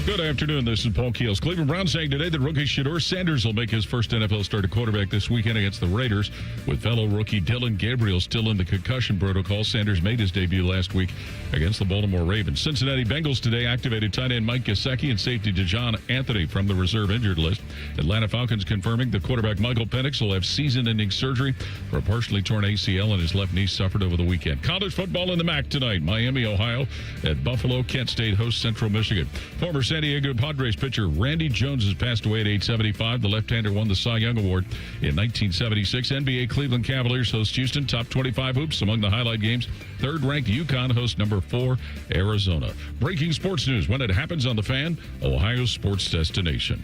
Good afternoon. This is Paul Keels. Cleveland Browns saying today that rookie Shedeur Sanders will make his first NFL start at quarterback this weekend against the Raiders. With fellow rookie Dylan Gabriel still in the concussion protocol, Sanders made his debut last week against the Baltimore Ravens. Cincinnati Bengals today activated tight end Mike Gesicki and safety DeJohn Anthony from the reserve injured list. Atlanta Falcons confirming the quarterback Michael Penix will have season-ending surgery for a partially torn ACL in his left knee suffered over the weekend. College football in the MAC tonight. Miami, Ohio at Buffalo. Kent State hosts Central Michigan. Former San Diego Padres pitcher Randy Jones has passed away at age 75. The left-hander won the Cy Young Award in 1976. NBA Cleveland Cavaliers host Houston. Top 25 hoops among the highlight games. Third-ranked UConn hosts number 4 Arizona. Breaking sports news when it happens on The Fan, Ohio's sports destination.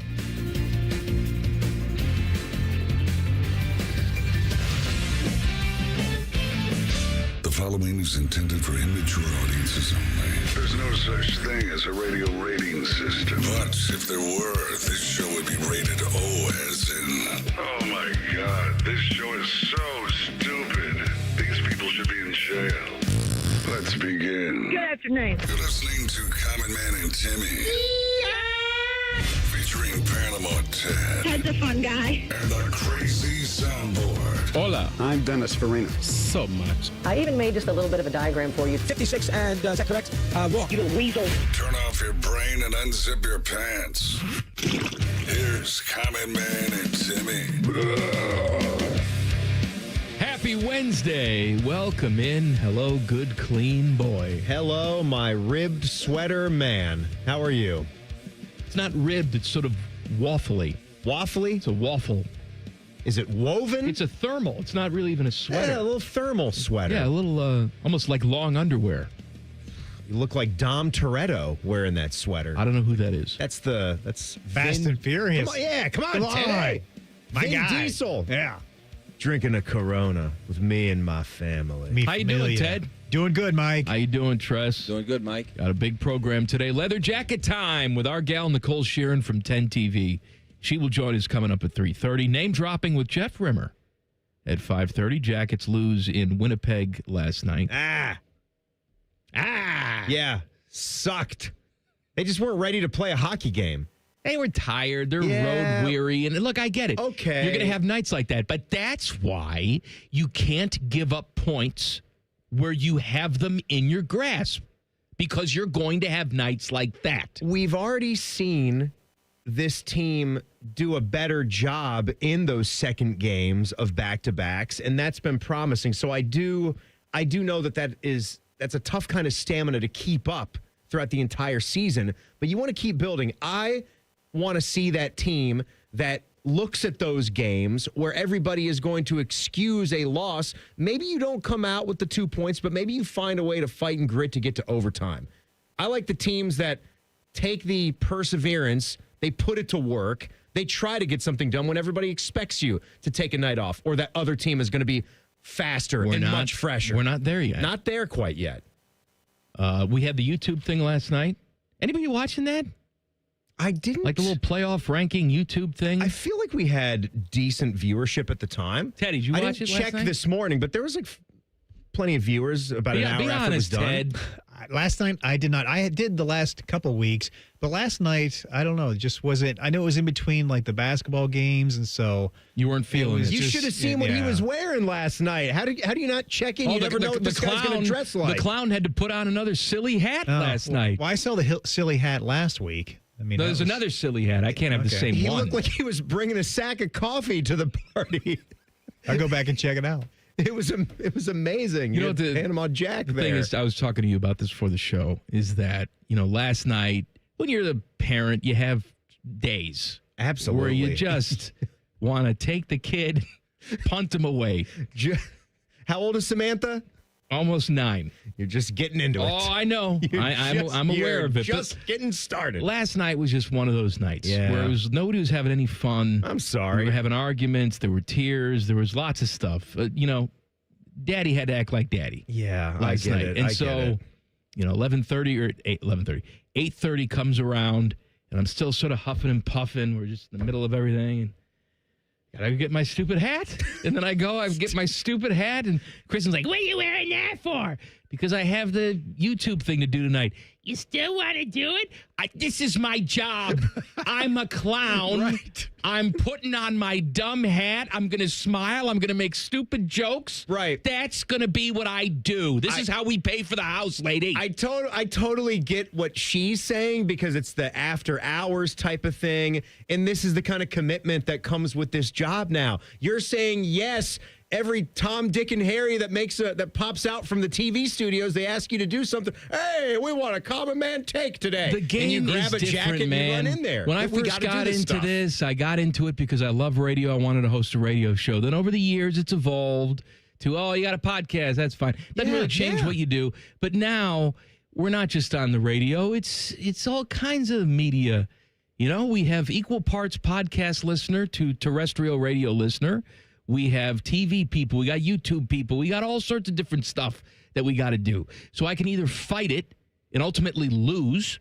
The following is intended for immature audiences only. There's no such thing as a radio rating system. But if there were, this show would be rated O as in... Oh my God, this show is so stupid. These people should be in jail. Let's begin. Good afternoon. You're listening to Common Man and Timmy. Featuring Panama Ted. Ted's a fun guy. And the Crazy Soundboard. Hola. I'm Dennis Farina. So much. I even made just a little bit of a diagram for you. 56, and is that correct? Walk. You little weasel. Turn off your brain and unzip your pants. Here's Common Man and Timmy. Happy Wednesday. Welcome in. Hello, good, clean boy. Hello, my ribbed sweater man. How are you? It's not ribbed. It's sort of waffly. Waffly? It's a waffle. Is it woven? It's a thermal. It's not really even a sweater. Yeah, a little thermal sweater. Yeah, a little, almost like long underwear. You look like Dom Toretto wearing that sweater. I don't know who that is. That's Fast and Furious. Come on, today. My Vin guy. Diesel. Yeah. Drinking a Corona with me and my family. How you doing, Ted? Doing good, Mike. How you doing, Tress? Doing good, Mike. Got a big program today. Leather jacket time with our gal Nicole Shearin from 10TV. She will join us coming up at 3:30. Name dropping with Jeff Rimmer at 5:30. Jackets lose in Winnipeg last night. Yeah, sucked. They just weren't ready to play a hockey game. They were tired. They're Yeah. road weary. And look, I get it. Okay. You're going to have nights like that. But that's why you can't give up points where you have them in your grasp, because you're going to have nights like that. We've already seen this team do a better job in those second games of back-to-backs, and that's been promising. So I do know that's a tough kind of stamina to keep up throughout the entire season, but you want to keep building. I want to see that team that looks at those games where everybody is going to excuse a loss. Maybe you don't come out with the 2 points, but maybe you find a way to fight and grit to get to overtime. I like the teams that take the perseverance, they put it to work, they try to get something done when everybody expects you to take a night off, or that other team is going to be faster and much fresher. We're not there yet. Not there quite yet. We had the YouTube thing last night. Anybody watching that? I didn't. Like the little playoff ranking YouTube thing? I feel like we had decent viewership at the time. Teddy, did you watch it last I didn't check night? this morning, but there was like plenty of viewers about an hour be after honest, it was done. Ted. Last night, I did not. I did the last couple weeks, but last night, I don't know. It just wasn't. I know it was in between like the basketball games, and so You weren't feeling was it. You just- should have seen what he yeah. was wearing last night. How do you not check in? You never know what this guy's going to dress like. The clown had to put on another silly hat last night. Well, I saw the silly hat last week. I mean, There's that was- another silly hat. I can't have the Okay. same He one. looked like he was bringing a sack of coffee to the party. I'll go back and check it out. It was amazing. You know, had the Panama Jack The there. thing is, I was talking to you about this before the show, is that, last night, when you're the parent, you have days Absolutely. where you just want to take the kid, punt him away. How old is Samantha? Almost 9. You're just getting into it. Oh, I know. I'm aware You're of it. Just getting started. Last night was just one of those nights Yeah. where nobody was having any fun. I'm sorry. We were having arguments. There were tears. There was lots of stuff. Daddy had to act like daddy. Yeah, Last I get night. it. And I get so, it. 11:30 or 8:30 comes around, and I'm still sort of huffing and puffing. We're just in the middle of everything. And gotta get my stupid hat. And then I get my stupid hat, and Kristen's like, what are you wearing that for? because I have the YouTube thing to do tonight. You still want to do it? This is my job. I'm a clown. Right. I'm putting on my dumb hat. I'm going to smile. I'm going to make stupid jokes. Right. That's going to be what I do. This is how we pay for the house, lady. I totally get what she's saying because it's the after hours type of thing. And this is the kind of commitment that comes with this job now. You're saying yes. Every Tom, Dick, and Harry that pops out from the TV studios, they ask you to do something. Hey, we want a common man take today. The game and you grab is a jacket different, man. and you run in there. When I first got into this, I got into it because I love radio. I wanted to host a radio show. Then over the years, it's evolved to, you got a podcast. That's fine. Doesn't really change what you do. But now we're not just on the radio. It's all kinds of media. You know, we have equal parts podcast listener to terrestrial radio listener. We have TV people. We got YouTube people. We got all sorts of different stuff that we got to do. So I can either fight it and ultimately lose,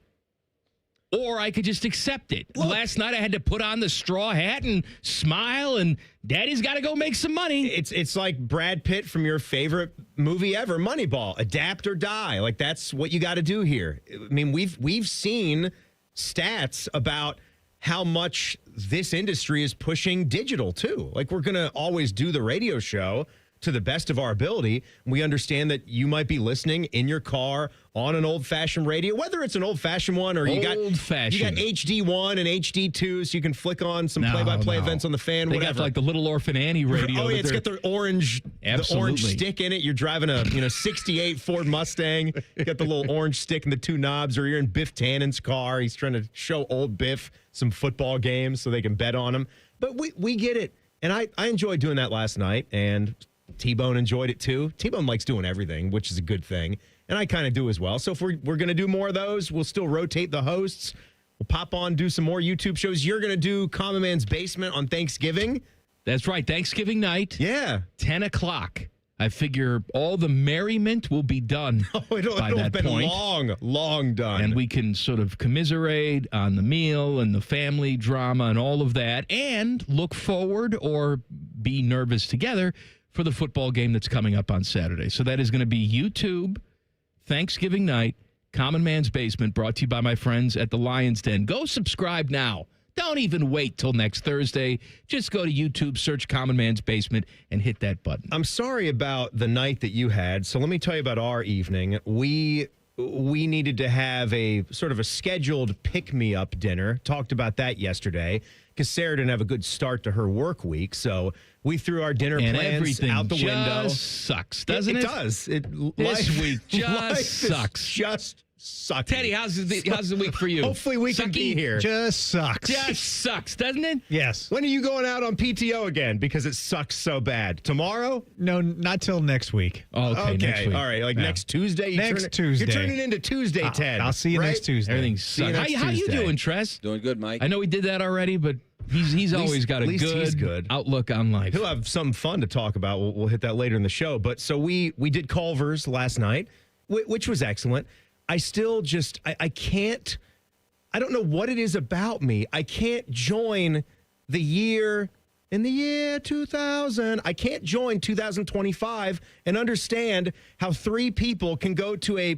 or I could just accept it. Look, last night I had to put on the straw hat and smile, and Daddy's got to go make some money. It's like Brad Pitt from your favorite movie ever, Moneyball. Adapt or die. Like, that's what you got to do here. I mean, we've seen stats about how much this industry is pushing digital, too. Like, we're going to always do the radio show to the best of our ability. We understand that you might be listening in your car on an old-fashioned radio, whether it's an old-fashioned one or you got HD1 and HD2, so you can flick on some play-by-play events on the fan, they whatever. Got like the Little Orphan Annie radio. Oh, yeah, it's got the orange stick in it. You're driving a 68 Ford Mustang. You got the little orange stick and the two knobs, or you're in Biff Tannen's car. He's trying to show old Biff some football games so they can bet on them. But we get it. And I enjoyed doing that last night, and T-Bone enjoyed it too. T-Bone likes doing everything, which is a good thing. And I kind of do as well. So if we're going to do more of those, we'll still rotate the hosts. We'll pop on, do some more YouTube shows. You're going to do Common Man's Basement on Thanksgiving. That's right. Thanksgiving night. Yeah. 10 o'clock. I figure all the merriment will be done it'll by that been point. long done. And we can sort of commiserate on the meal and the family drama and all of that, and look forward or be nervous together for the football game that's coming up on Saturday. So that is going to be YouTube, Thanksgiving night, Common Man's Basement, brought to you by my friends at the Lion's Den. Go subscribe now. Don't even wait till next Thursday. Just go to YouTube, search Common Man's Basement, and hit that button. I'm sorry about the night that you had. So let me tell you about our evening. We needed to have a sort of a scheduled pick-me-up dinner. Talked about that yesterday because Sarah didn't have a good start to her work week. So we threw our dinner plans out the window. Sucks, doesn't it? It does. This week just sucks. Just sucks. Teddy, how's the week for you? Hopefully we can be here. Just sucks. Just sucks, doesn't it? Yes. When are you going out on PTO again? Because it sucks so bad. Tomorrow? No, not till next week. Okay, next week. All right, next Tuesday? Tuesday. You're turning into Tuesday, Ted. I'll see you next Tuesday. Everything sucks. How you doing, Tress? Doing good, Mike. I know we did that already, but he's always got a good outlook on life. He'll have something fun to talk about. We'll hit that later in the show. But so we did Culver's last night, which was excellent. I still just, I can't, I don't know what it is about me. I can't join the year 2000. I can't join 2025 and understand how three people can go to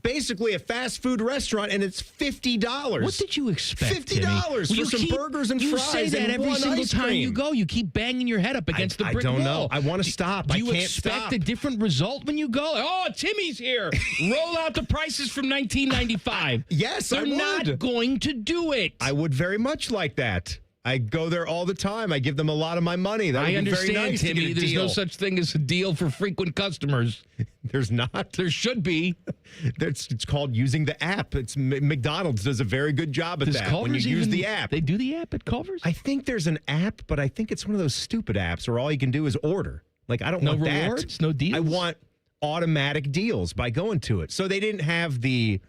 basically a fast food restaurant and it's $50. What did you expect, $50 for some burgers and fries. You say that and every single time cream. you go. You keep banging your head up against the brick wall. I don't know. I want to stop. Do I you can't expect stop. a different result when you go? Oh, Timmy's here. Roll out the prices from 1995. Yes, They're I would. not going to do it. I would very much like that. I go there all the time. I give them a lot of my money. That would I be understand, very nice Timmy. to get a There's deal. no such thing as a deal for frequent customers. There's not. There should be. It's called using the app. It's McDonald's does a very good job at that. Culver's when you use the app. They do the app at Culver's? I think there's an app, but I think it's one of those stupid apps where all you can do is order. Like, I don't want that. No rewards? No deals? I want automatic deals by going to it. So they didn't have the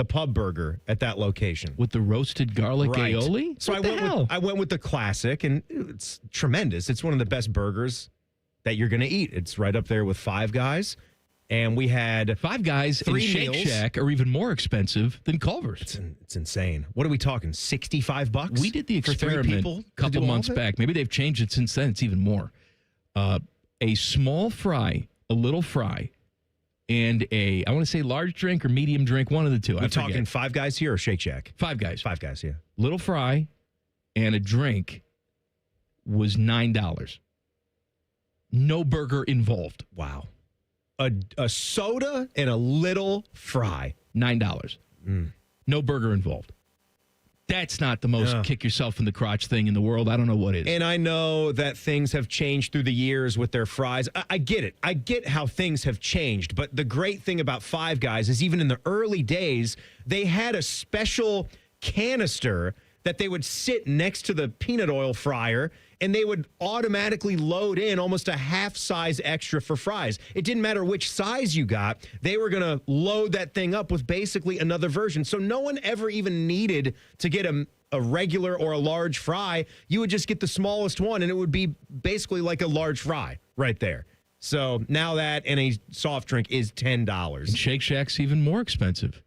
pub burger at that location. With the roasted garlic aioli? So I went with the classic, and it's tremendous. It's one of the best burgers that you're going to eat. It's right up there with Five Guys. And we had Five Guys in Shake meals. Shack are even more expensive than Culver's. It's insane. What are we talking? $65? We did the for three experiment people a couple months back. Maybe they've changed it since then. It's even more. A small fry, a little fry, and I want to say large drink or medium drink, one of the two. We're talking Five Guys here or Shake Shack? Five Guys. Five Guys, yeah. Little fry and a drink was $9. No burger involved. Wow. A soda and a little fry. $9. No burger involved. That's not the most kick yourself in the crotch thing in the world. I don't know what is. And I know that things have changed through the years with their fries. I get it. I get how things have changed. But the great thing about Five Guys is even in the early days, they had a special canister that they would sit next to the peanut oil fryer, and they would automatically load in almost a half size extra for fries. It didn't matter which size you got. They were going to load that thing up with basically another version. So no one ever even needed to get a regular or a large fry. You would just get the smallest one, and it would be basically like a large fry right there. So now that and a soft drink is $10. And Shake Shack's even more expensive.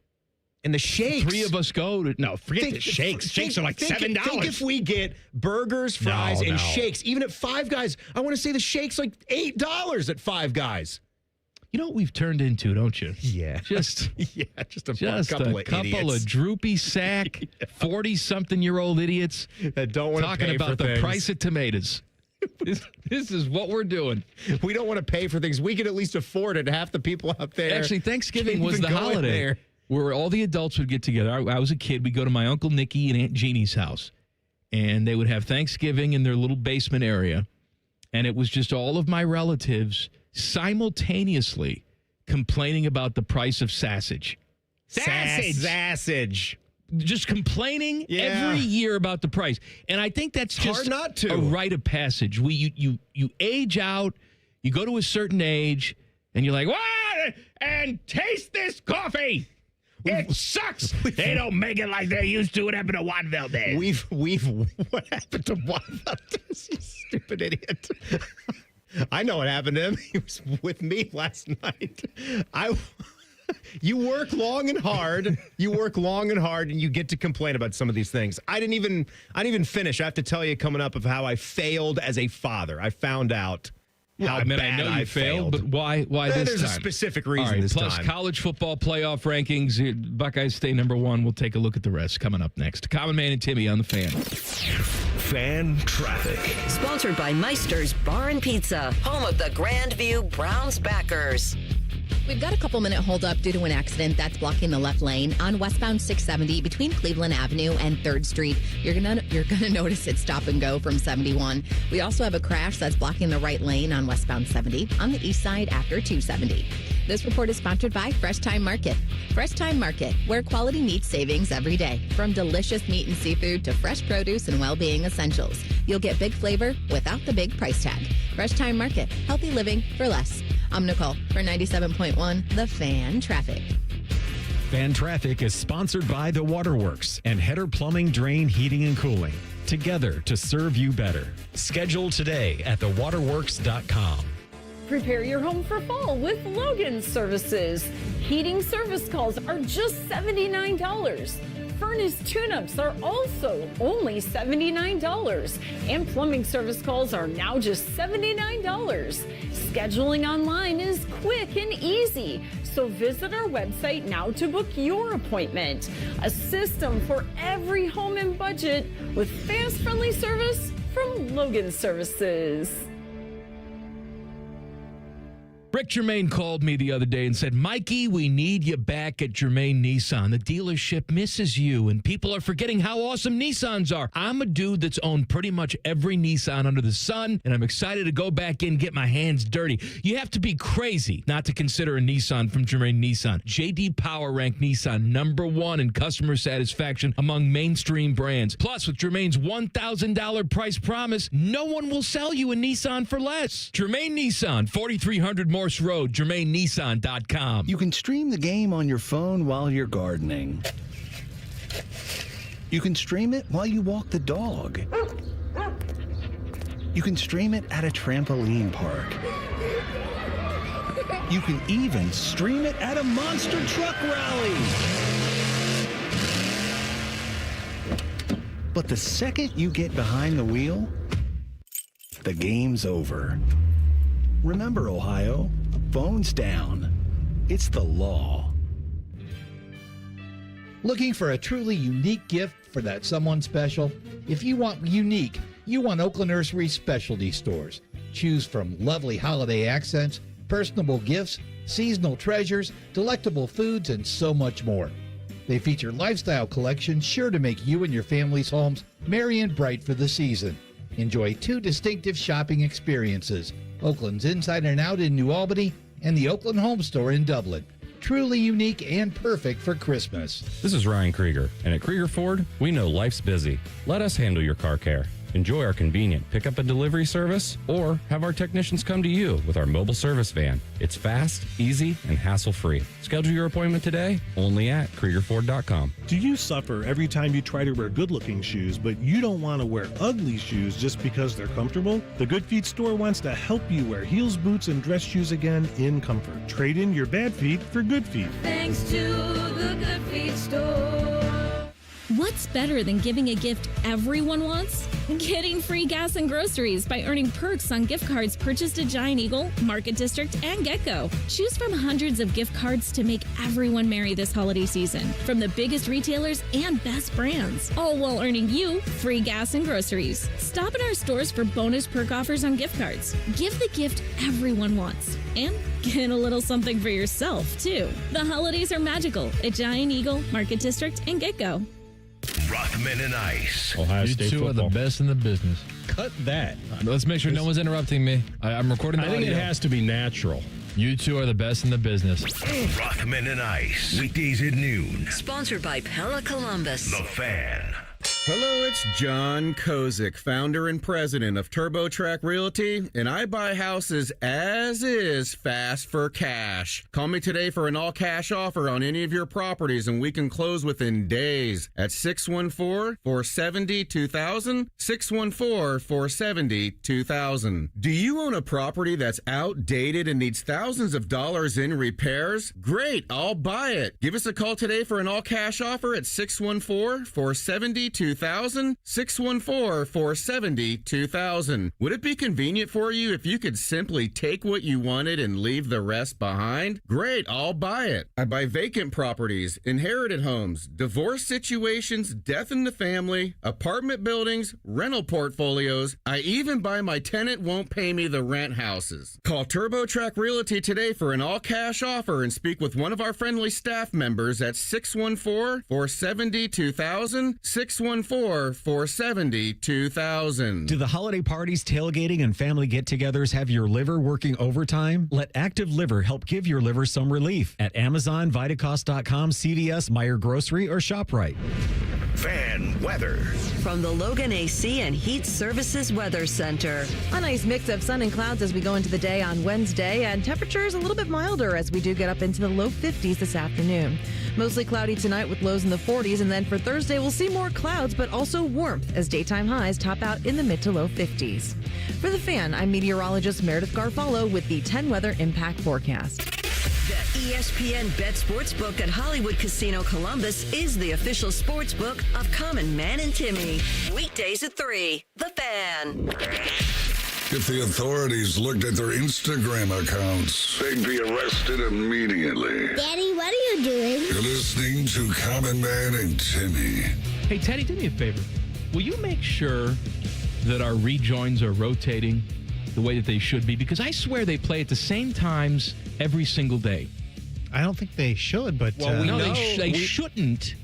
And the shakes. Three of us go to... No, forget the shakes. Shakes are like $7. Think if we get burgers, fries, and shakes, even at Five Guys, I want to say the shake's like $8 at Five Guys. You know what we've turned into, don't you? Yeah. Just a couple of idiots. droopy sack, 40-something-year-old idiots that don't want to talking pay about for the things. price of tomatoes. This is what we're doing. We don't want to pay for things. We can at least afford it. Half the people out there. Actually, Thanksgiving was the going holiday there. where all the adults would get together. I was a kid. We'd go to my Uncle Nicky and Aunt Jeannie's house, and they would have Thanksgiving in their little basement area, and it was just all of my relatives simultaneously complaining about the price of sausage. Sausage. Just complaining every year about the price. And I think that's just hard not to. a rite of passage. You age out, you go to a certain age, and you're like, what? And taste this coffee. It sucks. They don't make it like they used to. What happened to Waddeville days? What happened to Waddeville days? You stupid idiot. I know what happened to him. He was with me last night. You work long and hard. And you get to complain about some of these things. I didn't even finish. I have to tell you coming up of how I failed as a father. I found out how bad I know you failed, failed. but why this time? There's a specific reason All right, this plus time. college football playoff rankings. Buckeyes stay number one. We'll take a look at the rest coming up next. Common Man and Timmy on the Fan. Fan Traffic. Sponsored by Meister's Bar and Pizza, home of the Grandview Browns backers. We've got a couple-minute holdup due to an accident that's blocking the left lane on westbound 670 between Cleveland Avenue and 3rd Street. You're gonna notice it stop and go from 71. We also have a crash that's blocking the right lane on westbound 70 on the east side after 270. This report is sponsored by Fresh Time Market. Fresh Time Market, where quality meets savings every day. From delicious meat and seafood to fresh produce and well-being essentials. You'll get big flavor without the big price tag. Fresh Time Market, healthy living for less. I'm Nicole for 97.1 The Fan Traffic. Fan Traffic is sponsored by The Waterworks and Header Plumbing, Drain, Heating, and Cooling. Together to serve you better. Schedule today at thewaterworks.com. Prepare your home for fall with Logan Services. Heating service calls are just $79. Furnace tune-ups are also only $79. And plumbing service calls are now just $79. Scheduling online is quick and easy. So visit our website now to book your appointment. A system for every home and budget with fast, friendly service from Logan Services. Rick Germain called me the other day and said, Mikey, we need you back at Germain Nissan. The dealership misses you, and people are forgetting how awesome Nissans are. I'm a dude that's owned pretty much every Nissan under the sun, and I'm excited to go back in and get my hands dirty. You have to be crazy not to consider a Nissan from Germain Nissan. J.D. Power ranked Nissan #1 in customer satisfaction among mainstream brands. Plus, with Germain's $1,000 price promise, no one will sell you a Nissan for less. Germain Nissan, 4300 Morse Road, GermainNissan.com. You can stream the game on your phone while you're gardening. You can stream it while you walk the dog. You can stream it at a trampoline park. You can even stream it at a monster truck rally. But the second you get behind the wheel, the game's over. Remember, Ohio, phones down. it's the law. Looking for a truly unique gift for that someone special? If you want unique, you want Oakland Nursery specialty stores. Choose from lovely holiday accents, personable gifts, seasonal treasures, delectable foods, and so much more. They feature lifestyle collections sure to make you and your family's homes merry and bright for the season. Enjoy 2 distinctive shopping experiences, Oakland's Inside and Out in New Albany and the Oakland Home Store in Dublin. Truly unique and perfect for Christmas. This is Ryan Krieger, and at Krieger Ford, we know life's busy. Let us handle your car care. Enjoy our convenient pickup and delivery service, or have our technicians come to you with our mobile service van. It's fast, easy, and hassle-free. Schedule your appointment today, only at KriegerFord.com. Do you suffer every time you try to wear good-looking shoes, but you don't want to wear ugly shoes just because they're comfortable? The Good Feet store wants to help you wear heels, boots, and dress shoes again in comfort. Trade in your bad feet for good feet. Thanks to the Good Feet store. What's better than giving a gift everyone wants? Getting free gas and groceries by earning perks on gift cards purchased at Giant Eagle, Market District, and GetGo. Choose from hundreds of gift cards to make everyone merry this holiday season, from the biggest retailers and best brands, all while earning you free gas and groceries. Stop in our stores for bonus perk offers on gift cards. Give the gift everyone wants, and get a little something for yourself, too. The holidays are magical at Giant Eagle, Market District, and GetGo. Rothman and Ice. Ohio State football. You two are the best in the business. Cut that. Let's make sure no one's interrupting me. I'm recording the I think audio. it has to be natural. You two are the best in the business. Rothman and Ice. Weekdays at noon. Sponsored by Pella Columbus. The Fan. Hello, it's John Kozik, founder and president of TurboTrack Realty, and I buy houses as is, fast for cash. Call me today for an all-cash offer on any of your properties, and we can close within days at 614-470-2000, 614-470-2000. Do you own a property that's outdated and needs thousands of dollars in repairs? Great, I'll buy it. Give us a call today for an all-cash offer at 614-470-2000. 614-470-2000. Would it be convenient for you if you could simply take what you wanted and leave the rest behind? Great, I'll buy it. I buy vacant properties, inherited homes, divorce situations, death in the family, apartment buildings, rental portfolios. I even buy my tenant won't pay me the rent houses. Call TurboTrack Realty today for an all-cash offer and speak with one of our friendly staff members at 614-470-2000, 614-470-2000. Do the holiday parties, tailgating, and family get-togethers have your liver working overtime? Let Active Liver help give your liver some relief at Amazon, Vitacost.com, CVS, Meijer Grocery, or ShopRite. Fan weather. From the Logan AC and Heat Services Weather Center. A nice mix of sun and clouds as we go into the day on Wednesday, and temperatures a little bit milder as we do get up into the low 50s this afternoon. Mostly cloudy tonight with lows in the 40s, and then for Thursday we'll see more clouds but also warmth as daytime highs top out in the mid to low 50s. For The Fan, I'm meteorologist Meredith Garfalo with the 10 Weather Impact Forecast. The ESPN Bet Sportsbook at Hollywood Casino Columbus is the official sportsbook of Common Man and Timmy. Weekdays at 3. The Fan. If the authorities looked at their Instagram accounts, they'd be arrested immediately. Daddy, what are you doing? You're listening to Common Man and Timmy. Hey, Teddy, do me a favor. Will you make sure that our rejoins are rotating the way that they should be? Because I swear they play at the same times every single day. I don't think they should, but... Well, we know they shouldn't,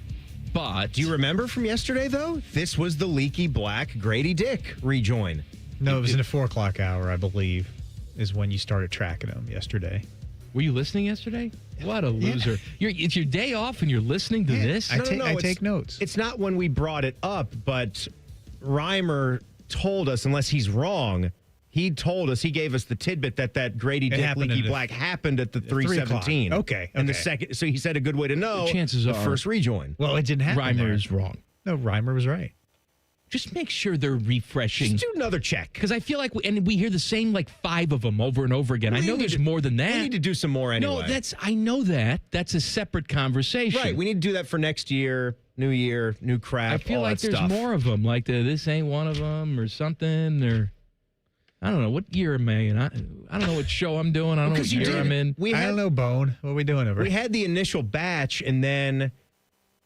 but... Do you remember from yesterday, though? This was the leaky black Grady Dick rejoin. No, it was in the 4 o'clock hour, I believe, is when you started tracking them yesterday. Were you listening yesterday? What a loser. Yeah. It's your day off and you're listening to this? I take notes. It's not when we brought it up, but Reimer told us, unless he's wrong, he told us, he gave us the tidbit that Grady Dick Leaky Black happened at the 3:17. Okay. And the second, so he said a good way to know chances the are first rejoin. Well, it didn't happen. Reimer is wrong. No, Reimer was right. Just make sure they're refreshing. Just do another check. Because I feel like, we hear the same 5 of them over and over again. I know there's more than that. We need to do some more anyway. No, I know that. That's a separate conversation. Right. We need to do that for next year, new crap. I feel all like that there's stuff. more of them. Like this ain't one of them or something. Or I don't know what year am I in. I don't know what show I'm doing. I don't know what year I'm in. I don't know, Bone. What are we doing over? We had the initial batch, and then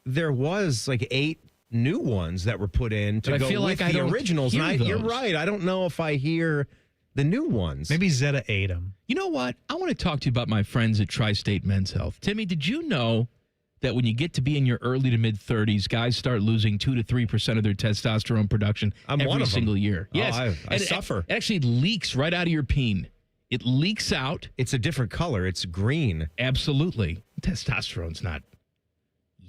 there was like 8 new ones that were put in to But I go feel with like I the don't originals. hear And you're those. right. I don't know if I hear the new ones. Maybe Zeta ate them. You know what? I want to talk to you about my friends at Tri-State Men's Health. Timmy, did you know that when you get to be in your early to mid 30s, guys start losing 2 to 3% of their testosterone production I'm every one of them. single year? Oh, Yes, I And suffer. It actually leaks right out of your peen. It leaks out. It's a different color. It's green. Absolutely. Testosterone's not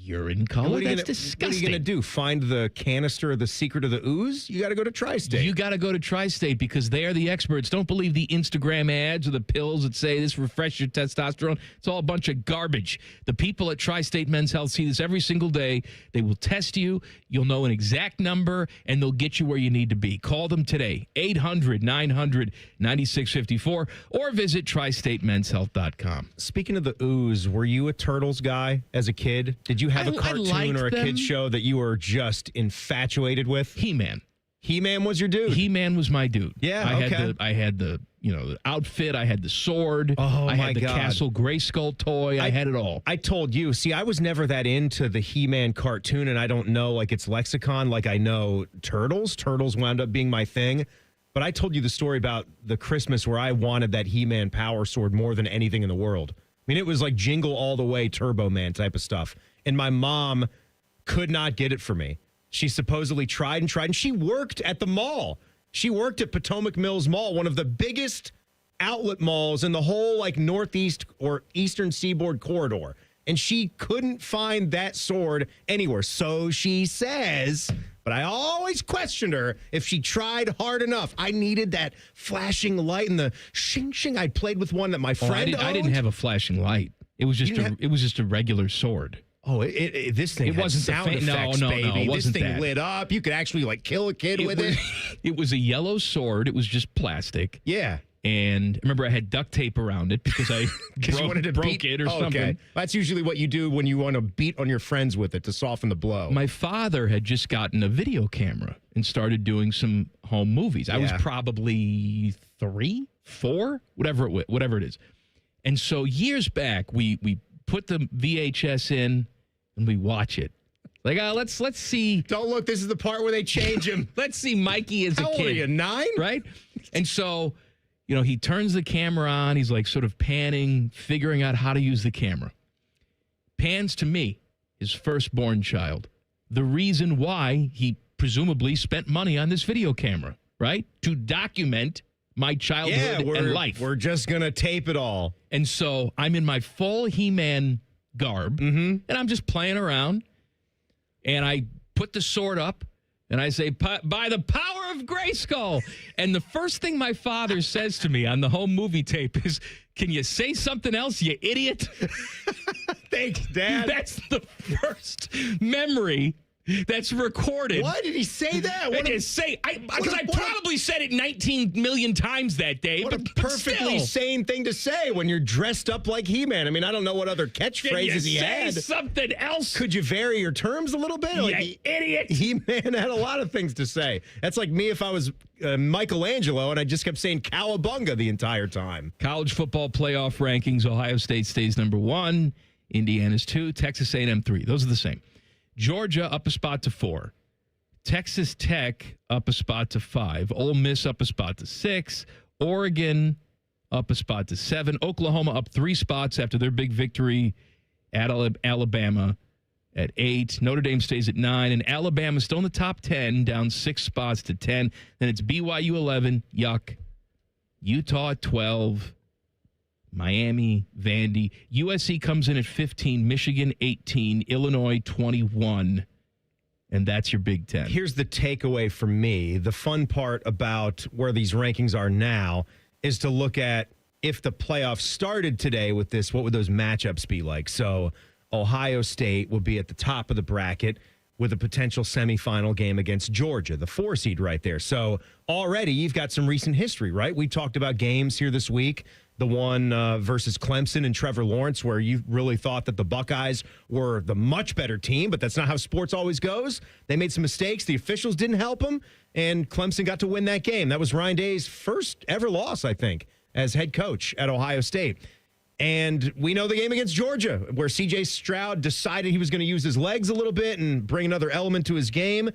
urine color. What are you That's gonna- disgusting. What are you going to do? Find the canister of the secret of the ooze? You got to go to Tri-State. You got to go to Tri-State because they are the experts. Don't believe the Instagram ads or the pills that say this refresh your testosterone. It's all a bunch of garbage. The people at Tri-State Men's Health see this every single day. They will test you. You'll know an exact number, and they'll get you where you need to be. Call them today, 800-900-9654, or visit tristatemenshealth.com. Speaking of the ooze, were you a Turtles guy as a kid? Did you have a I cartoon liked or a them. kid show that you were just infatuated with? He-Man. He-Man was your dude. He-Man was my dude. Yeah, I had the the outfit. I had the sword. Oh, I my had the God. Castle Grayskull toy. I had it all. I told you. See, I was never that into the He-Man cartoon, and I don't know like its lexicon like I know Turtles. Turtles wound up being my thing. But I told you the story about the Christmas where I wanted that He-Man power sword more than anything in the world. I mean, it was like Jingle All the Way, Turbo Man type of stuff. And my mom could not get it for me. She supposedly tried, and she worked at the mall. She worked at Potomac Mills Mall, one of the biggest outlet malls in the whole like Northeast or Eastern Seaboard corridor. And she couldn't find that sword anywhere. So she says, but I always questioned her if she tried hard enough. I needed that flashing light and the shing shing. I played with one that my friend I didn't owned. have a flashing light. It was just it was just a regular sword. Oh, this thing had wasn't the sound effects, no, baby. it wasn't this thing that. lit up. You could actually like kill a kid with it. It was a yellow sword. It was just plastic. Yeah. And remember, I had duct tape around it because I Because you wanted to broke beat it or Oh, something. Okay. That's usually what you do when you want to beat on your friends with it to soften the blow. My father had just gotten a video camera and started doing some home movies. I was Yeah. probably 3, 4, whatever it is. And so years back, we put the VHS in and we watch it. Like, let's see. Don't look. This is the part where they change him. Let's see Mikey as a How kid. old are you, 9? Right? And so, he turns the camera on. He's like sort of panning, figuring out how to use the camera. Pans to me, his firstborn child. The reason why he presumably spent money on this video camera, right? To document my childhood and life. We're just going to tape it all. And so I'm in my full He-Man garb, and I'm just playing around. And I put the sword up, and I say, by the power of Grayskull. And the first thing my father says to me on the home movie tape is, can you say something else, you idiot? Thanks, Dad. That's the first memory that's recorded. Why did he say that? Because I probably said it 19 million times that day. What a perfectly sane thing to say when you're dressed up like He-Man. I mean, I don't know what other catchphrases he had. Something else. Could you vary your terms a little bit? You idiot. He-Man had a lot of things to say. That's like me if I was Michelangelo and I just kept saying cowabunga the entire time. College football playoff rankings: Ohio State stays number 1, Indiana's 2, Texas A&M 3. Those are the same. Georgia up a spot to 4. Texas Tech up a spot to 5. Ole Miss up a spot to 6. Oregon up a spot to 7. Oklahoma up 3 spots after their big victory at Alabama at 8. Notre Dame stays at 9. And Alabama still in the top 10, down 6 spots to 10. Then it's BYU 11. Yuck. Utah at 12. Miami, Vandy. USC comes in at 15, Michigan 18, Illinois 21. And that's your Big Ten. Here's the takeaway for me. The fun part about where these rankings are now is to look at if the playoffs started today with this, what would those matchups be like? So Ohio State will be at the top of the bracket with a potential semifinal game against Georgia, the 4 seed right there. So already you've got some recent history, right? We talked about games here this week The one versus Clemson and Trevor Lawrence, where you really thought that the Buckeyes were the much better team, but that's not how sports always goes. They made some mistakes. The officials didn't help them, and Clemson got to win that game. That was Ryan Day's first ever loss, I think, as head coach at Ohio State. And we know the game against Georgia, where C.J. Stroud decided he was going to use his legs a little bit and bring another element to his game.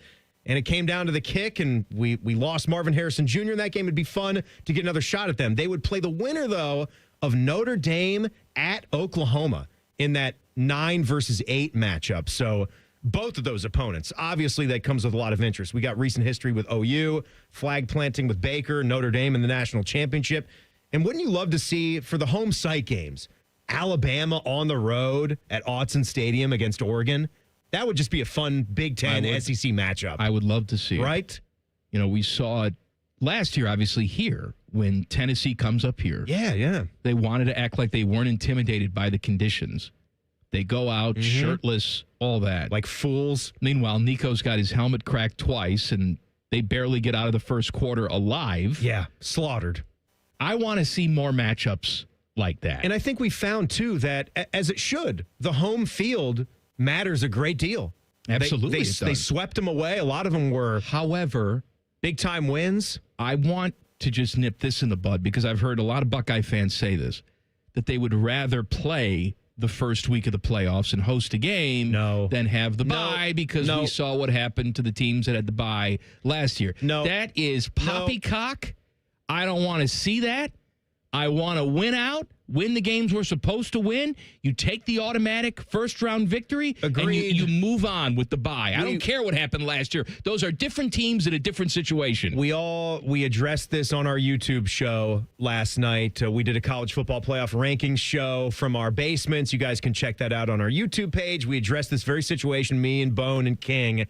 And it came down to the kick, and we lost Marvin Harrison Jr. in that game. It'd be fun to get another shot at them. They would play the winner, though, of Notre Dame at Oklahoma in that 9 versus 8 matchup. So both of those opponents, obviously that comes with a lot of interest. We got recent history with OU, flag planting with Baker, Notre Dame in the national championship. And wouldn't you love to see, for the home site games, Alabama on the road at Autzen Stadium against Oregon? That would just be a fun Big Ten SEC matchup. I would love to see it. Right? You know, we saw it last year, obviously, here, when Tennessee comes up here. Yeah. They wanted to act like they weren't intimidated by the conditions. They go out shirtless, all that. Like fools. Meanwhile, Nico's got his helmet cracked twice, and they barely get out of the first quarter alive. Yeah, slaughtered. I want to see more matchups like that. And I think we found, too, that, as it should, the home field matters a great deal. Absolutely. They swept them away. A lot of them were, however, big-time wins. I want to just nip this in the bud because I've heard a lot of Buckeye fans say this, that they would rather play the first week of the playoffs and host a game than have the bye because we saw what happened to the teams that had the bye last year. That is poppycock. I don't want to see that. I want to win the games we're supposed to win. You take the automatic first-round victory, Agreed. and you move on with the bye. I don't care what happened last year. Those are different teams in a different situation. We addressed this on our YouTube show last night. We did a college football playoff rankings show from our basements. You guys can check that out on our YouTube page. We addressed this very situation, me and Bone and King.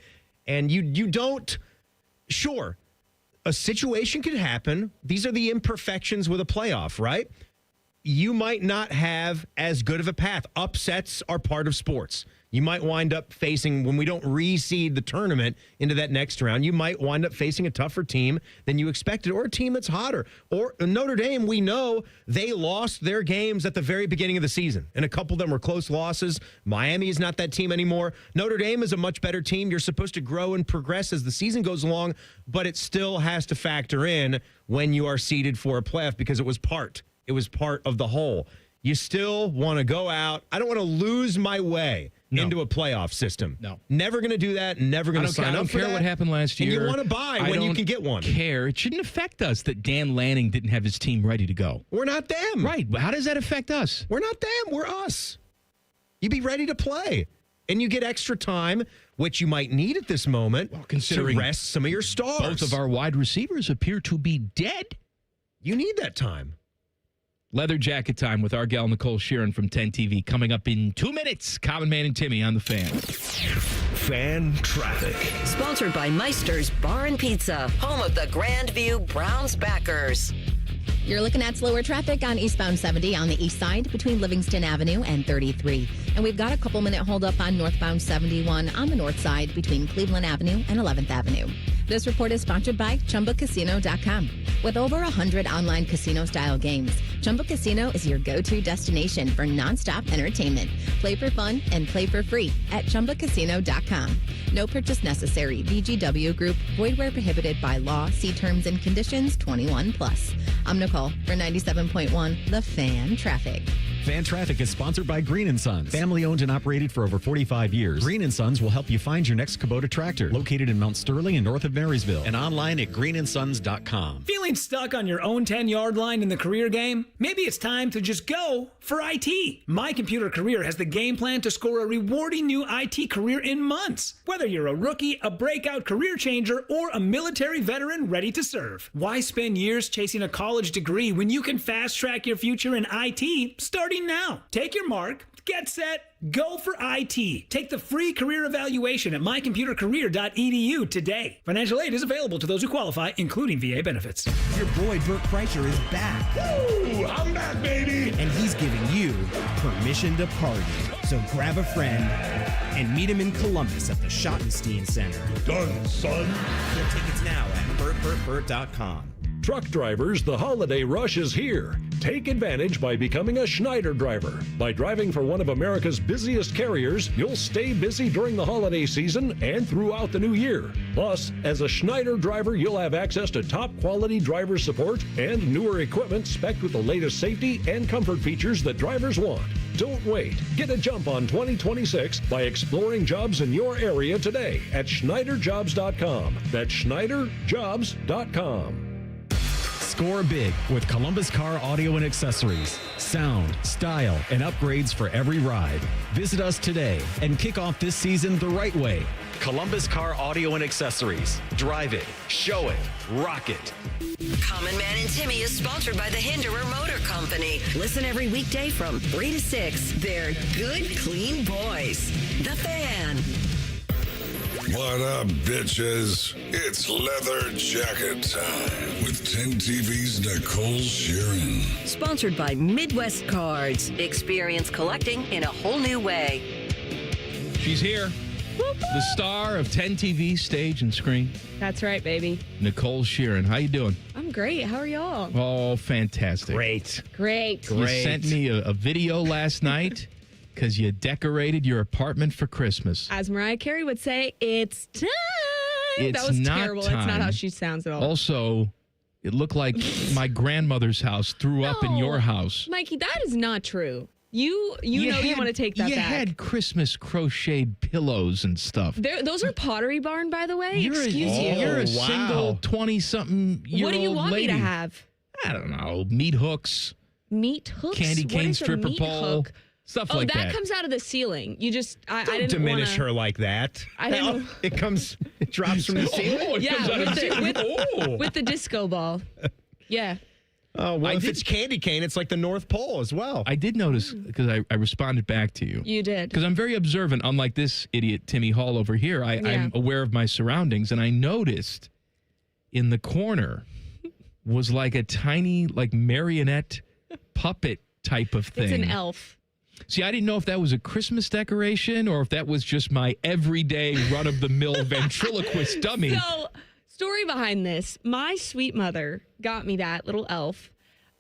And you don't, sure, a situation could happen. These are the imperfections with a playoff, right? You might not have as good of a path. Upsets are part of sports. You might wind up facing, when we don't reseed the tournament into that next round, you might wind up facing a tougher team than you expected, or a team that's hotter. Or Notre Dame, we know they lost their games at the very beginning of the season, and a couple of them were close losses. Miami is not that team anymore. Notre Dame is a much better team. You're supposed to grow and progress as the season goes along, but it still has to factor in when you are seeded for a playoff because it was part of the whole. You still want to go out. I don't want to lose my way into a playoff system. No. Never going to do that. Never going to sign up for that. I don't care what happened last year. And you want to buy when you can get one. Care. It shouldn't affect us that Dan Lanning didn't have his team ready to go. We're not them. Right. But how does that affect us? We're not them. We're us. You be ready to play. And you get extra time, which you might need at this moment, considering to rest some of your stars. Both of our wide receivers appear to be dead. You need that time. Leather Jacket Time with our gal Nicole Shearin from 10TV coming up in 2 minutes. Common Man and Timmy on the Fan. Fan Traffic. Sponsored by Meister's Bar and Pizza, home of the Grandview Browns backers. You're looking at slower traffic on eastbound 70 on the east side between Livingston Avenue and 33. And we've got a couple-minute holdup on northbound 71 on the north side between Cleveland Avenue and 11th Avenue. This report is sponsored by ChumbaCasino.com. With over 100 online casino-style games, Chumba Casino is your go-to destination for nonstop entertainment. Play for fun and play for free at ChumbaCasino.com. No purchase necessary. VGW Group. Void where prohibited by law. See terms and conditions. 21+. I'm Nicole for 97.1 The Fan Traffic. Fan Traffic is sponsored by Green & Sons. Family owned and operated for over 45 years. Green & Sons will help you find your next Kubota tractor. Located in Mount Sterling and north of Marysville. And online at greenandsons.com. Feeling stuck on your own 10-yard line in the career game? Maybe it's time to just go for IT. My Computer Career has the game plan to score a rewarding new IT career in months. Whether you're a rookie, a breakout career changer, or a military veteran ready to serve. Why spend years chasing a college degree when you can fast-track your future in IT starting now? Take your mark, get set, go for IT. Take the free career evaluation at mycomputercareer.edu today. Financial aid is available to those who qualify, including VA benefits. Your boy Bert Kreischer is back. Woo! I'm back, baby! And he's giving you permission to party. So grab a friend and meet him in Columbus at the Schottenstein Center. Done, son. Get tickets now at bertbertbert.com. Truck drivers, the holiday rush is here. Take advantage by becoming a Schneider driver. By driving for one of America's busiest carriers, you'll stay busy during the holiday season and throughout the new year. Plus, as a Schneider driver, you'll have access to top-quality driver support and newer equipment spec'd with the latest safety and comfort features that drivers want. Don't wait. Get a jump on 2026 by exploring jobs in your area today at SchneiderJobs.com. That's SchneiderJobs.com. Score big with Columbus Car Audio and Accessories. Sound, style, and upgrades for every ride. Visit us today and kick off this season the right way. Columbus Car Audio and Accessories. Drive it, show it, rock it. Common Man and Timmy is sponsored by the Hinderer Motor Company. Listen every weekday from 3 to 6. They're good, clean boys. The Fan. What up, bitches? It's leather jacket time with 10TVs Nicole Shearin. Sponsored by Midwest Cards. Experience collecting in a whole new way. She's here. The star of 10 TV stage and screen. That's right, baby. Nicole Shearin. How you doing? I'm great. How are y'all? Oh, fantastic. Great. You sent me a video last night because you decorated your apartment for Christmas. As Mariah Carey would say, it's time. It's that was not terrible. time. That's not how she sounds at all. Also, it looked like my grandmother's house threw up in your house. Mikey, that is not true. You know you want to take that you back. You had Christmas crocheted pillows and stuff. Those are Pottery Barn, by the way. Excuse you. You're a single 20-something-year-old What do you want lady. me to have? I don't know. Meat hooks. Meat hooks? Candy cane What is a stripper meat pole. hook? Stuff like that. Oh, that comes out of the ceiling. You just, I Don't didn't diminish her like that. I didn't. It drops from the ceiling. With the disco ball. Yeah. Oh, well, if it's candy cane, it's like the North Pole as well. I did notice, because I responded back to you. You did. Because I'm very observant, unlike this idiot Timmy Hall over here. I'm aware of my surroundings, and I noticed in the corner was like a tiny, like marionette puppet type of thing. It's an elf. See, I didn't know if that was a Christmas decoration or if that was just my everyday run-of-the-mill ventriloquist dummy. So, story behind this. My sweet mother got me that little elf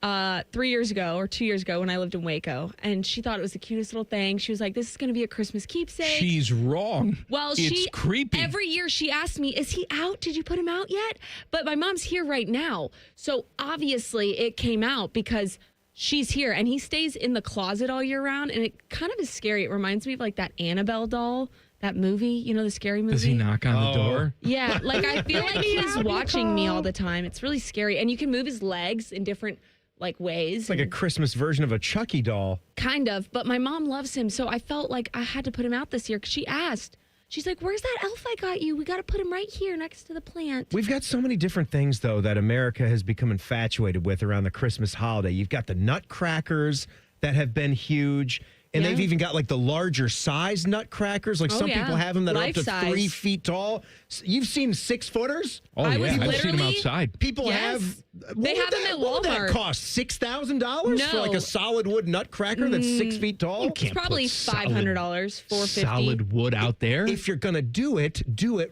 3 years ago or 2 years ago when I lived in Waco. And she thought it was the cutest little thing. She was like, this is going to be a Christmas keepsake. She's wrong. Well, it's creepy. Every year she asked me, is he out? Did you put him out yet? But my mom's here right now. So obviously it came out because she's here, and he stays in the closet all year round, and it kind of is scary. It reminds me of like that Annabelle doll, that movie, you know, the scary movie. Does he knock on the door? Yeah, like I feel like he's watching me all the time. It's really scary, and you can move his legs in different like ways. It's like a Christmas version of a Chucky doll. Kind of, but my mom loves him, so I felt like I had to put him out this year because she asked. She's like, where's that elf I got you? We got to put him right here next to the plant. We've got so many different things, though, that America has become infatuated with around the Christmas holiday. You've got the nutcrackers that have been huge. And they've even got like the larger size nutcrackers. Like some people have them that are up to 3 feet tall. You've seen 6-footers? Oh, yeah. I've seen them outside. People have. They have them at Walmart. What would that cost? $6,000 for like a solid wood nutcracker that's 6 feet tall? It's probably $500, $450. Solid wood out there? If you're going to do it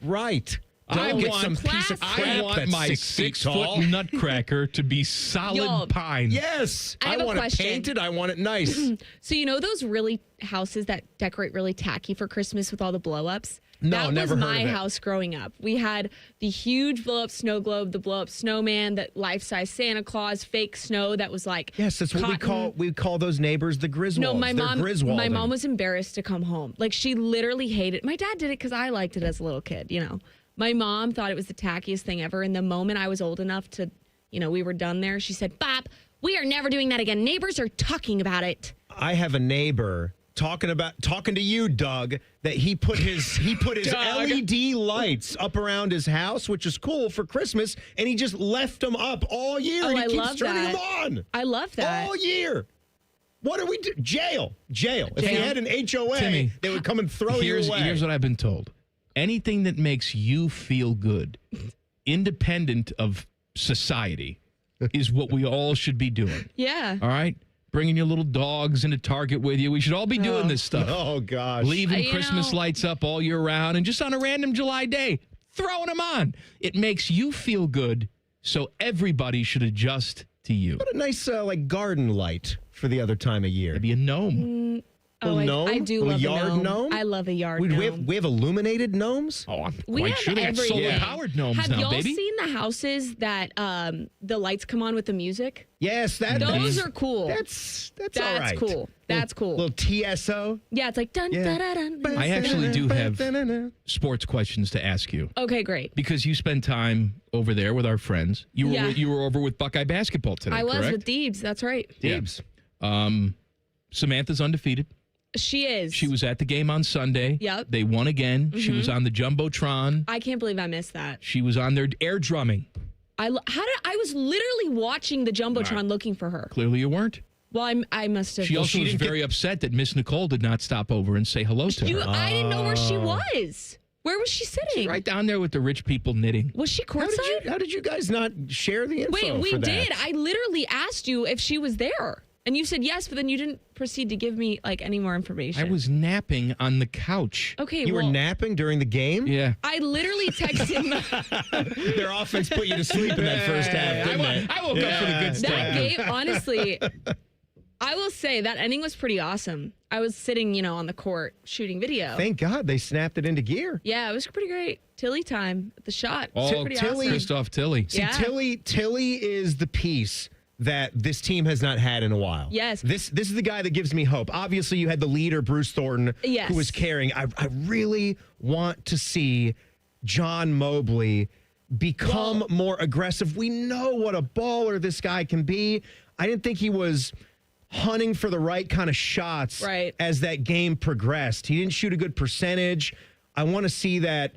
right. I want my 6-foot nutcracker to be solid pine. Yes. I have want a question. it painted. I want it nice. So you know those really houses that decorate really tacky for Christmas with all the blow-ups? No, never heard That was my of it. house growing up. We had the huge blow-up snow globe, the blow-up snowman, that life-size Santa Claus, fake snow that was like Yes, that's what we call those neighbors the Griswolds. No, my They're mom Griswolding. was embarrassed to come home. Like she literally hated. My dad did it because I liked it as a little kid, you know. My mom thought it was the tackiest thing ever. And the moment I was old enough to, you know, we were done there, she said, Bob, we are never doing that again. Neighbors are talking about it. I have a neighbor talking to you, Doug, that he put his LED lights up around his house, which is cool for Christmas, and he just left them up all year. And he keeps turning them on. I love that. All year. What do we do? Jail. If you had an HOA, Timmy, they would come and throw you away. Here's what I've been told. Anything that makes you feel good, independent of society, is what we all should be doing. Yeah. All right? Bringing your little dogs into Target with you. We should all be doing this stuff. Oh, gosh. Leaving Christmas lights up all year round and just on a random July day, throwing them on. It makes you feel good, so everybody should adjust to you? What a nice like garden light for the other time of year. Maybe a gnome. I do love yard a gnome. gnome. I love a yard gnome. We have illuminated gnomes. Oh, I'm We quite have sure they have everything. solar-powered gnomes Have now, y'all baby. seen the houses that the lights come on with the music? Yes, those are cool. That's all right. Cool. That's cool. Little TSO. Yeah, it's like dun Yeah. dun dun. I actually do have sports questions to ask you. Okay, great. Because you spend time over there with our friends. You were over with Buckeye basketball today, I was correct? with Deebs. That's right. Deebs. Samantha's undefeated. She is. She was at the game on Sunday. Yep. They won again. She was on the Jumbotron. I can't believe I missed that. She was on their air drumming. I was literally watching the Jumbotron looking for her. Clearly you weren't. Well, I must have. She also was very upset that Miss Nicole did not stop over and say hello to her. I didn't know where she was. Where was she sitting? She's right down there with the rich people knitting. Was she courtside? How did you guys not share the info? Wait, we for that? did. I literally asked you if she was there. And you said yes, but then you didn't proceed to give me like any more information. I was napping on the couch. Okay, You were napping during the game? Yeah. I literally texted Their offense put you to sleep in that first half, didn't it? I woke up for the good stuff. that game, honestly, I will say that ending was pretty awesome. I was sitting, on the court shooting video. Thank God they snapped it into gear. Yeah, it was pretty great. Tilly time at the shot. Oh, Pretty Tilly. awesome. Christoph Tilly. See, Yeah. Tilly is the piece that this team has not had in a while. Yes. This is the guy that gives me hope. Obviously, you had the leader, Bruce Thornton, Yes. who was carrying. I really want to see John Mobley become more aggressive. We know what a baller this guy can be. I didn't think he was hunting for the right kind of shots as that game progressed. He didn't shoot a good percentage. I want to see that.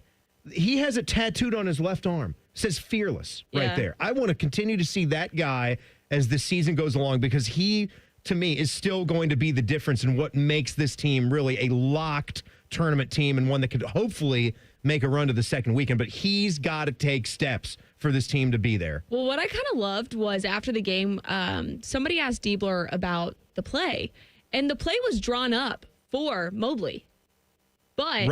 He has it tattooed on his left arm. It says fearless right there. I want to continue to see that guy as the season goes along because he, to me, is still going to be the difference in what makes this team really a locked tournament team and one that could hopefully make a run to the second weekend. But he's got to take steps for this team to be there. Well, what I kind of loved was after the game, somebody asked Diebler about the play, and the play was drawn up for Mobley. But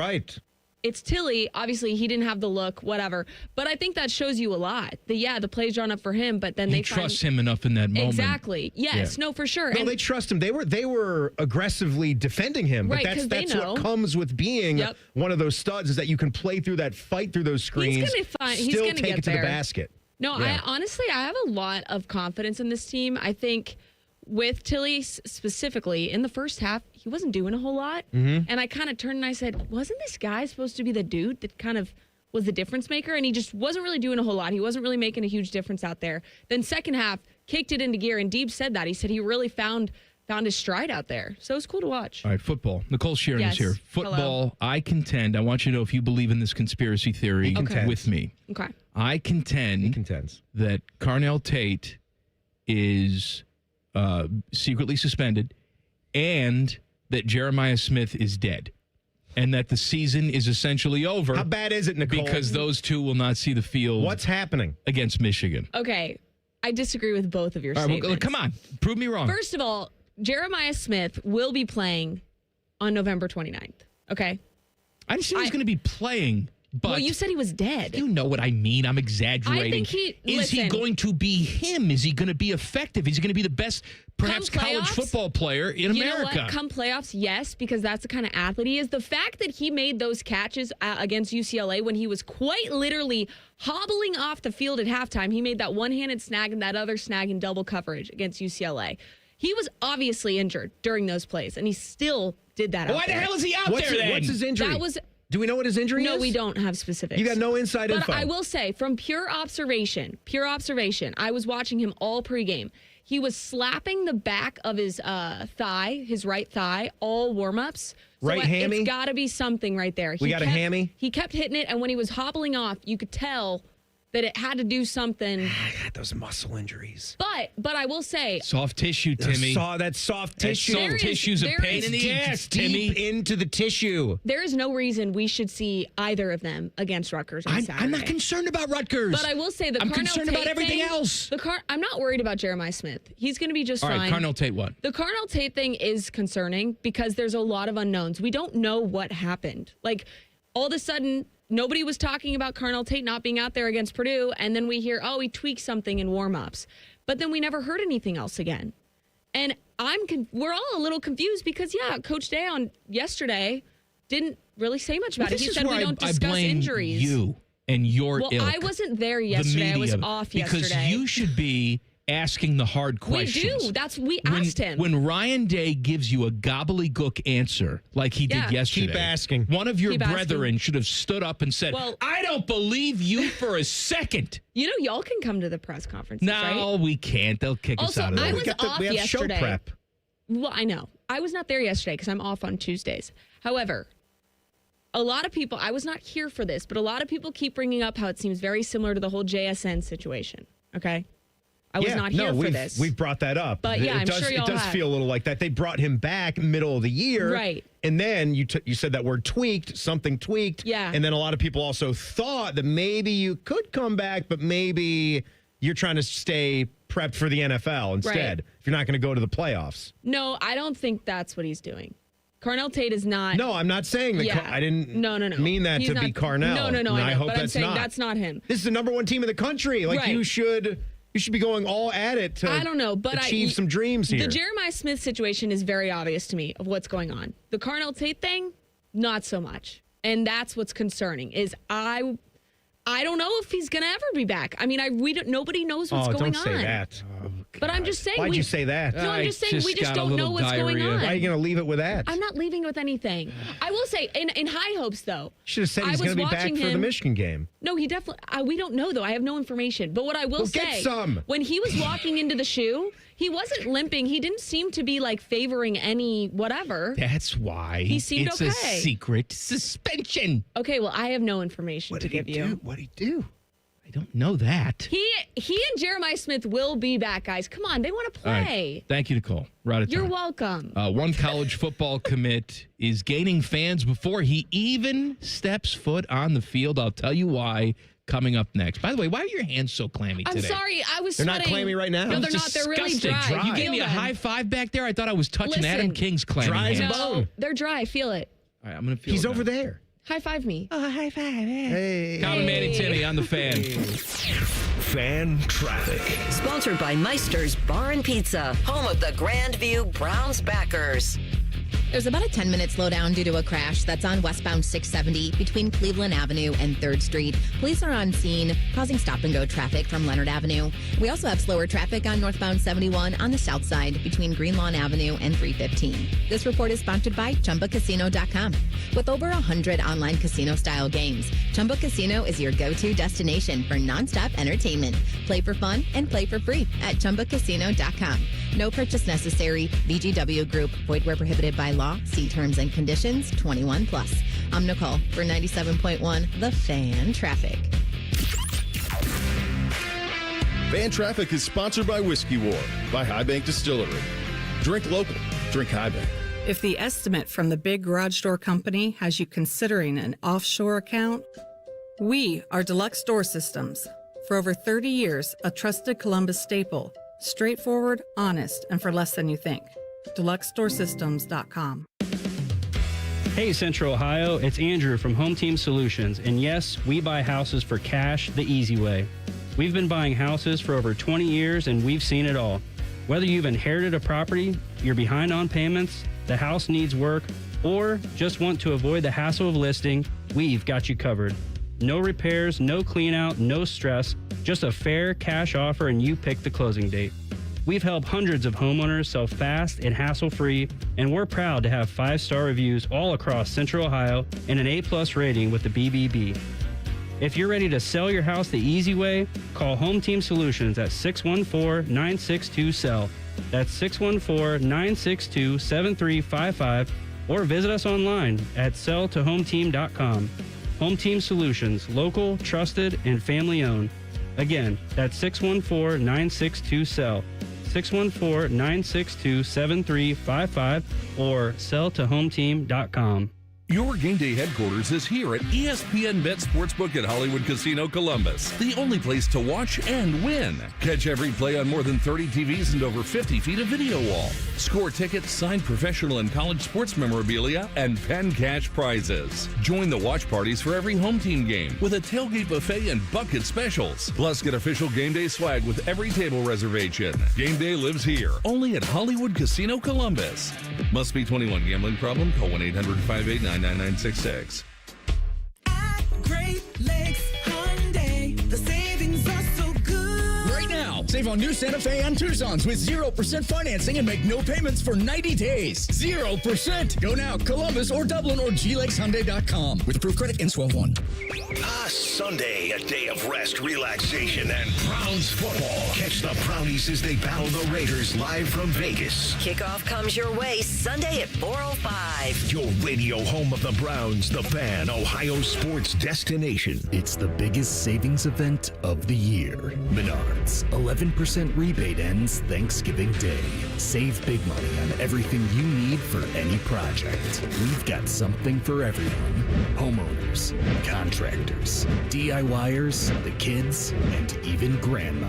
it's Tilly. Obviously, he didn't have the look, whatever. But I think that shows you a lot. The play's drawn up for him, but then they trust him enough in that moment. Exactly. Yes. No, for sure. No, And they trust him. They were aggressively defending him, but Right, 'cause they that's know. what comes with being one of those studs is that you can play through that, fight through those screens, He's gonna find- he's still gonna take get it to there. the basket. No, Yeah. I have a lot of confidence in this team. I think with Tilly specifically in the first half, he wasn't doing a whole lot. Mhm. And I kind of turned and I said, wasn't this guy supposed to be the dude that kind of was the difference maker? And he just wasn't really doing a whole lot. He wasn't really making a huge difference out there. Then second half, kicked it into gear. And Deeb said that. He said he really found his stride out there. So it was cool to watch. All right, football. Nicole Shearin Yes. is here. Football, I contend. I want you to know if you believe in this conspiracy theory with me. Okay. I contend that Carnell Tate is secretly suspended and that Jeremiah Smith is dead and that the season is essentially over. How bad is it, Nicole? Because those two will not see the field. What's happening? Against Michigan. Okay. I disagree with both of your All right, statements. well, come on. Prove me wrong. First of all, Jeremiah Smith will be playing on November 29th. Okay. I didn't say he was going to be playing, but well, you said he was dead. You know what I mean. I'm exaggerating. I think Is he going to be him? Is he going to be effective? Is he going to be the best, perhaps, college football player in you America? know what? Come playoffs, yes, because that's the kind of athlete he is. The fact that he made those catches against UCLA when he was quite literally hobbling off the field at halftime, he made that one-handed snag and that other snag in double coverage against UCLA. He was obviously injured during those plays, and he still did that. Why the hell is he out there then? What's his injury? That was. Do we know what his injury is? No, we don't have specifics. You got no inside but info. I will say, from pure observation, I was watching him all pregame. He was slapping the back of his thigh, his right thigh, all warm-ups. So Right hammy? It's got to be something right there. We got a hammy? He kept hitting it, and when he was hobbling off, you could tell that it had to do something. Those muscle injuries. But I will say, Soft tissue, Timmy. That soft tissue. Soft tissue's a pain in the ass, Timmy. Deep into the tissue. there is no reason we should see either of them against Rutgers on Saturday. I'm not concerned about Rutgers. But I will say I'm Carnell concerned Tate about everything thing, else. I'm not worried about Jeremiah Smith. He's going to be just All fine. right, Carnell Tate what? The Carnell Tate thing is concerning because there's a lot of unknowns. We don't know what happened. Like, all of a sudden, nobody was talking about Carnell Tate not being out there against Purdue, and then we hear, oh, he tweaked something in warm-ups. But then we never heard anything else again. And we're all a little confused because, Coach Day on yesterday didn't really say much about it. He said we don't discuss injuries. You and your ilk. I wasn't there yesterday. I was off yesterday. Because you should be asking the hard questions. We do. We asked him. When Ryan Day gives you a gobbledygook answer like he did yesterday. Keep asking. One of your brethren should have stood up and said, Well, I don't believe you for a second. You know, y'all can come to the press conferences, No, we can't. They'll kick us out of there. I was off we have yesterday. show prep. Well, I know. I was not there yesterday because I'm off on Tuesdays. However, a lot of people, I was not here for this, but a lot of people keep bringing up how it seems very similar to the whole JSN situation. Okay? I was not here for this. We've brought that up. But I'm sure y'all it does have. feel a little like that. They brought him back middle of the year. Right. And then you said that word tweaked, something tweaked. Yeah. And then a lot of people also thought that maybe you could come back, but maybe you're trying to stay prepped for the NFL instead. Right. If you're not going to go to the playoffs. No, I don't think that's what he's doing. Carnell Tate is not. No, I'm not saying that. Yeah. I didn't mean that He's to not, be Carnell. No, And I know, hope but I'm that's saying not. that's not him. This is the number one team in the country. Like, Right. you should be going all at it to I don't know, but achieve some dreams here. The Jeremiah Smith situation is very obvious to me of what's going on. The Carnell Tate thing, not so much. And that's what's concerning is I don't know if he's going to ever be back. I mean, nobody knows what's going on. Don't say that. But I'm just saying. Why'd you say that? No, I'm just saying we just don't know what's going on. Why are you going to leave it with that? I'm not leaving with anything. I will say, in high hopes, though. Should have said he's going to be back for the Michigan game. No, he definitely. We don't know, though. I have no information. But what I will say, get some. When he was walking into the shoe, he wasn't limping. He didn't seem to be like favoring any whatever. That's why He seemed it's okay. a secret suspension. Okay, well, I have no information to give you. What'd he do? I don't know that. He and Jeremiah Smith will be back, guys. Come on, they want to All right. play. Thank you, Nicole. We're out of time. You're welcome. One college football commit is gaining fans before he even steps foot on the field. I'll tell you why coming up next. By the way, why are your hands so clammy today? I'm sorry. I was They're sweating. not clammy right now? No, they're not. It's They're really disgusting. dry. You gave me a high five back there. I thought I was touching Adam King's clammy Dry as a hands. bone. They're dry. Feel it. All right, I'm going to feel He's it over now. there. High five me. Oh, high five. Hey. Common Man and Timmy on the Fan. Fan traffic. Sponsored by Meister's Bar and Pizza, home of the Grandview Browns backers. There's about a 10-minute slowdown due to a crash that's on westbound 670 between Cleveland Avenue and 3rd Street. Police are on scene, causing stop-and-go traffic from Leonard Avenue. We also have slower traffic on northbound 71 on the south side between Greenlawn Avenue and 315. This report is sponsored by ChumbaCasino.com. With over 100 online casino-style games, Chumba Casino is your go-to destination for nonstop entertainment. Play for fun and play for free at ChumbaCasino.com. No purchase necessary. VGW Group. Void where prohibited by law. See terms and conditions. 21 plus. I'm Nicole for 97.1 The Fan Traffic. Fan Traffic is sponsored by Whiskey War by High Bank Distillery. Drink local. Drink High Bank. If the estimate from the big garage door company has you considering an offshore account, we are Deluxe Door Systems. For over 30 years, a trusted Columbus staple. Straightforward, honest, and for less than you think. DeluxeDoorSystems.com. Hey Central Ohio, it's Andrew from Home Team Solutions, and yes, we buy houses for cash the easy way. We've been buying houses for over 20 years and we've seen it all. Whether you've inherited a property, you're behind on payments, the house needs work, or just want to avoid the hassle of listing, we've got you covered. No repairs, no clean out, no stress, just a fair cash offer and you pick the closing date. We've helped hundreds of homeowners sell fast and hassle-free, and we're proud to have 5-star reviews all across Central Ohio and an A+ rating with the BBB. If you're ready to sell your house the easy way, call Home Team Solutions at 614-962-SELL. That's 614-962-7355, or visit us online at selltohometeam.com. Home Team Solutions, local, trusted, and family-owned. Again, that's 614-962-SELL. 614-962-7355 or selltohometeam.com. Your game day headquarters is here at ESPN Bet Sportsbook at Hollywood Casino Columbus, the only place to watch and win. Catch every play on more than 30 TVs and over 50 feet of video wall. Score tickets, signed professional and college sports memorabilia, and pen cash prizes. Join the watch parties for every home team game with a tailgate buffet and bucket specials. Plus, get official game day swag with every table reservation. Game day lives here, only at Hollywood Casino Columbus. Must be 21. Gambling problem? Call 1-800-589-9966. Great Lakes Hyundai, the savings are so good. Right now, save on new Santa Fe and Tucson's with 0% financing and make no payments for 90 days. 0%. Go now, Columbus or Dublin or glakeshyundai.com with approved credit in 12-1. Sunday, a day of rest, relaxation, and Browns football. Catch the Brownies as they battle the Raiders live from Vegas. Kickoff comes your way Sunday at 4:05. Your radio home of the Browns, the Fan, Ohio sports destination. It's the biggest savings event of the year. Menards, 11% rebate ends Thanksgiving Day. Save big money on everything you need for any project. We've got something for everyone. Homeowners, contractors, DIYers, the kids, and even grandma.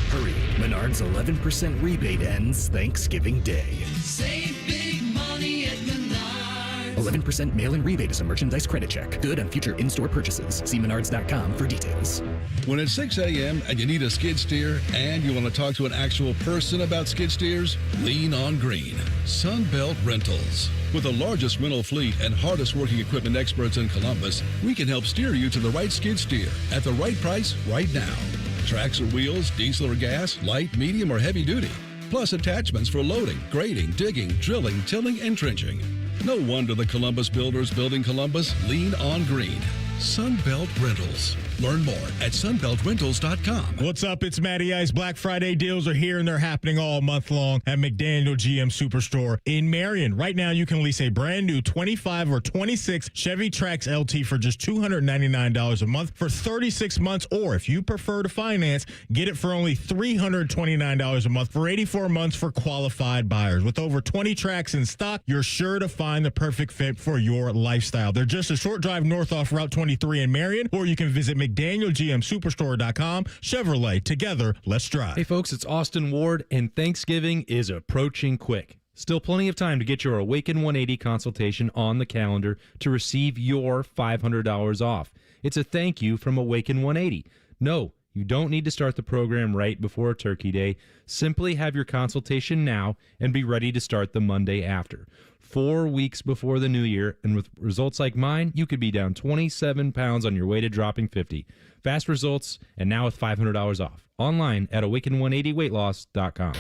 Hurry, Menards 11% rebate ends Thanksgiving Day. Save big money at Menards. 11% mail-in rebate is a merchandise credit check. Good on future in-store purchases. See menards.com for details. When it's 6 a.m. and you need a skid steer and you want to talk to an actual person about skid steers, lean on green. Sunbelt Rentals. With the largest rental fleet and hardest working equipment experts in Columbus, we can help steer you to the right skid steer at the right price right now. Tracks or wheels, diesel or gas, light, medium, or heavy duty. Plus attachments for loading, grading, digging, drilling, tilling, and trenching. No wonder the Columbus builders building Columbus lean on green. Sunbelt Rentals. Learn more at sunbeltrentals.com. What's up? It's Matty Ice. Black Friday deals are here and they're happening all month long at McDaniel GM Superstore in Marion. Right now, you can lease a brand new 25 or 26 Chevy Trax LT for just $299 a month for 36 months. Or if you prefer to finance, get it for only $329 a month for 84 months for qualified buyers. With over 20 tracks in stock, you're sure to find the perfect fit for your lifestyle. They're just a short drive north off Route 23 in Marion, or you can visit McDanielGMSuperstore.com. Chevrolet, together, let's drive. Hey folks, it's Austin Ward, and Thanksgiving is approaching quick. Still plenty of time to get your Awaken 180 consultation on the calendar to receive your $500 off. It's a thank you from Awaken 180. No, you don't need to start the program right before Turkey Day. Simply have your consultation now and be ready to start the Monday after. 4 weeks before the new year, and with results like mine, you could be down 27 pounds on your way to dropping 50. Fast results, and now with $500 off. Online at awaken180weightloss.com.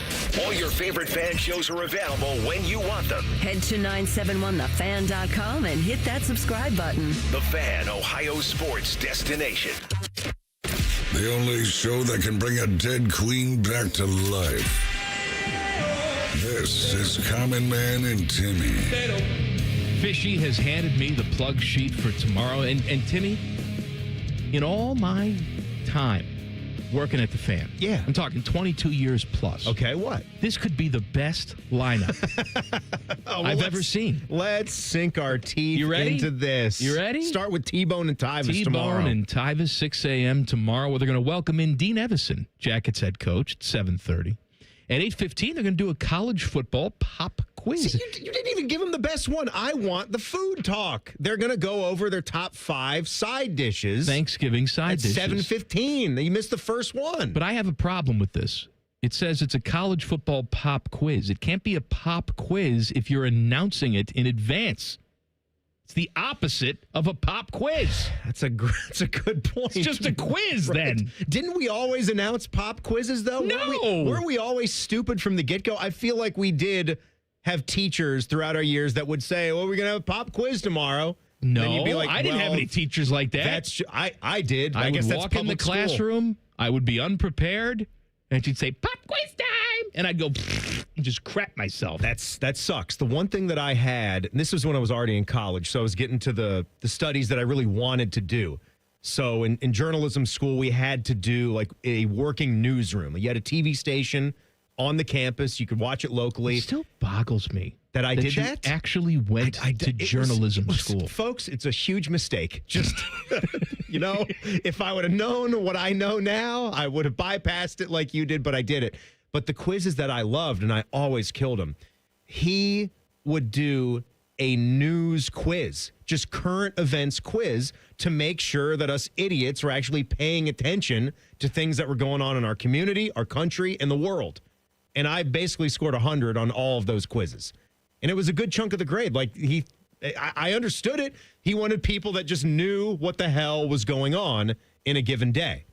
All your favorite fan shows are available when you want them. Head to 971thefan.com and hit that subscribe button. The Fan, Ohio sports destination. The only show that can bring a dead queen back to life. This is Common Man and Timmy. Fishy has handed me the plug sheet for tomorrow. And Timmy, in all my time working at the Fan, I'm talking 22 years plus. Okay, what? This could be the best lineup I've ever seen. Let's sink our teeth into this. You ready? Start with T-Bone and Tyvus tomorrow. T-Bone and Tyvus, 6 a.m. tomorrow, where they're going to welcome in Dean Evison, Jackets head coach, at 7:30. At 8:15, they're going to do a college football pop quiz. See, you didn't even give them the best one. I want the food talk. They're going to go over their top 5 side dishes. Thanksgiving side dishes. At 7:15. You missed the first one. But I have a problem with this. It says it's a college football pop quiz. It can't be a pop quiz if you're announcing it in advance. It's the opposite of a pop quiz. That's a good point. It's just a quiz, right. Then. Didn't we always announce pop quizzes, though? No. Weren't we always stupid from the get-go? I feel like we did have teachers throughout our years that would say, well, we're going to have a pop quiz tomorrow. No, you'd be like, I didn't have any teachers like that. I did. I guess would that's walk in the classroom. I would be unprepared, and she'd say, pop quiz time. And I'd go and just crap myself. That sucks. The one thing that I had, and this was when I was already in college, so I was getting to the studies that I really wanted to do. So in journalism school, we had to do like a working newsroom. You had a TV station on the campus. You could watch it locally. It still boggles me that I did you that. Actually went to journalism school. Folks, it's a huge mistake. Just, if I would have known what I know now, I would have bypassed it like you did, but I did it. But the quizzes that I loved, and I always killed him, he would do a news quiz, just current events quiz, to make sure that us idiots were actually paying attention to things that were going on in our community, our country, and the world. And I basically scored 100 on all of those quizzes. And it was a good chunk of the grade. Like, I understood it. He wanted people that just knew what the hell was going on in a given day.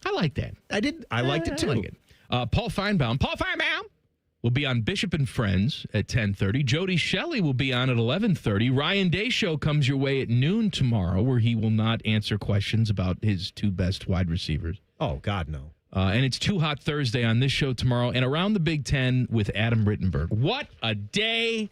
I like that. I liked it too. I like it. Paul Feinbaum will be on Bishop and Friends at 10:30. Jody Shelley will be on at 11:30. Ryan Day Show comes your way at noon tomorrow, where he will not answer questions about his two best wide receivers. Oh, God, no. And it's Too Hot Thursday on this show tomorrow, and Around the Big Ten with Adam Rittenberg. What a day.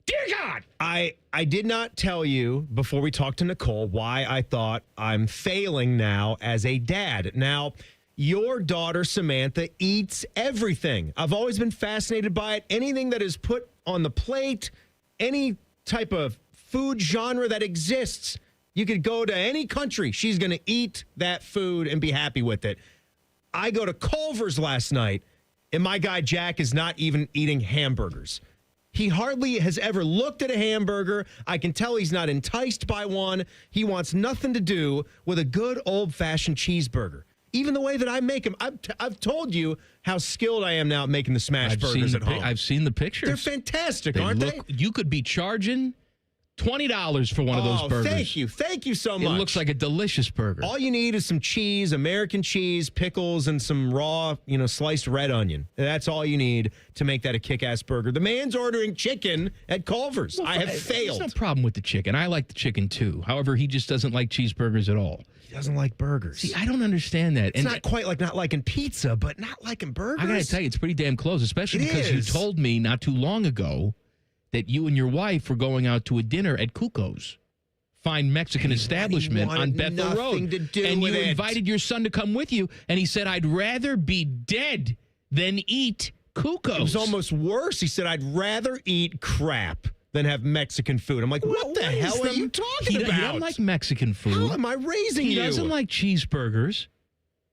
Dear God! I did not tell you before we talked to Nicole why I thought I'm failing now as a dad. Now, your daughter, Samantha, eats everything. I've always been fascinated by it. Anything that is put on the plate, any type of food genre that exists, you could go to any country. She's going to eat that food and be happy with it. I go to Culver's last night, and my guy Jack is not even eating hamburgers. He hardly has ever looked at a hamburger. I can tell he's not enticed by one. He wants nothing to do with a good old-fashioned cheeseburger. Even the way that I make them. I've told you how skilled I am now at making the smash burgers at home. I've seen the pictures. They're fantastic, aren't they? You could be charging $20 for one of those burgers. Thank you. Thank you so much. It looks like a delicious burger. All you need is some cheese, American cheese, pickles, and some raw, sliced red onion. That's all you need to make that a kick-ass burger. The man's ordering chicken at Culver's. I have failed. There's no problem with the chicken. I like the chicken, too. However, he just doesn't like cheeseburgers at all. He doesn't like burgers. See, I don't understand that. It's not quite like not liking pizza, but not liking burgers. I got to tell you, it's pretty damn close, especially because you told me not too long ago that you and your wife were going out to a dinner at Cuco's, fine Mexican establishment on Bethel Road. And you invited your son to come with you, and he said, I'd rather be dead than eat Cuco's. It was almost worse. He said, I'd rather eat crap than have Mexican food. I'm like, what the hell are you talking about? He doesn't like Mexican food. How am I raising you? He doesn't like cheeseburgers.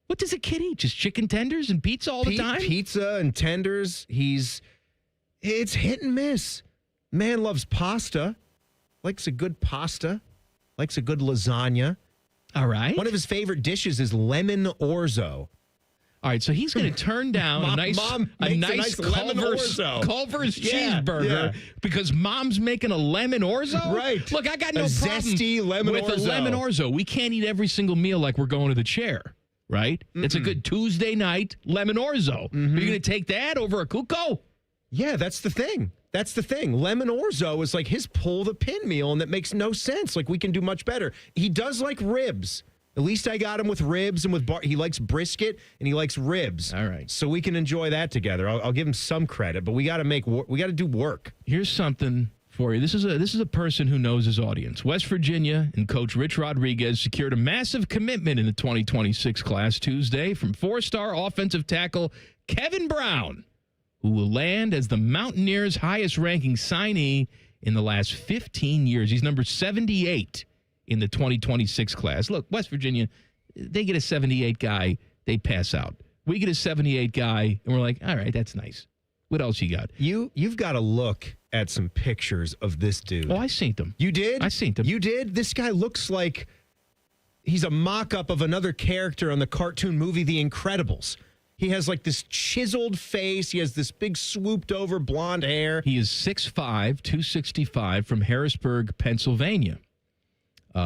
What does a kid eat? Just chicken tenders and pizza all the time? Pizza and tenders. It's hit and miss. Man loves pasta, likes a good pasta, likes a good lasagna. All right. One of his favorite dishes is lemon orzo. All right, so he's going to turn down a nice Culver's cheeseburger because mom's making a lemon orzo? Right. Look, I got no zesty problem lemon with orzo. a lemon orzo. We can't eat every single meal like we're going to the chair, right? It's a good Tuesday night lemon orzo. Are you going to take that over a Cuco? Yeah, that's the thing. That's the thing. Lemon orzo is like his pull the pin meal, and that makes no sense. Like, we can do much better. He does like ribs. At least I got him with ribs and with he likes brisket and he likes ribs. All right. So we can enjoy that together. I'll give him some credit, but we got to do work. Here's something for you. This is a person who knows his audience. West Virginia and Coach Rich Rodriguez secured a massive commitment in the 2026 class Tuesday from 4-star offensive tackle Kevin Brown, who will land as the Mountaineers' highest-ranking signee in the last 15 years. He's number 78 in the 2026 class. Look, West Virginia, they get a 78 guy, they pass out. We get a 78 guy, and we're like, all right, that's nice. What else you got? You've got to look at some pictures of this dude. Oh, I seen them. You did? I seen them. You did? This guy looks like he's a mock-up of another character on the cartoon movie The Incredibles. He has like this chiseled face. He has this big swooped over blonde hair. He is 6'5", 265 from Harrisburg, Pennsylvania.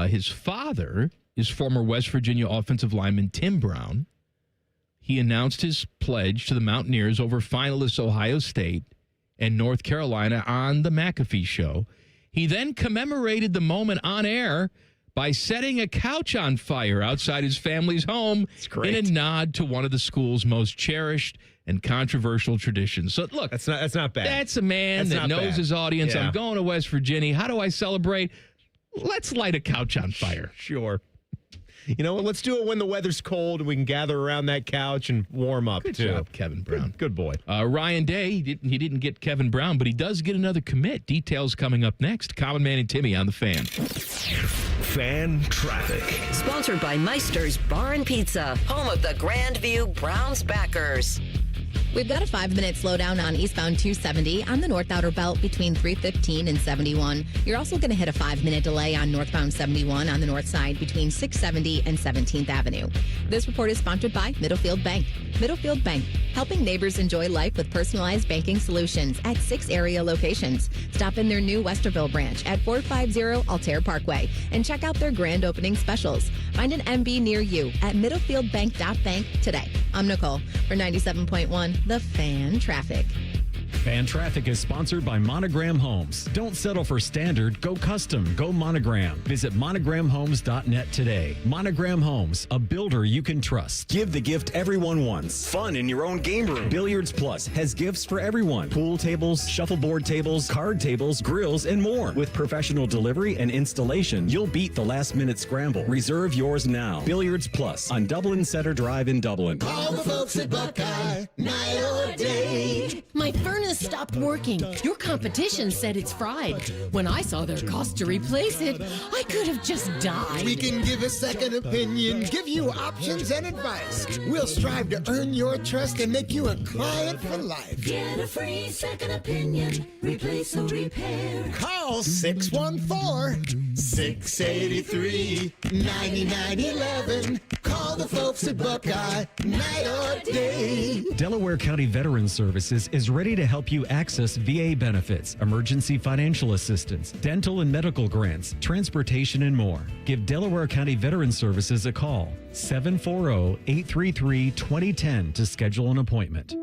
His father is former West Virginia offensive lineman Tim Brown. He announced his pledge to the Mountaineers over finalists Ohio State and North Carolina on the McAfee Show. He then commemorated the moment on air by setting a couch on fire outside his family's home in a nod to one of the school's most cherished and controversial traditions. So, look, that's not bad. That's a man that knows his audience. Yeah. I'm going to West Virginia. How do I celebrate? Let's light a couch on fire. Sure. You know what? Let's do it when the weather's cold and we can gather around that couch and warm up, Good too. job, Kevin Brown. Good boy. Ryan Day, he didn't get Kevin Brown, but he does get another commit. Details coming up next. Common Man and Timmy on the Fan. Fan traffic. Sponsored by Meister's Bar and Pizza, home of the Grandview Browns backers. We've got a 5-minute slowdown on eastbound 270 on the north outer belt between 315 and 71. You're also going to hit a 5-minute delay on northbound 71 on the north side between 670 and 17th Avenue. This report is sponsored by Middlefield Bank. Middlefield Bank, helping neighbors enjoy life with personalized banking solutions at 6 area locations. Stop in their new Westerville branch at 450 Altair Parkway and check out their grand opening specials. Find an MB near you at middlefieldbank.bank today. I'm Nicole for 97.1 The Fan Traffic. Fan Traffic is sponsored by Monogram Homes. Don't settle for standard. Go custom. Go Monogram. Visit monogramhomes.net today. Monogram Homes, a builder you can trust. Give the gift everyone wants. Fun in your own game room. Billiards Plus has gifts for everyone. Pool tables, shuffleboard tables, card tables, grills, and more. With professional delivery and installation, you'll beat the last-minute scramble. Reserve yours now. Billiards Plus on Dublin Center Drive in Dublin. Call the folks at Buckeye, night or day. My furnace stopped working. Your competition said it's fried. When I saw their cost to replace it, I could have just died. We can give a second opinion, give you options and advice. We'll strive to earn your trust and make you a client for life. Get a free second opinion. Replace or repair. Call 614-683-9911. Call the folks at Buckeye, night or day. Delaware County Veterans Services is ready to help you access VA benefits, emergency financial assistance, dental and medical grants, transportation, and more. Give Delaware County Veterans Services a call, 740-833-2010 to schedule an appointment.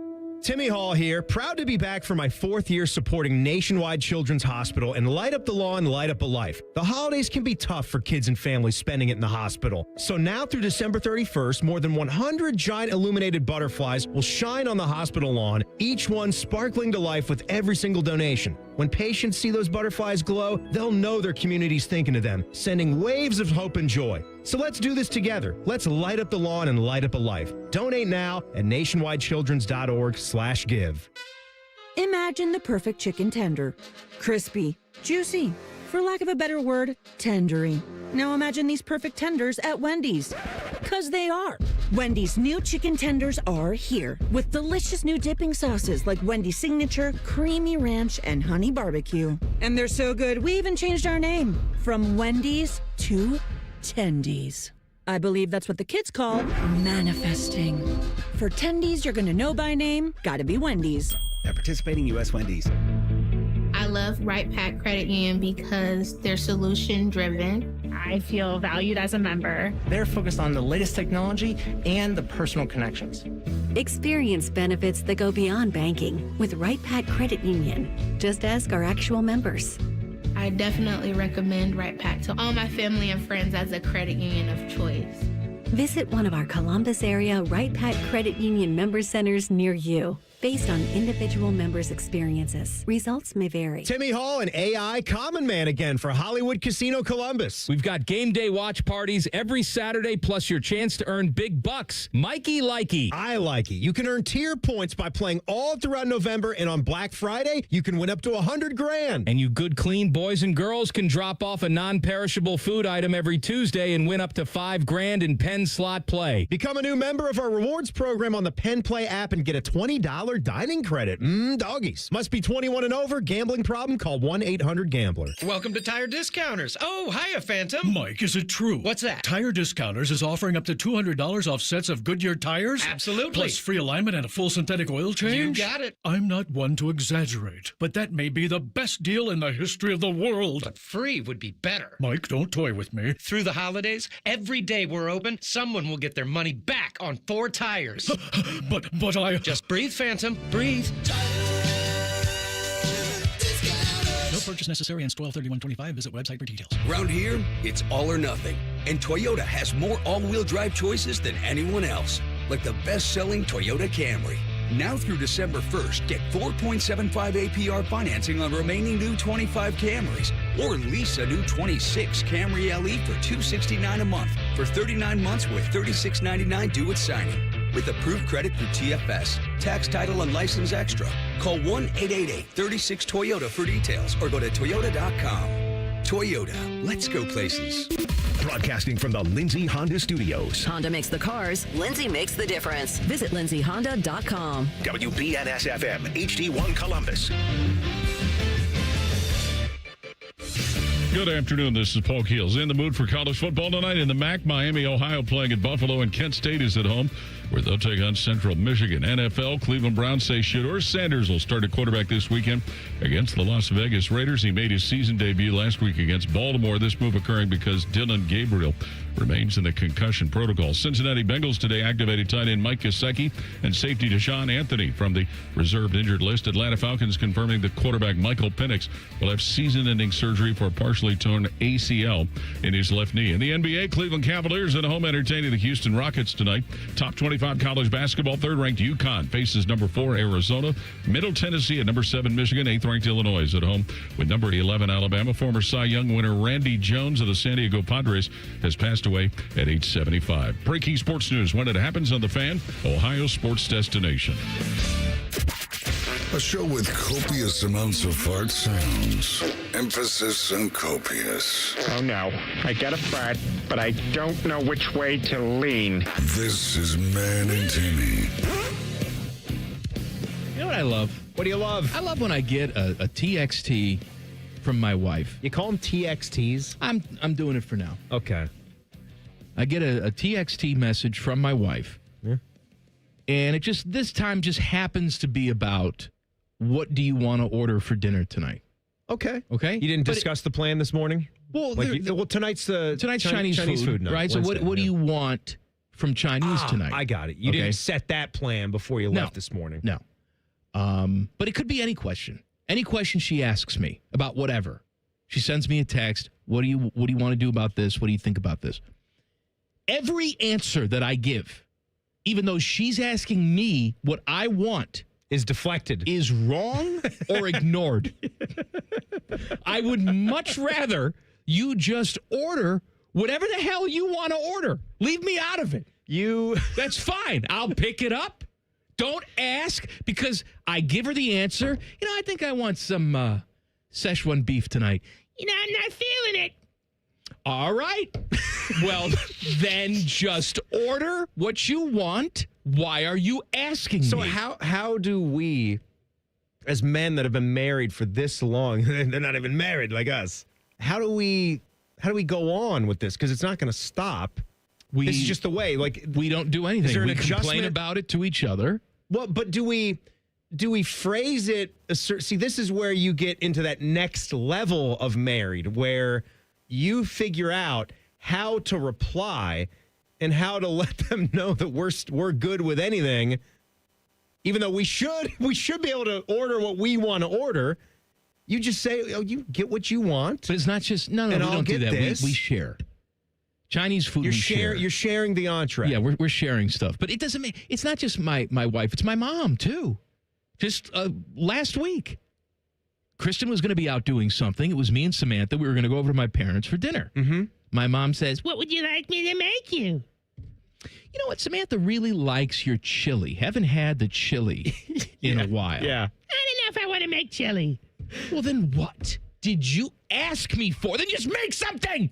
Timmy Hall here, proud to be back for my 4th year supporting Nationwide Children's Hospital and Light Up the Lawn, Light Up a Life. The holidays can be tough for kids and families spending it in the hospital. So now through December 31st, more than 100 giant illuminated butterflies will shine on the hospital lawn, each one sparkling to life with every single donation. When patients see those butterflies glow, they'll know their community's thinking of them, sending waves of hope and joy. So let's do this together. Let's light up the lawn and light up a life. Donate now at nationwidechildrens.org/give. Imagine the perfect chicken tender. Crispy, juicy, for lack of a better word, tendery. Now imagine these perfect tenders at Wendy's. 'Cause they are. Wendy's new chicken tenders are here with delicious new dipping sauces like Wendy's Signature, Creamy Ranch, and Honey Barbecue. And they're so good, we even changed our name from Wendy's to Tendies. I believe that's what the kids call manifesting. For Tendies you're gonna know by name, gotta be Wendy's. At participating U.S. Wendy's. I love Right Pack Credit Union because they're solution driven. I feel valued as a member. They're focused on the latest technology and the personal connections. Experience benefits that go beyond banking with Right Pack Credit Union. Just ask our actual members. I definitely recommend Right Pack to all my family and friends as a credit union of choice. Visit one of our Columbus area Right Pack Credit Union member centers near you. Based on individual members' experiences, results may vary. Timmy Hall and AI Common Man again for Hollywood Casino Columbus. We've got game day watch parties every Saturday, plus your chance to earn big bucks. Mikey Likey. I like it. You can earn tier points by playing all throughout November, and on Black Friday, you can win up to $100,000. And you good, clean boys and girls can drop off a non-perishable food item every Tuesday and win up to $5,000 in Penn slot play. Become a new member of our rewards program on the Penn Play app and get a $20 dining credit. Doggies. Must be 21 and over. Gambling problem? Call 1-800-GAMBLER. Welcome to Tire Discounters. Oh, hiya, Phantom. Mike, is it true? What's that? Tire Discounters is offering up to $200 off sets of Goodyear tires? Absolutely. Plus free alignment and a full synthetic oil change? You got it. I'm not one to exaggerate, but that may be the best deal in the history of the world. But free would be better. Mike, don't toy with me. Through the holidays, every day we're open, someone will get their money back on 4 tires. But I... Just breathe, Phantom. Breathe. No purchase necessary. Install 3125. Visit website for details. Around here, it's all or nothing. And Toyota has more all-wheel drive choices than anyone else. Like the best-selling Toyota Camry. Now through December 1st, get 4.75 APR financing on remaining new 25 Camrys, or lease a new 26 Camry LE for $269 a month for 39 months with $36.99 due at signing. With approved credit through TFS, tax, title, and license extra. Call 1-888-36-TOYOTA for details or go to toyota.com. Toyota, let's go places. Broadcasting from the Lindsay Honda Studios. Honda makes the cars. Lindsay makes the difference. Visit lindsayhonda.com. WBNS-FM, HD1 Columbus. Good afternoon. This is Paul Keels. In the mood for college football tonight in the MAC. Miami, Ohio playing at Buffalo, and Kent State is at home, where they'll take on Central Michigan. NFL, Cleveland Browns say Shedeur Sanders will start at quarterback this weekend against the Las Vegas Raiders. He made his season debut last week against Baltimore. This move occurring because Dylan Gabriel remains in the concussion protocol. Cincinnati Bengals today activated tight end Mike Gesicki and safety Deshaun Anthony from the reserved injured list. Atlanta Falcons confirming that quarterback Michael Penix will have season-ending surgery for a partially torn ACL in his left knee. In the NBA, Cleveland Cavaliers at home entertaining the Houston Rockets tonight. Top 25 college basketball, third-ranked UConn faces number 4 Arizona. Middle Tennessee at number 7 Michigan. 8th-ranked Illinois is at home with number 11 Alabama. Former Cy Young winner Randy Jones of the San Diego Padres has passed away at age 75. Breaking sports news when it happens on The Fan, Ohio sports destination. A show with copious amounts of fart sounds. Emphasis on copious. Oh no, I got a fart, but I don't know which way to lean. This is Man and Timmy. You know what I love? What do you love? I love when I get a TXT from my wife. You call them TXTs? I'm doing it for now. Okay. I get a TXT message from my wife. Yeah. And it just, this time just happens to be about, what do you want to order for dinner tonight? Okay. Okay. You didn't discuss the plan this morning? Well, tonight's Chinese food night, right? Wednesday, so what do you want from Chinese tonight? I got it. You didn't set that plan before you left this morning. No. But it could be any question. Any question she asks me about whatever. She sends me a text. What do you want to do about this? What do you think about this? Every answer that I give, even though she's asking me what I want, is deflected, is wrong or ignored. I would much rather you just order whatever the hell you want to order. Leave me out of it. That's fine. I'll pick it up. Don't ask, because I give her the answer. You know, I think I want some Szechuan beef tonight. You know, I'm not feeling it. All right. Well, then just order what you want. Why are you asking me? So how do we, as men that have been married for this long, they're not even married like us, how do we go on with this? Because it's not going to stop. This is just the way. Like, we don't do anything. We complain about it to each other. Well, but do we phrase it? See, this is where you get into that next level of married, where you figure out how to reply and how to let them know that we're good with anything, even though we should be able to order what we want to order. You just say, oh, you get what you want. But it's not just, no, we don't do that. We share. Chinese food, You're sharing the entree. Yeah, we're sharing stuff. But it doesn't mean, it's not just my wife, it's my mom, too. Just last week, Kristen was going to be out doing something. It was me and Samantha. We were going to go over to my parents for dinner. Mm-hmm. My mom says, what would you like me to make you? You know what? Samantha really likes your chili. Haven't had the chili in a while. Yeah. I don't know if I want to make chili. Well, then what did you ask me for? Then just make something.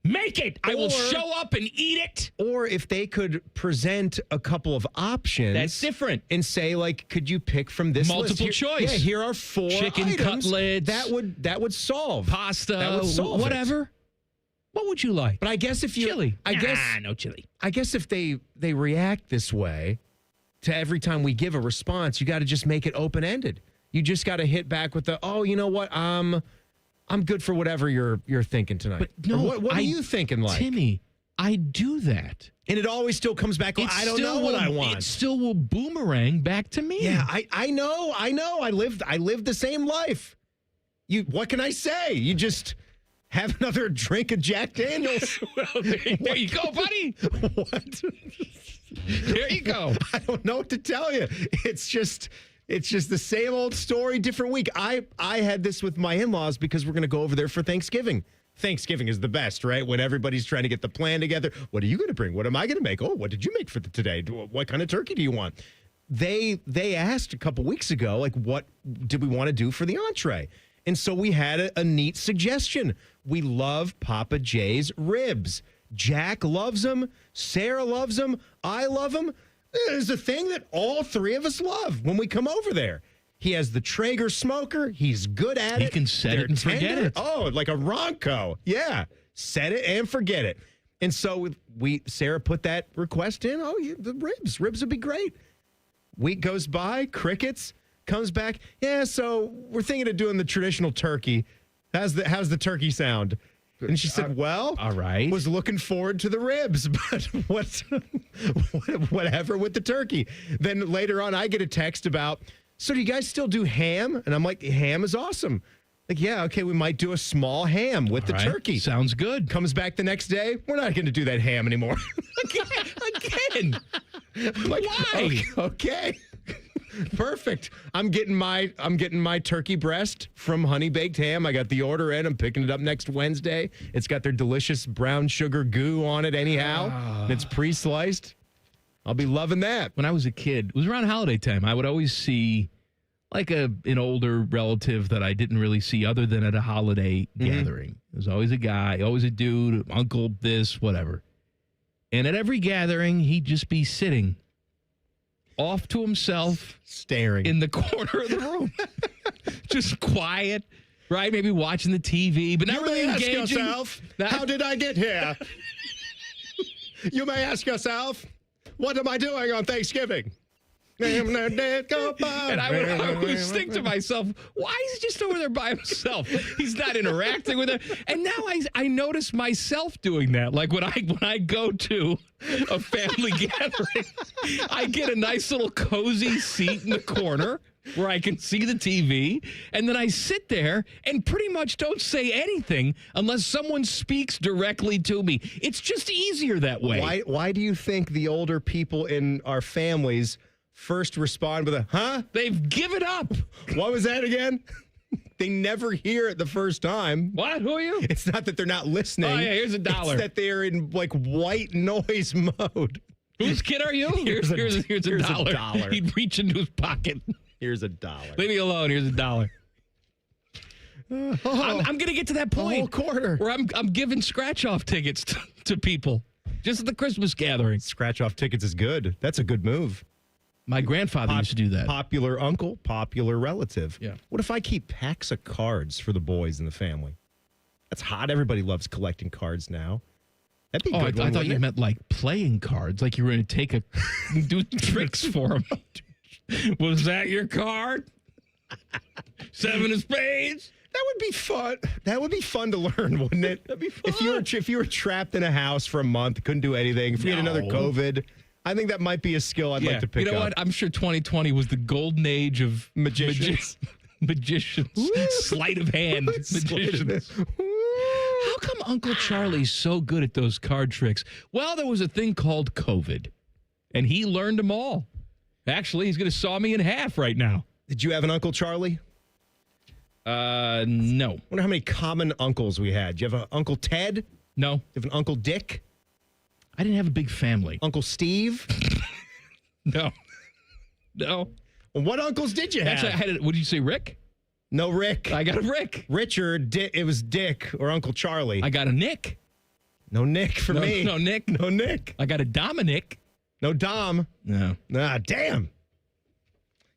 Make it. I will show up and eat it. Or if they could present a couple of options. That's different. And say, like, could you pick from this multiple list? choice. Yeah, here are 4 chicken items. cutlets. That would solve. Pasta. That would solve whatever. It. What would you like? But I guess if you chili. No chili. I guess if they react this way to every time we give a response, you got to just make it open-ended. You just got to hit back with the, oh, you know what? I'm good for whatever you're thinking tonight. But no, what are you thinking like? Timmy, I do that. And it always still comes back, I don't know what I want. It still will boomerang back to me. Yeah, I know. I lived the same life. What can I say? You just have another drink of Jack Daniels. Well, there you go, buddy. What? There Rico. I don't know what to tell you. It's just the same old story, different week. I had this with my in-laws because we're going to go over there for Thanksgiving. Thanksgiving is the best, right? When everybody's trying to get the plan together. What are you going to bring? What am I going to make? Oh, what did you make for today? What kind of turkey do you want? They asked a couple weeks ago, like, what did we want to do for the entree? And so we had a neat suggestion. We love Papa J's ribs. Jack loves them. Sarah loves them. I love them. There's a thing that all three of us love when we come over there. He has the Traeger smoker. He's good at it. He can set it and forget it. Oh, like a Ronco. Yeah. Set it and forget it. And so Sarah put that request in. Oh, yeah, the ribs. Ribs would be great. Week goes by. Crickets. Comes back. Yeah, so we're thinking of doing the traditional turkey. How's the turkey sound? And she said, well, all right. Was looking forward to the ribs, but whatever with the turkey. Then later on, I get a text about, so do you guys still do ham? And I'm like, ham is awesome. Like, yeah, okay, we might do a small ham with the turkey. Sounds good. Comes back the next day, we're not going to do that ham anymore. Again. I'm like, why? Okay. Perfect. I'm getting my turkey breast from Honey Baked Ham. I got the order in. I'm picking it up next Wednesday. It's got their delicious brown sugar goo on it anyhow. And it's pre-sliced. I'll be loving that. When I was a kid, it was around holiday time, I would always see like an older relative that I didn't really see other than at a holiday gathering. It was always a guy, always a dude, uncle, this, whatever. And at every gathering, he'd just be sitting off to himself, staring in the corner of the room, just quiet, right? Maybe watching the TV, but not really engaging. Ask yourself, how did I get here? You may ask yourself, what am I doing on Thanksgiving? And I would always think to myself, why is he just over there by himself? He's not interacting with her. And now I notice myself doing that. Like when I go to a family gathering, I get a nice little cozy seat in the corner where I can see the TV, and then I sit there and pretty much don't say anything unless someone speaks directly to me. It's just easier that way. Why do you think the older people in our families first respond with a, huh? They've given up. What was that again? They never hear it the first time. What? Who are you? It's not that they're not listening. Oh, yeah, here's $1. It's that they're in, like, white noise mode. Whose kid are you? Here's $1. He'd reach into his pocket. Here's $1. Leave me alone. Here's $1. I'm going to get to that point. A whole quarter. Where I'm giving scratch-off tickets to people. Just at the Christmas gathering. Scratch-off tickets is good. That's a good move. My grandfather used to do that. Popular uncle, popular relative. Yeah. What if I keep packs of cards for the boys in the family? That's hot. Everybody loves collecting cards now. That'd be good. I thought you meant like playing cards, like you were going to do tricks for them. Was that your card? 7 of spades? That would be fun. That would be fun to learn, wouldn't it? That'd be fun. If you were trapped in a house for a month, couldn't do anything, if we had another COVID, I think that might be a skill I'd like to pick up. You know what? I'm sure 2020 was the golden age of magicians. Magicians. Sleight of hand magicians. How come Uncle Charlie's so good at those card tricks? Well, there was a thing called COVID, and he learned them all. Actually, he's going to saw me in half right now. Did you have an Uncle Charlie? No. I wonder how many common uncles we had. Do you have an Uncle Ted? No. Do you have an Uncle Dick? I didn't have a big family. Uncle Steve? No. Well, what uncles did you have? Actually, what did you say, Rick? No, Rick. I got a Rick. Richard, it was Dick or Uncle Charlie. I got a Nick. No Nick for me. No Nick. No Nick. I got a Dominic. No Dom. No. Ah, damn.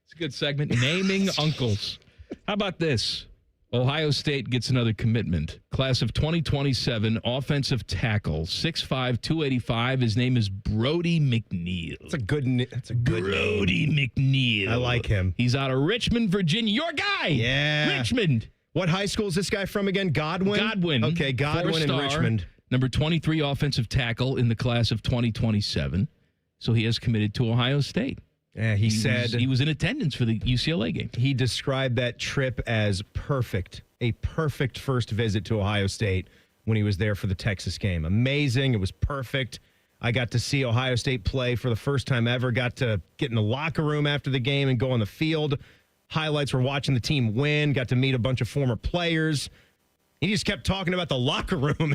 It's a good segment. Naming uncles. How about this? Ohio State gets another commitment. Class of 2027, offensive tackle, 6'5", 285. His name is Brody McNeil. That's a good name. Brody McNeil. I like him. He's out of Richmond, Virginia. Your guy. Yeah. Richmond. What high school is this guy from again? Godwin? Okay, Godwin in Richmond. Number 23 offensive tackle in the class of 2027. So he has committed to Ohio State. Yeah, he said he was in attendance for the UCLA game. He described that trip as perfect, a perfect first visit to Ohio State when he was there for the Texas game. Amazing. It was perfect. I got to see Ohio State play for the first time ever, got to get in the locker room after the game and go on the field. Highlights were watching the team win, got to meet a bunch of former players. He just kept talking about the locker room.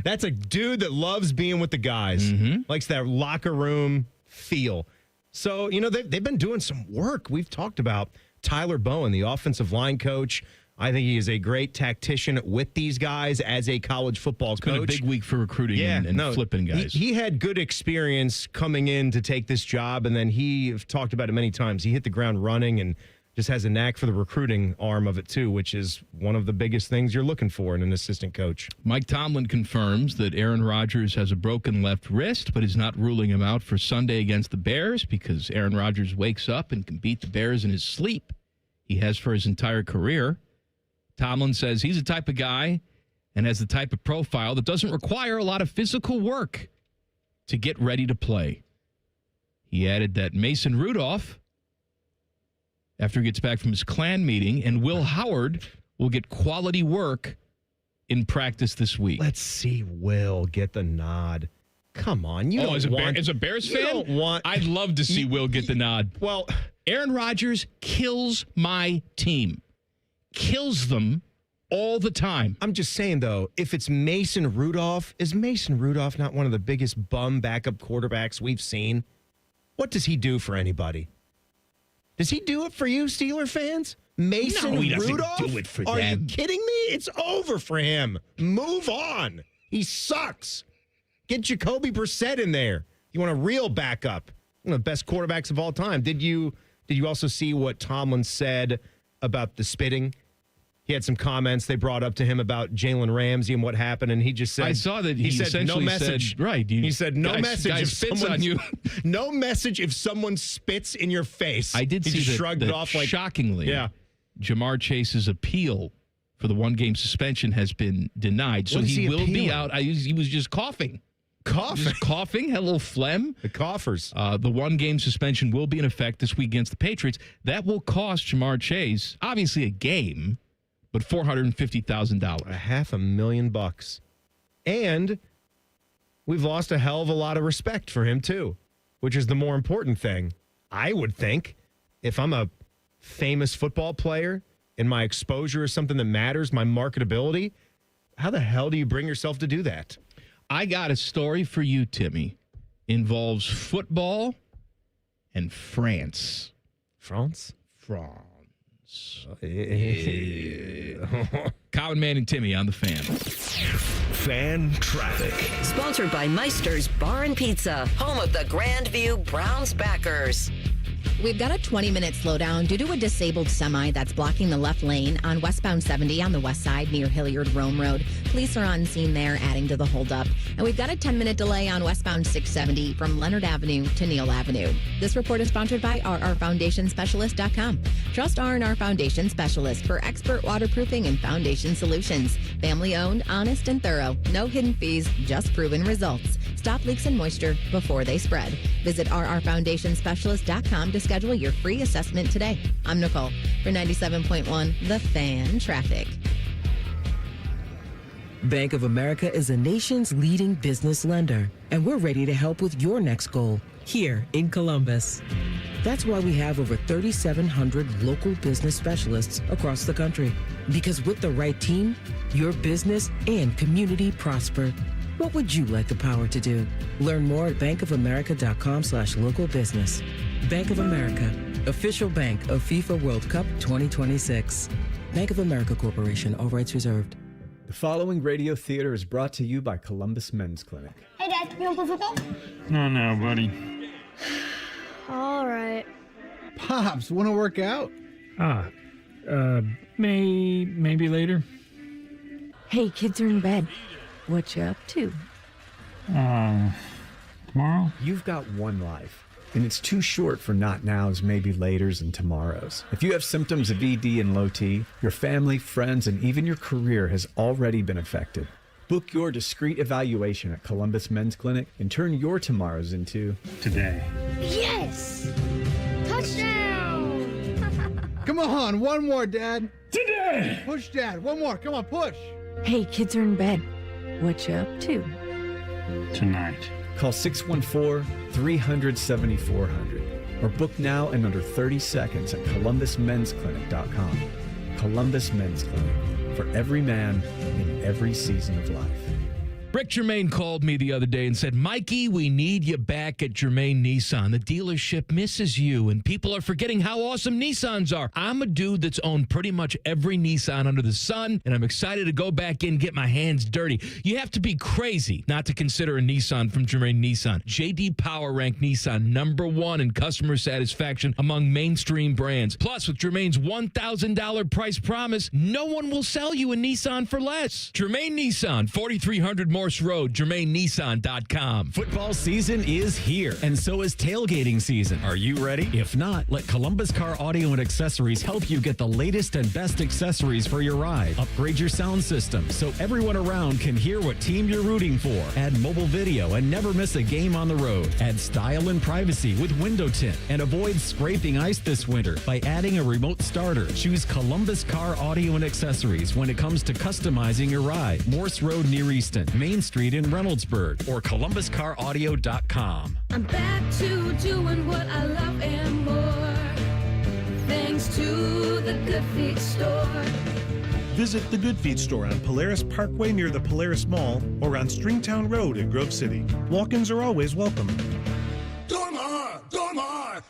That's a dude that loves being with the guys, likes that locker room feel. So, they've been doing some work. We've talked about Tyler Bowen, the offensive line coach. I think he is a great tactician with these guys as a college football coach. It's been a big week for recruiting and flipping guys. He had good experience coming in to take this job, and then I've talked about it many times. He hit the ground running and just has a knack for the recruiting arm of it, too, which is one of the biggest things you're looking for in an assistant coach. Mike Tomlin confirms that Aaron Rodgers has a broken left wrist, but is not ruling him out for Sunday against the Bears because Aaron Rodgers wakes up and can beat the Bears in his sleep. He has for his entire career. Tomlin says he's the type of guy and has the type of profile that doesn't require a lot of physical work to get ready to play. He added that Mason Rudolph, after he gets back from his Klan meeting, and Will Howard will get quality work in practice this week. Let's see Will get the nod. Come on. As a Bears fan, I'd love to see Will get the nod. Well, Aaron Rodgers kills my team. Kills them all the time. I'm just saying, though, if it's Mason Rudolph, is Mason Rudolph not one of the biggest bum backup quarterbacks we've seen? What does he do for anybody? Does he do it for you, Steeler fans? Mason Rudolph? Do it for Are them. you kidding me? It's over for him. Move on. He sucks. Get Jacoby Brissett in there. You want a real backup. One of the best quarterbacks of all time. Did you also see what Tomlin said about the spitting? He had some comments they brought up to him about Jalen Ramsey and what happened, and he just said, I saw that he said no message. Said, right. He said no message if spits on you. No message if someone spits in your face. I did he see just that, shrugged it off like shockingly. Yeah. Jamar Chase's appeal for the one-game suspension has been denied, so he will be out. He was just coughing. Just coughing, had a little phlegm. The coughers. The one-game suspension will be in effect this week against the Patriots. That will cost Jamar Chase, obviously a game, but $450,000. $500,000. And we've lost a hell of a lot of respect for him, too, which is the more important thing. I would think if I'm a famous football player and my exposure is something that matters, my marketability, how the hell do you bring yourself to do that? I got a story for you, Timmy. Involves football and France. France? France. Common Man and Timmy on the Fan. Fan traffic. Sponsored by Meister's Bar and Pizza, home of the Grandview Browns backers. We've got a 20-minute slowdown due to a disabled semi that's blocking the left lane on westbound 70 on the west side near Hilliard-Rome Road. Police are on scene there, adding to the holdup. And we've got a 10-minute delay on westbound 670 from Leonard Avenue to Neal Avenue. This report is sponsored by rrfoundationspecialist.com. Trust R&R Foundation Specialist for expert waterproofing and foundation solutions. Family-owned, honest, and thorough. No hidden fees, just proven results. Stop leaks and moisture before they spread. Visit rrfoundationspecialist.com to schedule your free assessment today. I'm Nicole for 97.1 The Fan Traffic. Bank of America is a nation's leading business lender, and we're ready to help with your next goal here in Columbus. That's why we have over 3,700 local business specialists across the country. Because with the right team, your business and community prosper. What would you like the power to do? Learn more at bankofamerica.com/local business. Bank of America, official bank of FIFA World Cup 2026. Bank of America Corporation, all rights reserved. The following radio theater is brought to you by Columbus Men's Clinic. Hey, Dad, you want to play football? No, buddy. All right. Pops, want to work out? Maybe later. Hey, kids are in bed. What you up to? Tomorrow? You've got one life, and it's too short for not nows, maybe laters, and tomorrows. If you have symptoms of ED and low T, your family, friends, and even your career has already been affected. Book your discreet evaluation at Columbus Men's Clinic and turn your tomorrows into today. Yes! Touchdown! Come on, one more, Dad. Today! Push, Dad. One more. Come on, push. Hey, kids are in bed. What you up to? Tonight. Call 614-300-7400 or book now in under 30 seconds at columbusmensclinic.com. Columbus Men's Clinic, for every man in every season of life. Rick Germain called me the other day and said, Mikey, we need you back at Germain Nissan. The dealership misses you, and people are forgetting how awesome Nissans are. I'm a dude that's owned pretty much every Nissan under the sun, and I'm excited to go back in and get my hands dirty. You have to be crazy not to consider a Nissan from Germain Nissan. J.D. Power ranked Nissan #1 in customer satisfaction among mainstream brands. Plus, with Germain's $1,000 price promise, no one will sell you a Nissan for less. Germain Nissan, 4300 Morse Road, GermainNissan.com. Football season is here, and so is tailgating season. Are you ready? If not, let Columbus Car Audio and Accessories help you get the latest and best accessories for your ride. Upgrade your sound system so everyone around can hear what team you're rooting for. Add mobile video and never miss a game on the road. Add style and privacy with window tint, and avoid scraping ice this winter by adding a remote starter. Choose Columbus Car Audio and Accessories when it comes to customizing your ride. Morse Road near Easton, Main Street in Reynoldsburg, or columbuscaraudio.com. I'm back to doing what I love and more, thanks to the Good Feet store. Visit the Good Feet store on Polaris Parkway near the Polaris Mall or on Stringtown Road in Grove City. Walk-ins are always welcome. Dormar,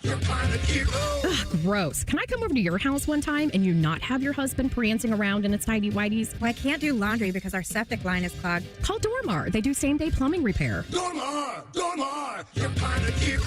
you're kind of cute. Ugh, gross. Can I come over to your house one time and you not have your husband prancing around in its tidy whities? Well, I can't do laundry because our septic line is clogged. Call Dormar. They do same-day plumbing repair. Dormar, you're kind of cute.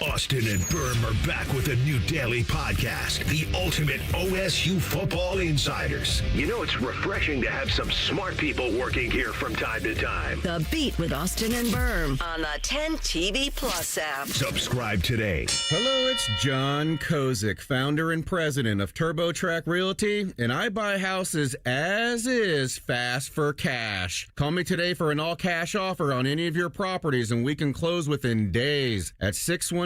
Austin and Berm are back with a new daily podcast, the ultimate OSU football insiders. You know, it's refreshing to have some smart people working here from time to time. The Beat with Austin and Berm on the 10TV Plus app. Subscribe today. Hello, it's John Kozik, founder and president of TurboTrack Realty, and I buy houses as is, fast for cash. Call me today for an all-cash offer on any of your properties, and we can close within days at 614-470-2000,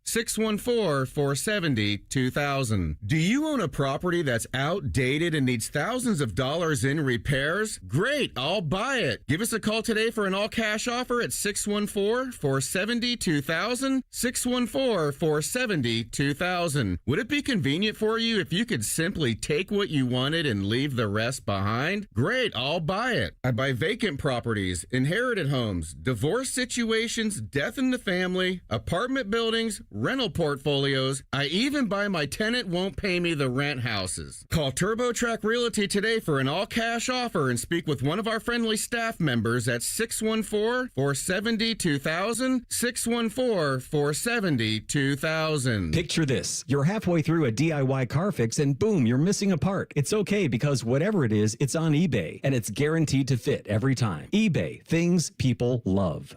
614-470-2000. Do you own a property that's outdated and needs thousands of dollars in repairs? Great, I'll buy it. Give us a call today for an all-cash offer at 614-470-2000, 614-470-2000. Would it be convenient for you if you could simply take what you wanted and leave the rest behind? Great, I'll buy it. I buy vacant properties, inherited homes, divorce situations, death in the family, apartment buildings, rental portfolios. I even buy my tenant won't pay me the rent houses. Call TurboTrack Realty today for an all-cash offer and speak with one of our friendly staff members at 614-470-2000, 614-470-2000. Picture this. You're halfway through a DIY car fix and boom, you're missing a part. It's okay because whatever it is, it's on eBay and it's guaranteed to fit every time. eBay, things people love.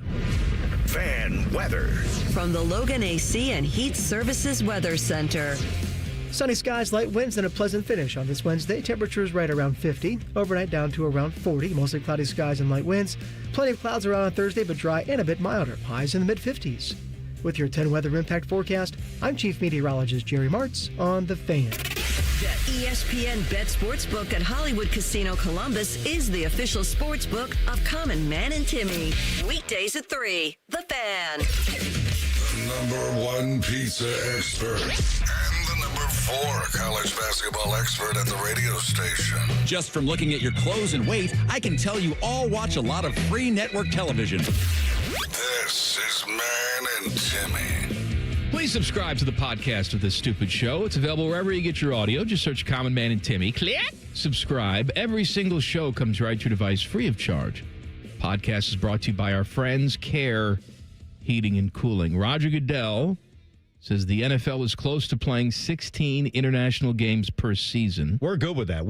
Fan weather. From the Logan AC and Heat Services Weather Center. Sunny skies, light winds, and a pleasant finish on this Wednesday. Temperatures right around 50. Overnight down to around 40. Mostly cloudy skies and light winds. Plenty of clouds around on Thursday, but dry and a bit milder. Highs in the mid-50s. With your 10 weather impact forecast, I'm Chief Meteorologist Jerry Martz on The Fan. The ESPN Bet Sportsbook at Hollywood Casino Columbus is the official sportsbook of Common Man and Timmy. Weekdays at 3. The Fan. #1 pizza expert and the #4 college basketball expert at the radio station. Just from looking at your clothes and weight, I can tell you all watch a lot of free network television. This is Man and Timmy. Please subscribe to the podcast of This Stupid Show. It's available wherever you get your audio. Just search Common Man and Timmy. Click. Subscribe. Every single show comes right to your device free of charge. Podcast is brought to you by our friends, Care Heating and Cooling. Roger Goodell says the NFL is close to playing 16 international games per season. We're good with that.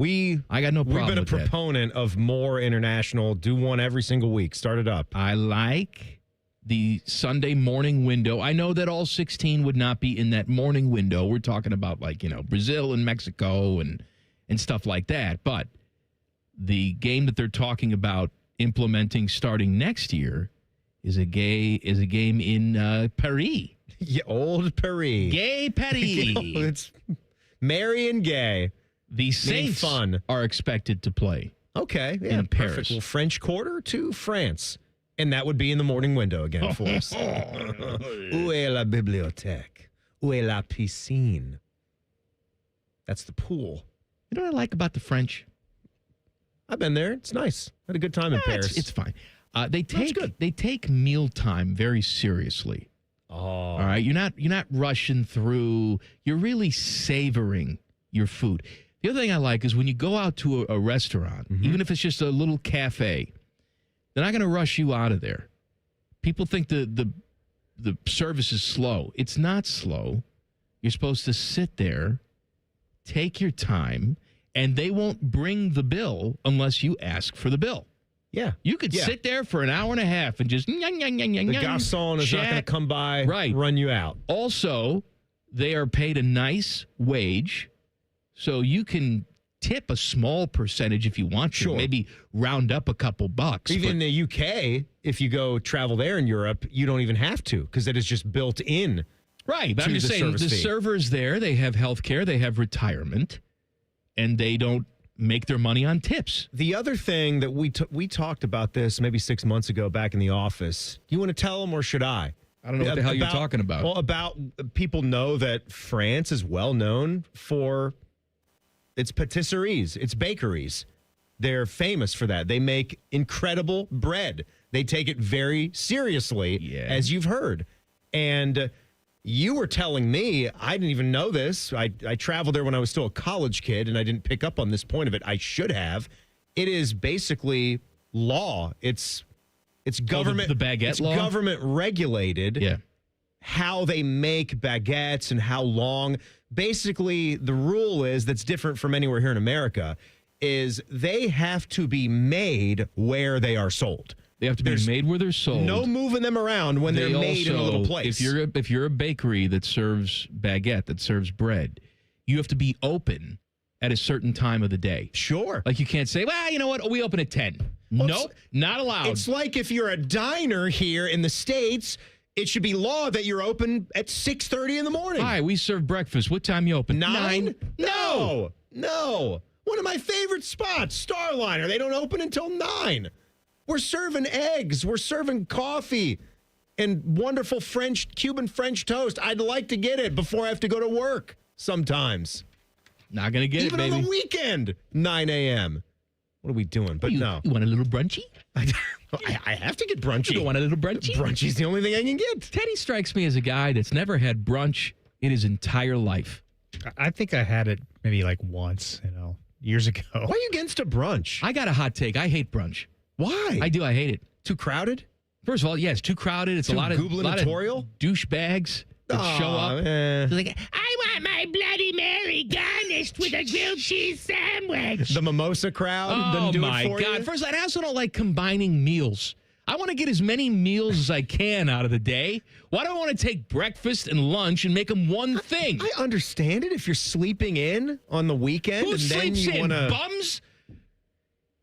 I got no problem We've been a with that. proponent of more international. Do one every single week. Start it up. I like the Sunday morning window. I know that all 16 would not be in that morning window. We're talking about Brazil and Mexico and stuff like that. But the game that they're talking about implementing starting next year is a game in Paris. Yeah, old Paris. Gay Paris. It's merry and gay. The Saints are expected to play. Okay, yeah, in Paris. perfect. Well, French Quarter to France. And that would be in the morning window again for us. Où est la bibliothèque? Où est la piscine? That's the pool. You know what I like about the French? I've been there. It's nice. Had a good time in Paris. It's fine. They take mealtime very seriously. Oh. All right. You're not rushing through. You're really savoring your food. The other thing I like is when you go out to a restaurant, even if it's just a little cafe, they're not going to rush you out of there. People think the service is slow. It's not slow. You're supposed to sit there, take your time, and they won't bring the bill unless you ask for the bill. Yeah. You could sit there for an hour and a half and just... The garçon is not going to come by, run you out. Also, they are paid a nice wage, so you can tip a small percentage if you want to. Sure. Maybe round up a couple bucks. Even in the UK, if you go travel there in Europe, you don't even have to because it is just built in. Right, but I'm just saying, the servers there, they have health care, they have retirement, and they don't make their money on tips. The other thing that we talked about this maybe 6 months ago back in the office. Do you want to tell them or should I? I don't know what the hell you're talking about. Well, people know that France is well known for its patisseries, its bakeries. They're famous for that. They make incredible bread. They take it very seriously, as you've heard. And you were telling me, I didn't even know this. I traveled there when I was still a college kid, and I didn't pick up on this point of it. I should have. It is basically law. It's government. The baguette it's law? Government regulated. Yeah. How they make baguettes and how long. Basically, the rule is that's different from anywhere here in America is they have to be made where they are sold. They have to be made where they're sold. No moving them around when they're made in a little place. If you're a bakery that serves baguette, that serves bread, you have to be open at a certain time of the day. Sure. Like you can't say, well, you know what? We open at 10. Nope, not allowed. It's like if you're a diner here in the States, it should be law that you're open at 6:30 in the morning. Hi, we serve breakfast. What time you open? 9? No. One of my favorite spots, Starliner. They don't open until 9. We're serving eggs. We're serving coffee and wonderful Cuban French toast. I'd like to get it before I have to go to work sometimes. Not going to get Even it, baby. on the weekend, 9 a.m. What are we doing? But no. You want a little brunchy? I have to get brunchy. You want a little brunchy? Brunchy's the only thing I can get. Teddy strikes me as a guy that's never had brunch in his entire life. I think I had it maybe like once, years ago. Why are you against a brunch? I got a hot take. I hate brunch. Why? I do. I hate it. Too crowded? First of all, yes, too crowded. It's a lot of douchebags that show up. Like, I want my Bloody Mary garnished with a grilled cheese sandwich. The mimosa crowd. Oh, do my it for God. You? First, I also don't like combining meals. I want to get as many meals as I can out of the day. Why do I want to take breakfast and lunch and make them one thing? I understand it if you're sleeping in on the weekend. Who and then sleeps you in? Wanna... Bums?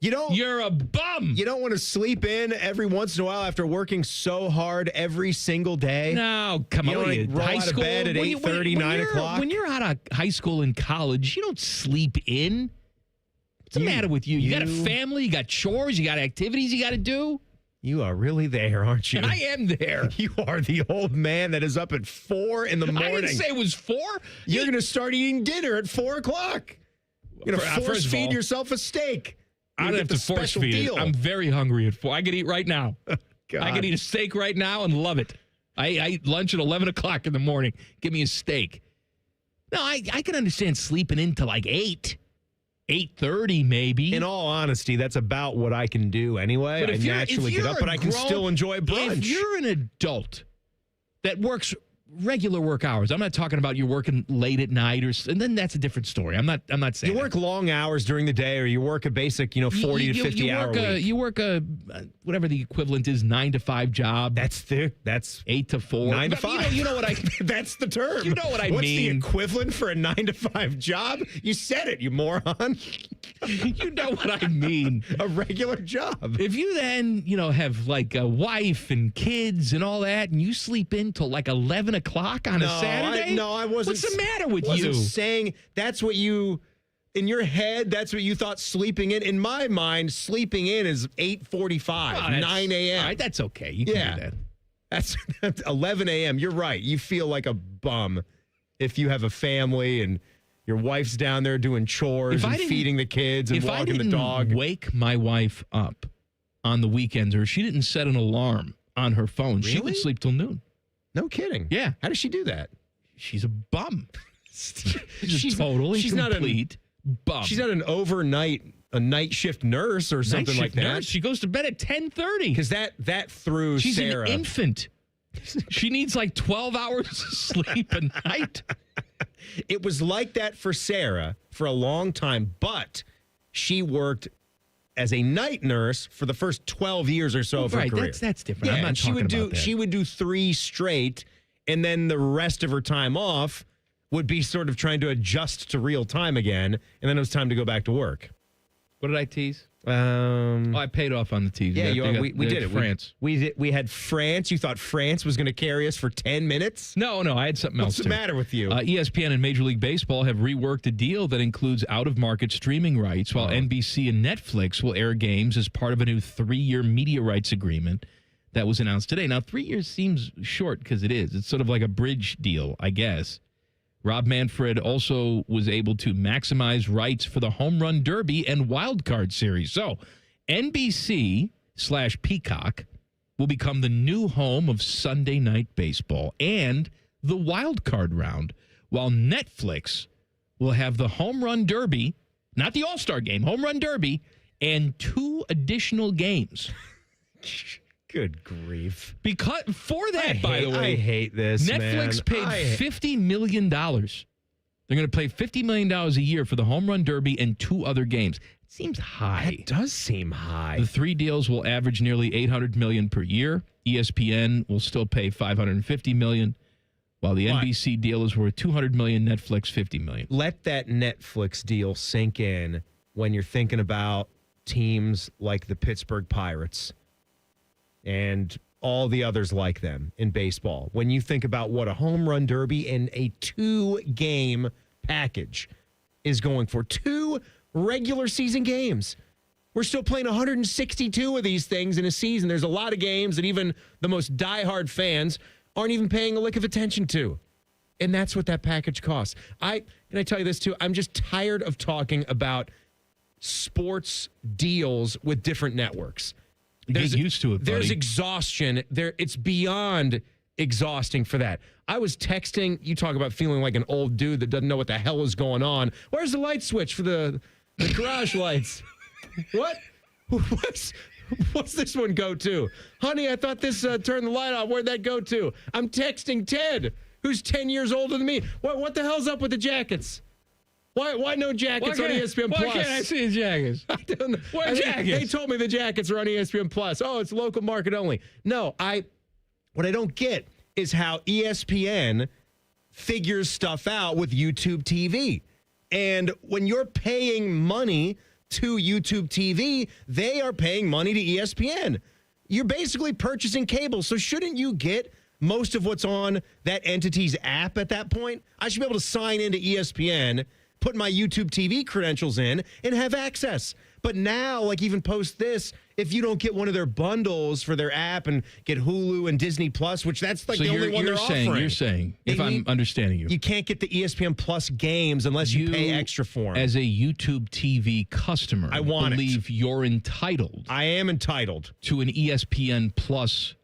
You're a bum. You don't want to sleep in every once in a while after working so hard every single day. No, come on. You don't roll out of bed at 8:30, 9 o'clock. When you're out of high school and college, you don't sleep in. What's the matter with you? You got a family, you got chores, you got activities you got to do. You are really there, aren't you? I am there. You are the old man that is up at 4 in the morning. I didn't say it was 4. You're going to start eating dinner at 4 o'clock. You're going to force feed yourself a steak. I don't have to force feed it. I'm very hungry at 4. I could eat right now. I could eat a steak right now and love it. I eat lunch at 11 o'clock in the morning. Give me a steak. No, I can understand sleeping into like 8. 8:30 maybe. In all honesty, that's about what I can do anyway. But I naturally get up, but I can still enjoy brunch. If you're an adult that works regular work hours, I'm not talking about you're working late at night and then that's a different story. I'm not saying you work long hours during the day, or you work a basic 40 to 50 hour week. You work a whatever the equivalent is, 9 to 5 job. That's 8 to 4. 9 to 5. You know what I that's the term. You know what I What's mean. What's the equivalent for a 9 to 5 job? You said it, you moron. You know what I mean. A regular job. If you then, have like a wife and kids and all that, and you sleep in till like 11 o'clock on a Saturday? I wasn't. What's the matter with you? I wasn't you? saying that's what you In your head, that's what you thought sleeping in. In my mind, sleeping in is 8:45, 9 a.m. All right, that's okay. You can do that. That's 11 a.m. You're right. You feel like a bum if you have a family and your wife's down there doing chores and feeding the kids and walking the dog. If I didn't wake my wife up on the weekends, or she didn't set an alarm on her phone, she would sleep till noon. No kidding. Yeah. How does she do that? She's a bum. She's totally she's complete bum. She's not a night shift nurse or something like that. Nurse. She goes to bed at 10:30. Because that threw She's Sarah. an infant. She needs like 12 hours of sleep a night. It was like that for Sarah for a long time, but she worked as a night nurse for the first 12 years or so of her career. That's different. Yeah, I'm not she would talking about that. She would do 3 straight, and then the rest of her time off would be sort of trying to adjust to real time again, and then it was time to go back to work. What did I tease? I paid off on the tease. Yeah, we did it. France. We had France. You thought France was going to carry us for 10 minutes? No, I had something else. What's the matter with you? ESPN and Major League Baseball have reworked a deal that includes out-of-market streaming rights, while NBC and Netflix will air games as part of a new 3-year media rights agreement that was announced today. Now, 3 years seems short because it is. It's sort of like a bridge deal, I guess. Rob Manfred also was able to maximize rights for the Home Run Derby and Wild Card Series. So, NBC/Peacock will become the new home of Sunday Night Baseball and the Wild Card Round, while Netflix will have the Home Run Derby, not the All-Star Game, Home Run Derby, and 2 additional games. Good grief. Because for that, by the way, I hate this. Netflix paid $50 million. They're going to pay $50 million a year for the Home Run Derby and 2 other games. It seems high. It does seem high. The 3 deals will average nearly $800 million per year. ESPN will still pay $550 million, while the NBC deal is worth $200 million. Netflix $50 million. Let that Netflix deal sink in when you're thinking about teams like the Pittsburgh Pirates and all the others like them in baseball. When you think about what a home run derby and a 2-game package is going for, 2 regular season games. We're still playing 162 of these things in a season. There's a lot of games that even the most diehard fans aren't even paying a lick of attention to. And that's what that package costs. Can I tell you this too? I'm just tired of talking about sports deals with different networks. Get used to it, buddy. There's exhaustion. It's beyond exhausting for that. I was texting. You talk about feeling like an old dude that doesn't know what the hell is going on. Where's the light switch for the garage lights? What? What's this one go to? Honey, I thought this turned the light off. Where'd that go to? I'm texting Ted, who's 10 years older than me. What the hell's up with the jackets? Why no jackets on ESPN Plus? Why can't I see the jackets? I don't know. What jackets? They told me the jackets are on ESPN Plus. Oh, it's local market only. No, what I don't get is how ESPN figures stuff out with YouTube TV. And when you're paying money to YouTube TV, they are paying money to ESPN. You're basically purchasing cable. So shouldn't you get most of what's on that entity's app at that point? I should be able to sign into ESPN, put my YouTube TV credentials in, and have access. But now, like even post this, if you don't get one of their bundles for their app and get Hulu and Disney Plus, which that's like the only one they're offering. You're saying, if I'm understanding you, you can't get the ESPN Plus games unless you pay extra for them. As a YouTube TV customer, I believe you're entitled. I am entitled to an ESPN Plus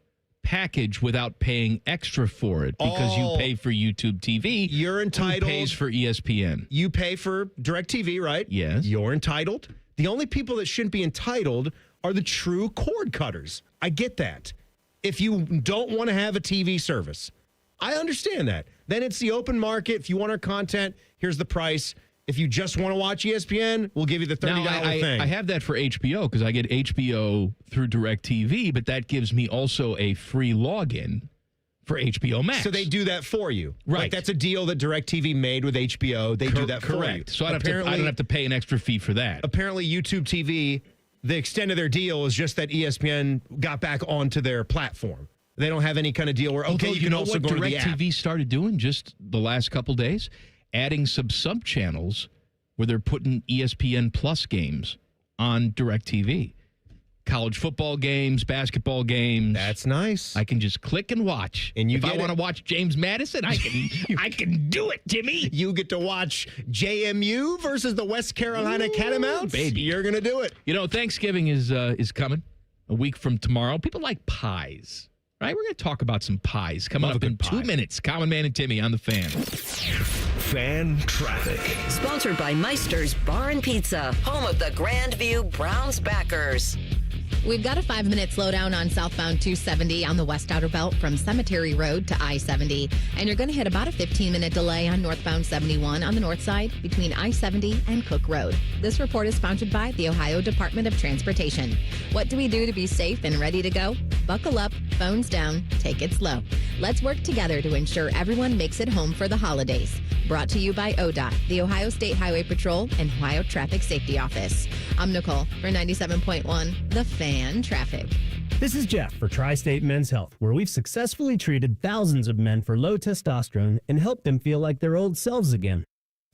package without paying extra for it because you pay for YouTube TV. You're entitled. Who pays for ESPN? You pay for DirecTV, right? Yes. You're entitled. The only people that shouldn't be entitled are the true cord cutters. I get that. If you don't want to have a TV service, I understand that. Then it's the open market. If you want our content, here's the price. If you just want to watch ESPN, we'll give you the $30 thing. I have that for HBO because I get HBO through DirecTV, but that gives me also a free login for HBO Max. So they do that for you. Right. Like that's a deal that DirecTV made with HBO. They do that for you. Correct. So I don't have to pay an extra fee for that. Apparently YouTube TV, the extent of their deal is just that ESPN got back onto their platform. They don't have any kind of deal where, okay, you can also go to the app. DirecTV started doing just the last couple days? Adding some sub-channels where they're putting ESPN Plus games on DirecTV. College football games, basketball games. That's nice. I can just click and watch. And if I want to watch James Madison, I can do it, Timmy. You get to watch JMU versus the West Carolina Catamounts. Baby. You're going to do it. You know, Thanksgiving is coming a week from tomorrow. People like pies, right? We're going to talk about some pies coming up in 2 minutes. Common Man and Timmy on the Fan. Fan traffic. Sponsored by Meister's Bar and Pizza, home of the Grandview Browns backers. We've got a 5-minute slowdown on southbound 270 on the west outer belt from Cemetery Road to I-70. And you're going to hit about a 15-minute delay on northbound 71 on the north side between I-70 and Cook Road. This report is sponsored by the Ohio Department of Transportation. What do we do to be safe and ready to go? Buckle up, phones down, take it slow. Let's work together to ensure everyone makes it home for the holidays. Brought to you by ODOT, the Ohio State Highway Patrol, and Ohio Traffic Safety Office. I'm Nicole for 97.1, The Fan Traffic. This is Jeff for Tri-State Men's Health, where we've successfully treated thousands of men for low testosterone and helped them feel like their old selves again.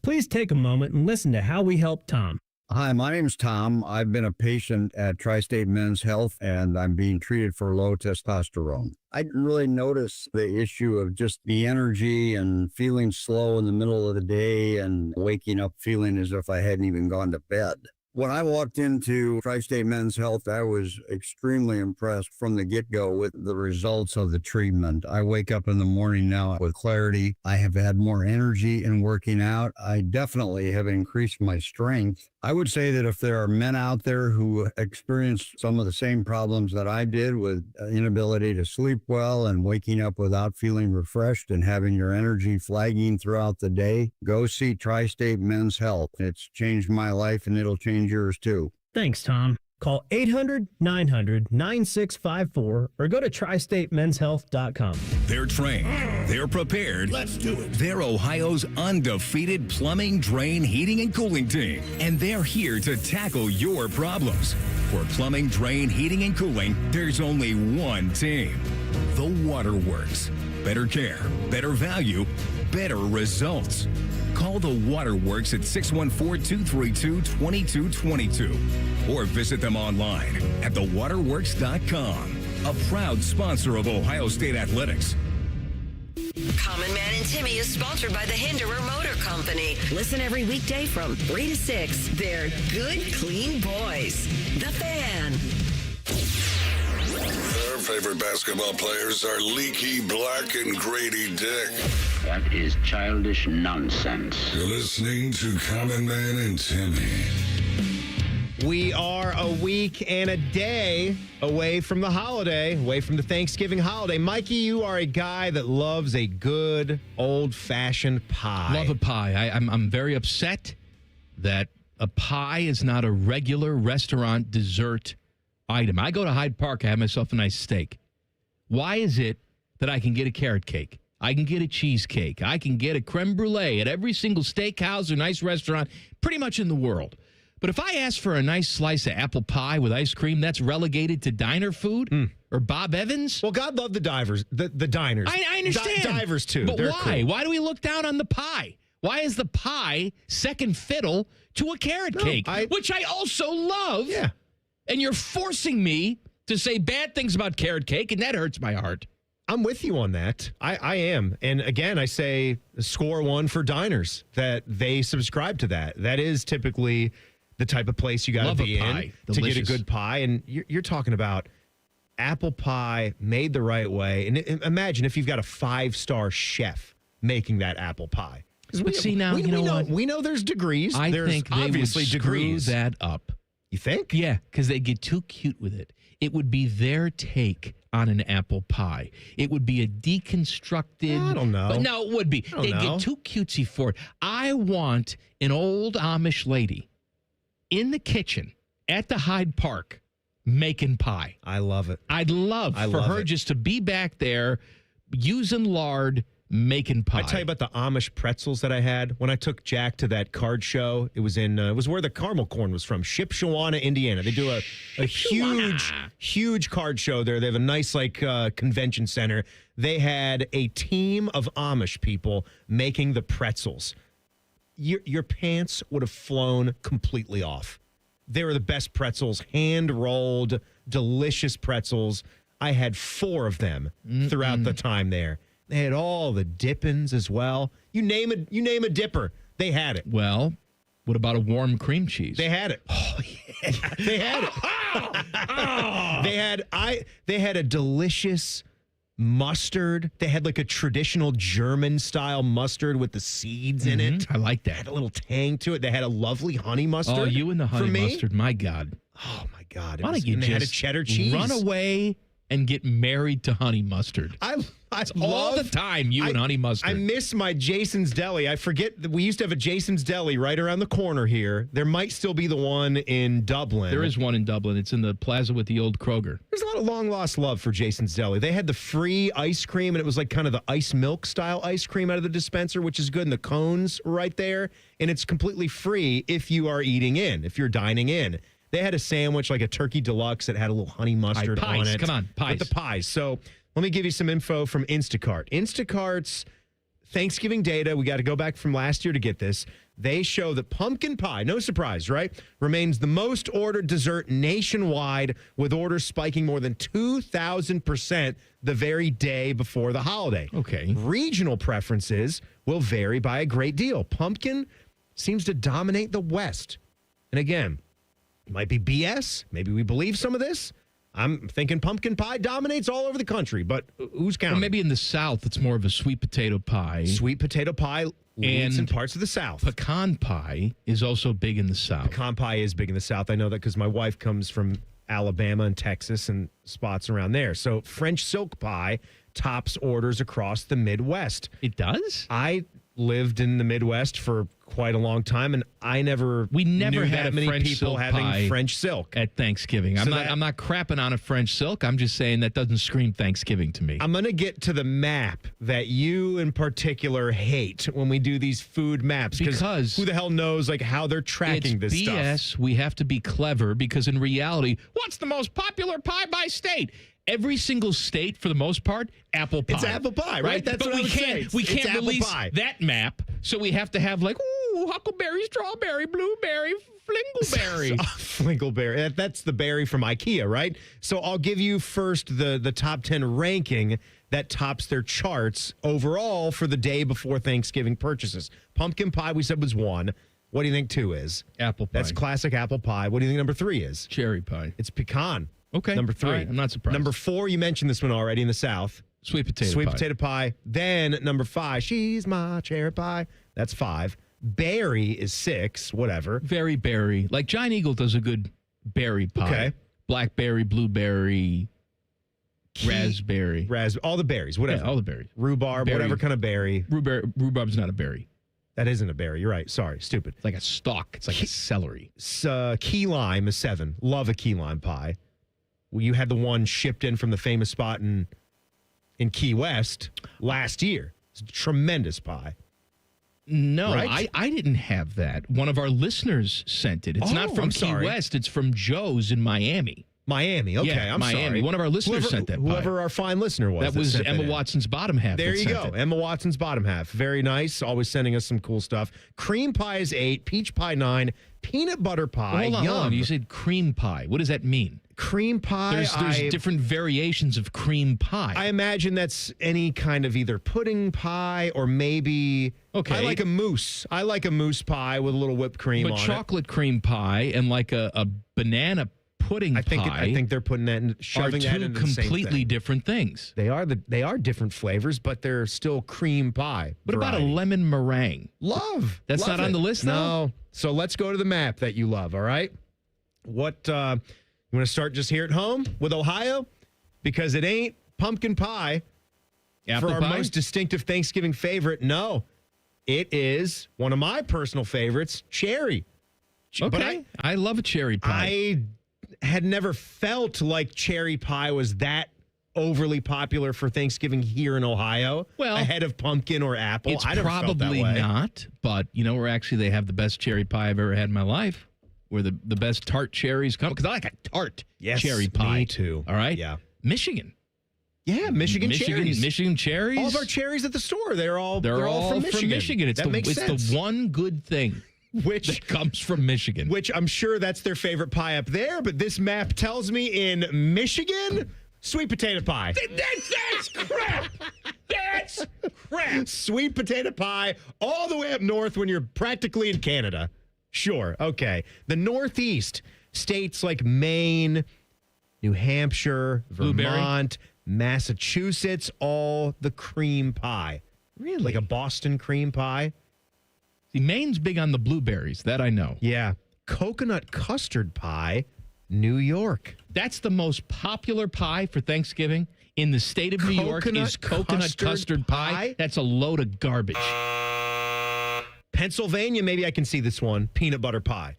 Please take a moment and listen to how we helped Tom. Hi, my name's Tom. I've been a patient at Tri-State Men's Health, and I'm being treated for low testosterone. I didn't really notice the issue of just the energy and feeling slow in the middle of the day and waking up feeling as if I hadn't even gone to bed. When I walked into Tri-State Men's Health, I was extremely impressed from the get-go with the results of the treatment. I wake up in the morning now with clarity. I have had more energy in working out. I definitely have increased my strength. I would say that if there are men out there who experience some of the same problems that I did with inability to sleep well and waking up without feeling refreshed and having your energy flagging throughout the day, go see Tri-State Men's Health. It's changed my life and it'll change yours too. Thanks, Tom. Call 800-900-9654 or go to tristatemenshealth.com. They're trained. They're prepared. Let's do it. They're Ohio's undefeated plumbing, drain, heating, and cooling team. And they're here to tackle your problems. For plumbing, drain, heating, and cooling, there's only one team. The Waterworks. Better care, better value, better results. Call the Waterworks at 614-232-2222 or visit them online at thewaterworks.com. A proud sponsor of Ohio State Athletics. Common Man and Timmy is sponsored by the Hinderer Motor Company. Listen every weekday from 3 to 6. They're good, clean boys. The Fan. Their favorite basketball players are Leaky Black and Grady Dick. That is childish nonsense. You're listening to Common Man and Timmy. We are a week and a day away from the holiday, away from the Thanksgiving holiday. Mikey, you are a guy that loves a good old-fashioned pie. Love a pie. I'm very upset that a pie is not a regular restaurant dessert item. I go to Hyde Park, I have myself a nice steak. Why is it that I can get a carrot cake? I can get a cheesecake. I can get a creme brulee at every single steakhouse or nice restaurant pretty much in the world. But if I ask for a nice slice of apple pie with ice cream, that's relegated to diner food or Bob Evans? Well, God love the diners. I understand. Divers, too. But They're why? cool. Why do we look down on the pie? Why is the pie second fiddle to a carrot cake, which I also love? Yeah. And you're forcing me to say bad things about carrot cake, and that hurts my heart. I'm with you on that. I am. And again, I say score one for diners, that they subscribe to that. That is typically the type of place you got to be in to get a good pie. And you're talking about apple pie made the right way. And imagine if you've got a 5-star chef making that apple pie. But see, now, you know what? We know there's degrees. I there's think they obviously would screw degrees. that up. You think? Yeah, because they get too cute with it. It would be their take on an apple pie. It would be a deconstructed. I don't know. But no, it would be. They know. get too cutesy for it. I want an old Amish lady in the kitchen at the Hyde Park making pie. I love it. I'd love for her just to be back there using lard, making pie. I tell you about the Amish pretzels that I had when I took Jack to that card show. It was it was where the caramel corn was from, Shipshawana, Indiana. They do a huge card show there. They have a nice convention center. They had a team of Amish people making the pretzels. your pants would have flown completely off. They were the best pretzels, hand-rolled, delicious pretzels. I had 4 of them throughout the time there. They had all the dippings as well. You name a dipper, they had it. Well, what about a warm cream cheese? They had it. Oh, yeah. They had it. They had a delicious mustard. They had like a traditional German style mustard with the seeds in it. I like that. Had a little tang to it. They had a lovely honey mustard. Oh, you and the honey mustard. My God. Oh, my God. Why don't you they just had a cheddar cheese. Run away and get married to honey mustard? All the time, you and honey mustard. I miss my Jason's Deli. I forget that we used to have a Jason's Deli right around the corner here. There might still be the one in Dublin. There is one in Dublin. It's in the plaza with the old Kroger. There's a lot of long lost love for Jason's Deli. They had the free ice cream, and it was like kind of the ice milk style ice cream out of the dispenser, which is good. And the cones right there. And it's completely free if you are eating in, if you're dining in. They had a sandwich, like a turkey deluxe that had a little honey mustard on it. Come on, pies. With the pies. So let me give you some info from Instacart. Instacart's Thanksgiving data, we got to go back from last year to get this. They show that pumpkin pie, no surprise, right, remains the most ordered dessert nationwide, with orders spiking more than 2,000% the very day before the holiday. Okay. Regional preferences will vary by a great deal. Pumpkin seems to dominate the West. And again, it might be BS. Maybe we believe some of this. I'm thinking pumpkin pie dominates all over the country, but who's counting? Well, maybe in the South, it's more of a sweet potato pie. Sweet potato pie leads in parts of the South. Pecan pie is also big in the South. Pecan pie is big in the South. I know that because my wife comes from Alabama and Texas and spots around there. So French silk pie tops orders across the Midwest. It does? I lived in the Midwest for quite a long time, and we never had that many French people silk having pie French silk at Thanksgiving. I'm not crapping on a French silk. I'm just saying that doesn't scream Thanksgiving to me. I'm going to get to the map that you in particular hate when we do these food maps, because who the hell knows like how they're tracking this BS. stuff. Yes, we have to be clever, because in reality, what's the most popular pie by state? Every single state, for the most part, apple pie. It's apple pie, right? That's but what I would say. we It's can't apple release pie. that map, so we have to have like, huckleberry, strawberry, blueberry, flingleberry. Flingleberry. That's the berry from IKEA, right? So I'll give you first the top 10 ranking that tops their charts overall for the day before Thanksgiving purchases. Pumpkin pie, we said, was 1. What do you think 2 is? Apple pie. That's classic apple pie. What do you think number 3 is? Cherry pie. It's pecan. Okay. Number 3. All right, I'm not surprised. Number 4, you mentioned this one already in the South. Sweet potato Sweet pie. potato pie. Then number 5, she's my cherry pie. That's 5. Berry is 6, whatever. Very berry. Like Giant Eagle does a good berry pie. Okay. Blackberry, blueberry, raspberry. All the berries, whatever. Yeah, all the berries. Rhubarb, Berry. whatever kind of berry. Rhubarb's not a berry. That isn't a berry. You're right. Sorry. Stupid. It's like a stalk. It's like a celery. Key lime is 7. Love a key lime pie. Well, you had the one shipped in from the famous spot in Key West last year. It's a tremendous pie. No, Right? I didn't have that. One of our listeners sent it. It's not from I'm Key sorry. West. It's from Joe's in Miami. Miami. Okay, Yeah, I'm Miami. sorry. One of our listeners sent that pie. Whoever our fine listener was. That was sent Emma in. Watson's bottom half. There that you sent go. it. Emma Watson's bottom half. Very nice. Always sending us some cool stuff. Cream pie is 8. Peach pie 9. Peanut butter pie. Hold Yum. on. You said cream pie. What does that mean? Cream pie. There's different variations of cream pie. I imagine that's any kind of either pudding pie or maybe. Okay. I like a mousse. I like a mousse pie with a little whipped cream but on chocolate cream pie and like a banana pudding it. pie. I think they're putting that in, are shoving that two into the same completely thing. different things. They are different flavors, but they're still cream pie. What about a variety. lemon meringue? Love. That's Love not on it. the list, though? No. So let's go to the map that you love, all right? What, you want to start just here at home with Ohio? Because it ain't pumpkin pie. Apple for our pie? most distinctive Thanksgiving favorite. No, it is one of my personal favorites, cherry. But Okay. I love a cherry pie. I had never felt like cherry pie was that overly popular for Thanksgiving here in Ohio. Well, ahead of pumpkin or apple. It's I never felt that probably way. not, but you know where actually they have the best cherry pie I've ever had in my life, where the best tart cherries come, because I like a tart Yes, cherry pie. me too. All right? Yeah. Michigan. Yeah, Michigan cherries. Michigan cherries. All of our cherries at the store, they're all from Michigan. It's the one good thing that comes from Michigan. Which I'm sure that's their favorite pie up there, but this map tells me in Michigan, sweet potato pie. That's crap. That's crap. Sweet potato pie all the way up north when you're practically in Canada. Sure, okay. The Northeast, states like Maine, New Hampshire, Vermont, Massachusetts, all the cream pie. Really? Like a Boston cream pie. See, Maine's big on the blueberries. That I know. Yeah. Coconut custard pie, New York. That's the most popular pie for Thanksgiving in the state of New York is coconut custard pie. That's a load of garbage. Pennsylvania, maybe I can see this one. Peanut butter pie.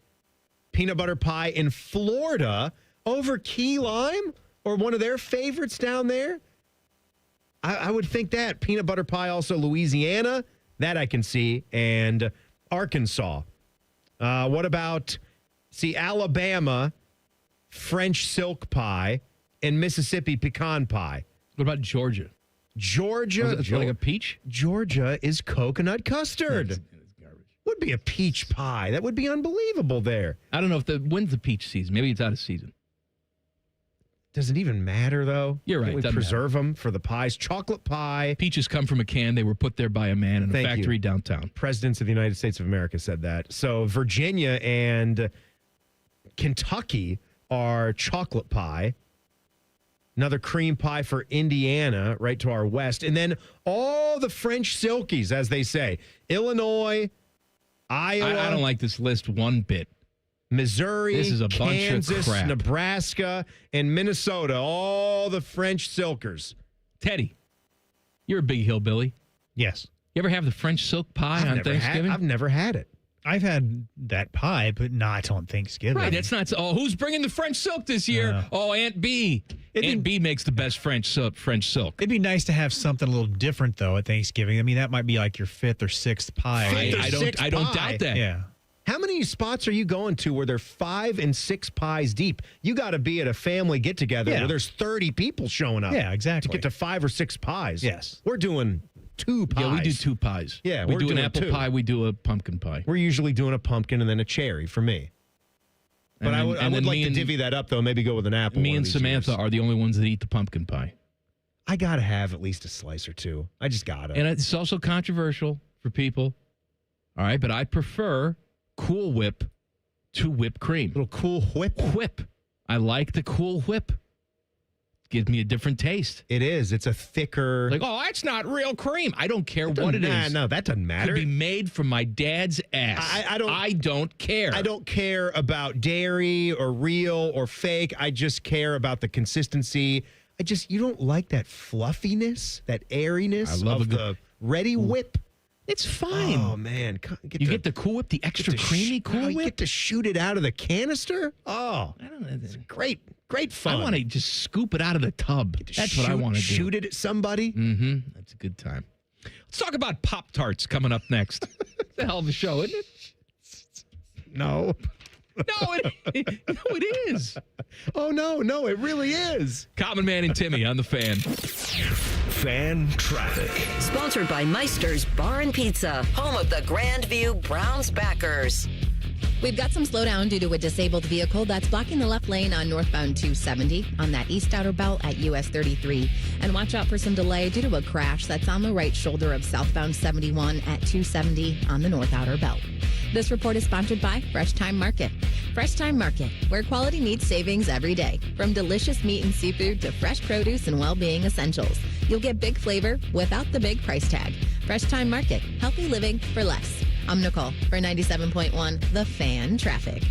Peanut butter pie in Florida over key lime or one of their favorites down there. I would think that. Peanut butter pie also Louisiana. That I can see. And Arkansas. What about, Alabama, French silk pie, and Mississippi pecan pie. What about Georgia? Georgia. Like a peach? Georgia is coconut custard. That's garbage. Would be a peach pie. That would be unbelievable there. I don't know when's the peach season. Maybe it's out of season. Does it even matter, though? You're right. We preserve them for the pies. Chocolate pie. Peaches come from a can. They were put there by a man in a factory downtown. Presidents of the United States of America said that. So Virginia and Kentucky are chocolate pie. Another cream pie for Indiana, right to our west. And then all the French silkies, as they say. Illinois, Iowa. I don't like this list one bit. Missouri, this is a Kansas, bunch of crap. Nebraska, and Minnesota. All the French silkers. Teddy, you're a big hillbilly. Yes. You ever have the French silk pie on Thanksgiving? I've never had it. I've had that pie, but not on Thanksgiving. Right, that's not. Oh, who's bringing the French silk this year? Oh, Aunt B. Aunt B makes the best French silk. It'd be nice to have something a little different though at Thanksgiving. I mean, that might be like your fifth or sixth pie. I don't doubt that. Yeah. How many spots are you going to where they're 5 and 6 pies deep? You got to be at a family get together where there's 30 people showing up. Yeah, exactly. To get to 5 or 6 pies. Yes. We're doing 2 pies. Yeah, we do 2 pies. Yeah, we we're do an doing apple 2. pie. We do a pumpkin pie. We're usually doing a pumpkin and then a cherry for me. But I would like to divvy that up, though. Maybe go with an apple. Me and Samantha are the only ones that eat the pumpkin pie. I got to have at least a slice or 2. I just got to. And it's also controversial for people. All right, but I prefer Cool Whip to whipped cream. Little Cool Whip? Whip. I like the Cool Whip. Gives me a different taste. It is. It's a thicker. Like, oh, that's not real cream. I don't care what it is. No, that doesn't matter. Could be made from my dad's ass. I don't care. I don't care about dairy or real or fake. I just care about the consistency. You don't like that fluffiness, that airiness of the Ready Whip. It's fine. Oh, man. You get the Cool Whip, the extra creamy Cool Whip? You get to shoot it out of the canister? Oh, I don't know. It's great fun. I want to just scoop it out of the tub. That's what I want to do. Shoot it at somebody? Mm-hmm. That's a good time. Let's talk about Pop Tarts coming up next. It's a hell of a show, isn't it? No. No, it is. Oh, no, it really is. Common Man and Timmy on the Fan. Fan Traffic. Sponsored by Meister's Bar and Pizza, home of the Grandview Browns backers. We've got some slowdown due to a disabled vehicle that's blocking the left lane on northbound 270 on that east outer belt at US 33. And watch out for some delay due to a crash that's on the right shoulder of southbound 71 at 270 on the north outer belt. This report is sponsored by Fresh Time Market. Fresh Time Market, where quality meets savings every day. From delicious meat and seafood to fresh produce and well-being essentials. You'll get big flavor without the big price tag. Fresh Time Market, healthy living for less. I'm Nicole for 97.1 The Fan Traffic.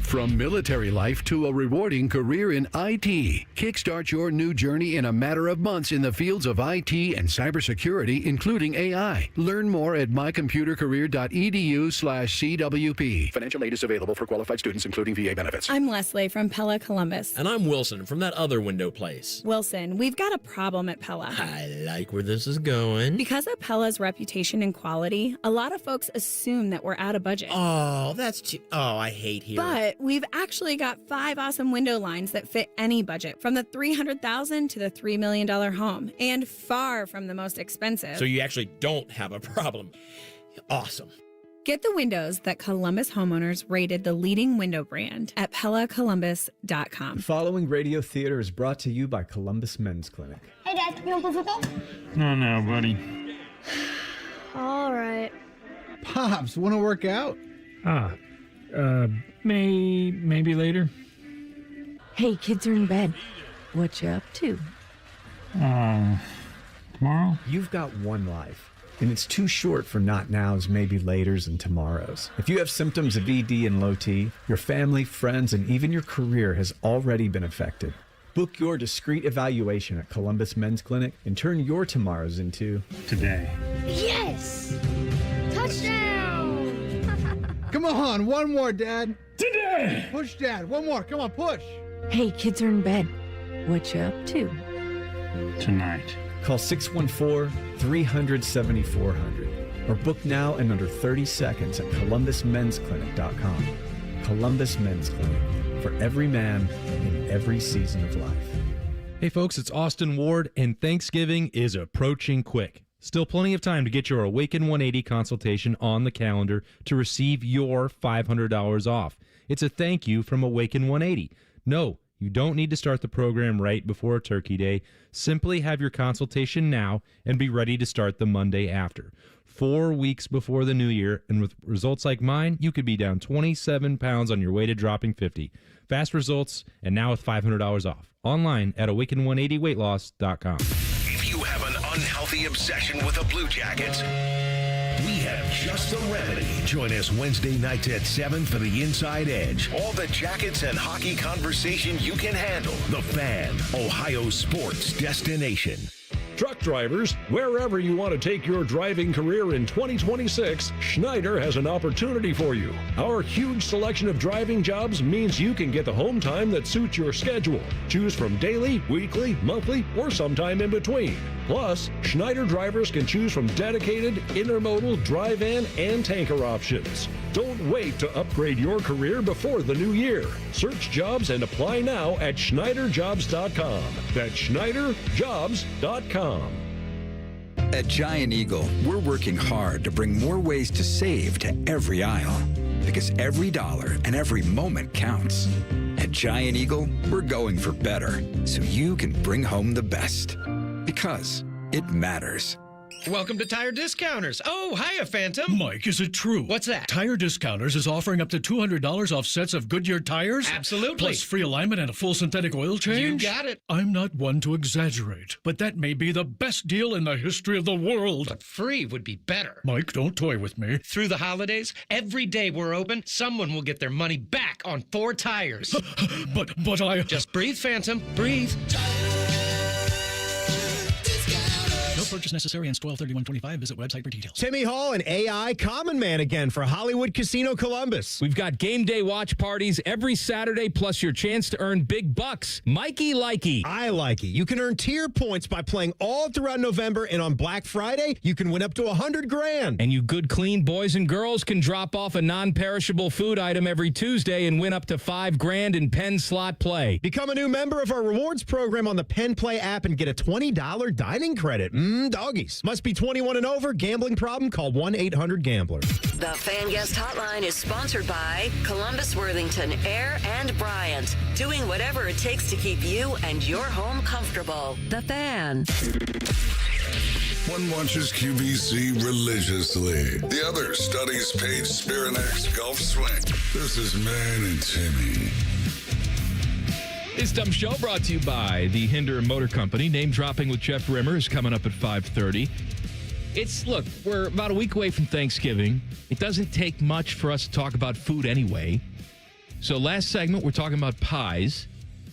From military life to a rewarding career in IT, kickstart your new journey in a matter of months in the fields of IT and cybersecurity, including AI. Learn more at mycomputercareer.edu/CWP. Financial aid is available for qualified students, including VA benefits. I'm Leslie from Pella Columbus. And I'm Wilson from that other window place. Wilson, we've got a problem at Pella. I like where this is going. Because of Pella's reputation and quality, a lot of folks assume that we're out of budget. Oh, that's too... Oh, I hate hearing. But we've actually got 5 awesome window lines that fit any budget, from the $300,000 to the $3 million home, and far from the most expensive. So you actually don't have a problem. Awesome. Get the windows that Columbus homeowners rated the leading window brand at PellaColumbus.com. The following radio theater is brought to you by Columbus Men's Clinic. Hey, Dad, you want to play football? No, buddy. All right. Pops, want to work out? Maybe later. Hey, kids are in bed. What you up to? Tomorrow? You've got one life, and it's too short for not nows, maybe laters, and tomorrows. If you have symptoms of ED and low T, your family, friends, and even your career has already been affected. Book your discreet evaluation at Columbus Men's Clinic and turn your tomorrows into today. Yes! Touchdown! Come on, one more, Dad. Today! Push, Dad. One more. Come on, push. Hey, kids are in bed. What you up to? Tonight. Call 614-300-7400 or book now in under 30 seconds at columbusmensclinic.com. Columbus Men's Clinic, for every man in every season of life. Hey folks, it's Austin Ward, and Thanksgiving is approaching quick. Still plenty of time to get your Awaken 180 consultation on the calendar to receive your $500 off. It's a thank you from Awaken 180. No, you don't need to start the program right before Turkey Day. Simply have your consultation now and be ready to start the Monday after. 4 weeks before the new year, and with results like mine, you could be down 27 pounds on your way to dropping 50. Fast results, and now with $500 off. Online at awaken180weightloss.com. If you have an unhealthy obsession with the Blue Jackets, we have just the remedy. Join us Wednesday nights at 7 for the Inside Edge. All the Jackets and hockey conversation you can handle. The Fan, Ohio sports destination. Truck drivers, wherever you want to take your driving career in 2026, Schneider has an opportunity for you. Our huge selection of driving jobs means you can get the home time that suits your schedule. Choose from daily, weekly, monthly, or sometime in between. Plus, Schneider drivers can choose from dedicated, intermodal, dry-van, and tanker options. Don't wait to upgrade your career before the new year. Search jobs and apply now at SchneiderJobs.com. That's SchneiderJobs.com. At Giant Eagle, we're working hard to bring more ways to save to every aisle. Because every dollar and every moment counts. At Giant Eagle, we're going for better, so you can bring home the best. Because it matters. Welcome to Tire Discounters. Oh, hiya, Phantom. Mike, is it true? What's that? Tire Discounters is offering up to $200 off sets of Goodyear tires? Absolutely. Plus free alignment and a full synthetic oil change? You got it. I'm not one to exaggerate, but that may be the best deal in the history of the world. But free would be better. Mike, don't toy with me. Through the holidays, every day we're open, someone will get their money back on 4 tires. But I... Just breathe, Phantom. Breathe. No purchase necessary and 12/31/25. Visit website for details. Timmy Hall and AI Common Man again for Hollywood Casino Columbus. We've got game day watch parties every Saturday, plus your chance to earn big bucks. Mikey Likey. I like it. You can earn tier points by playing all throughout November, and on Black Friday, you can win up to $100,000. And you good, clean boys and girls can drop off a non-perishable food item every Tuesday and win up to $5,000 in Penn slot play. Become a new member of our rewards program on the Penn Play app and get a $20 dining credit. Doggies. Must be 21 and over. Gambling problem? Call 1-800-GAMBLER. The Fan Guest Hotline is sponsored by Columbus, Worthington, Air, and Bryant. Doing whatever it takes to keep you and your home comfortable. The Fan. One watches QVC religiously. The other studies Paige Spirinak's golf swing. This is Man and Timmy. This dumb show brought to you by the Hinder Motor Company. Name dropping with Jeff Rimmer is coming up at 5:30. Look, we're about a week away from Thanksgiving. It doesn't take much for us to talk about food anyway. So last segment, we're talking about pies.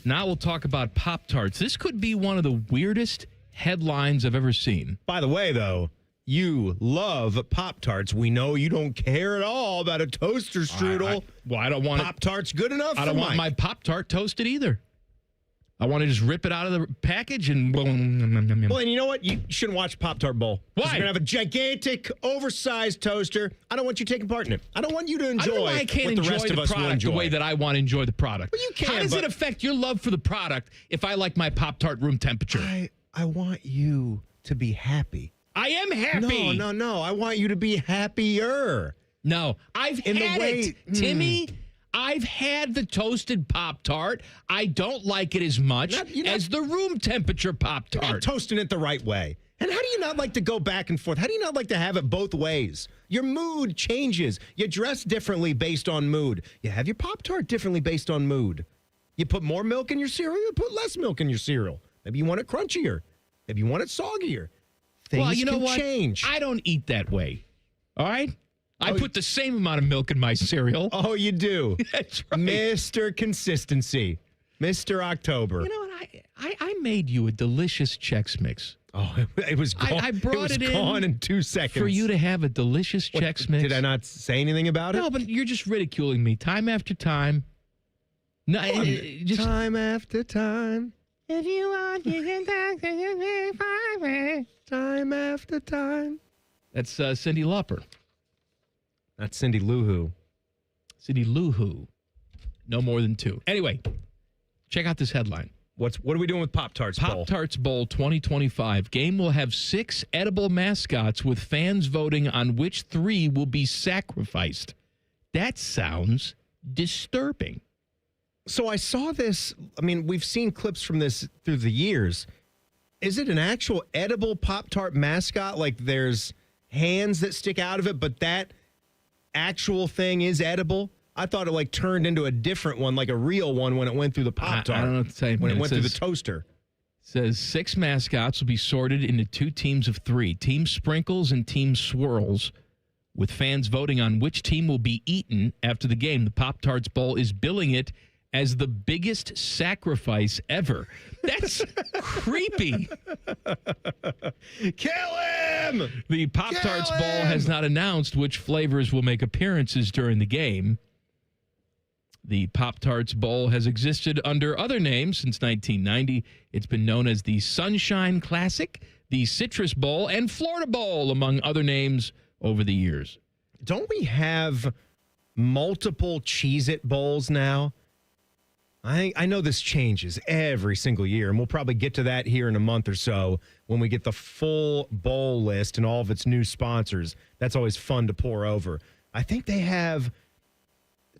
Now we'll talk about Pop Tarts. This could be one of the weirdest headlines I've ever seen. By the way, though, you love Pop Tarts. We know you don't care at all about a toaster strudel. I don't want Pop Tarts good enough. I don't want my Pop Tart toasted either. I want to just rip it out of the package and Well, and you know what? You shouldn't watch Pop Tart Bowl. Why? You're going to have a gigantic, oversized toaster. I don't want you taking part in it. I don't want you to enjoy I don't know why I can't what the enjoy rest of the us will product enjoy. the way that I want to enjoy the product. Well, you can, How does but- it affect your love for the product if I like my Pop-Tart room temperature? I want you to be happy. I am happy. No. I want you to be happier. No, I've In the had way- it, Timmy. I've had the toasted Pop-Tart. I don't like it as much as the room temperature You're not Pop-Tart. toasting it the right way. And how do you not like to go back and forth? How do you not like to have it both ways? Your mood changes. You dress differently based on mood. You have your Pop-Tart differently based on mood. You put more milk in your cereal, you put less milk in your cereal. Maybe you want it crunchier. Maybe you want it soggier. Things Well, you know can what? change. I don't eat that way. All right? I put the same amount of milk in my cereal. Oh, you do? That's right. Mr. Consistency. Mr. October. You know what? I made you a delicious Chex Mix. Oh, it was gone. I brought it was it gone in in 2 seconds. for you to have a delicious Chex Mix. Did I not say anything about it? No, but you're just ridiculing me time after time. No, just time after time. If you want, you can talk to your Time after time. That's Cyndi Lauper. That's Cindy Lou Who. Cyndi Lou Who. No more than 2. Anyway, check out this headline. What are we doing with Pop Tarts Bowl? Pop Tarts Bowl 2025. Game will have 6 edible mascots with fans voting on which 3 will be sacrificed. That sounds disturbing. So I saw this. I mean, we've seen clips from this through the years. Is it an actual edible Pop Tart mascot? Like there's hands that stick out of it, but that actual thing is edible? I thought it like turned into a different one, like a real one when it went through the Pop Tart. I don't know what to say. When it went through the says- toaster. Says 6 mascots will be sorted into 2 teams of 3. Team Sprinkles and Team Swirls, with fans voting on which team will be eaten after the game. The Pop Tarts Bowl is billing it as the biggest sacrifice ever. That's creepy. Kill him! The Pop Tarts Bowl has not announced which flavors will make appearances during the game. The Pop Tarts Bowl has existed under other names since 1990. It's been known as the Sunshine Classic, the Citrus Bowl, and Florida Bowl, among other names over the years. Don't we have multiple Cheez-It bowls now? I know this changes every single year, and we'll probably get to that here in a month or so when we get the full bowl list and all of its new sponsors. That's always fun to pour over. I think they have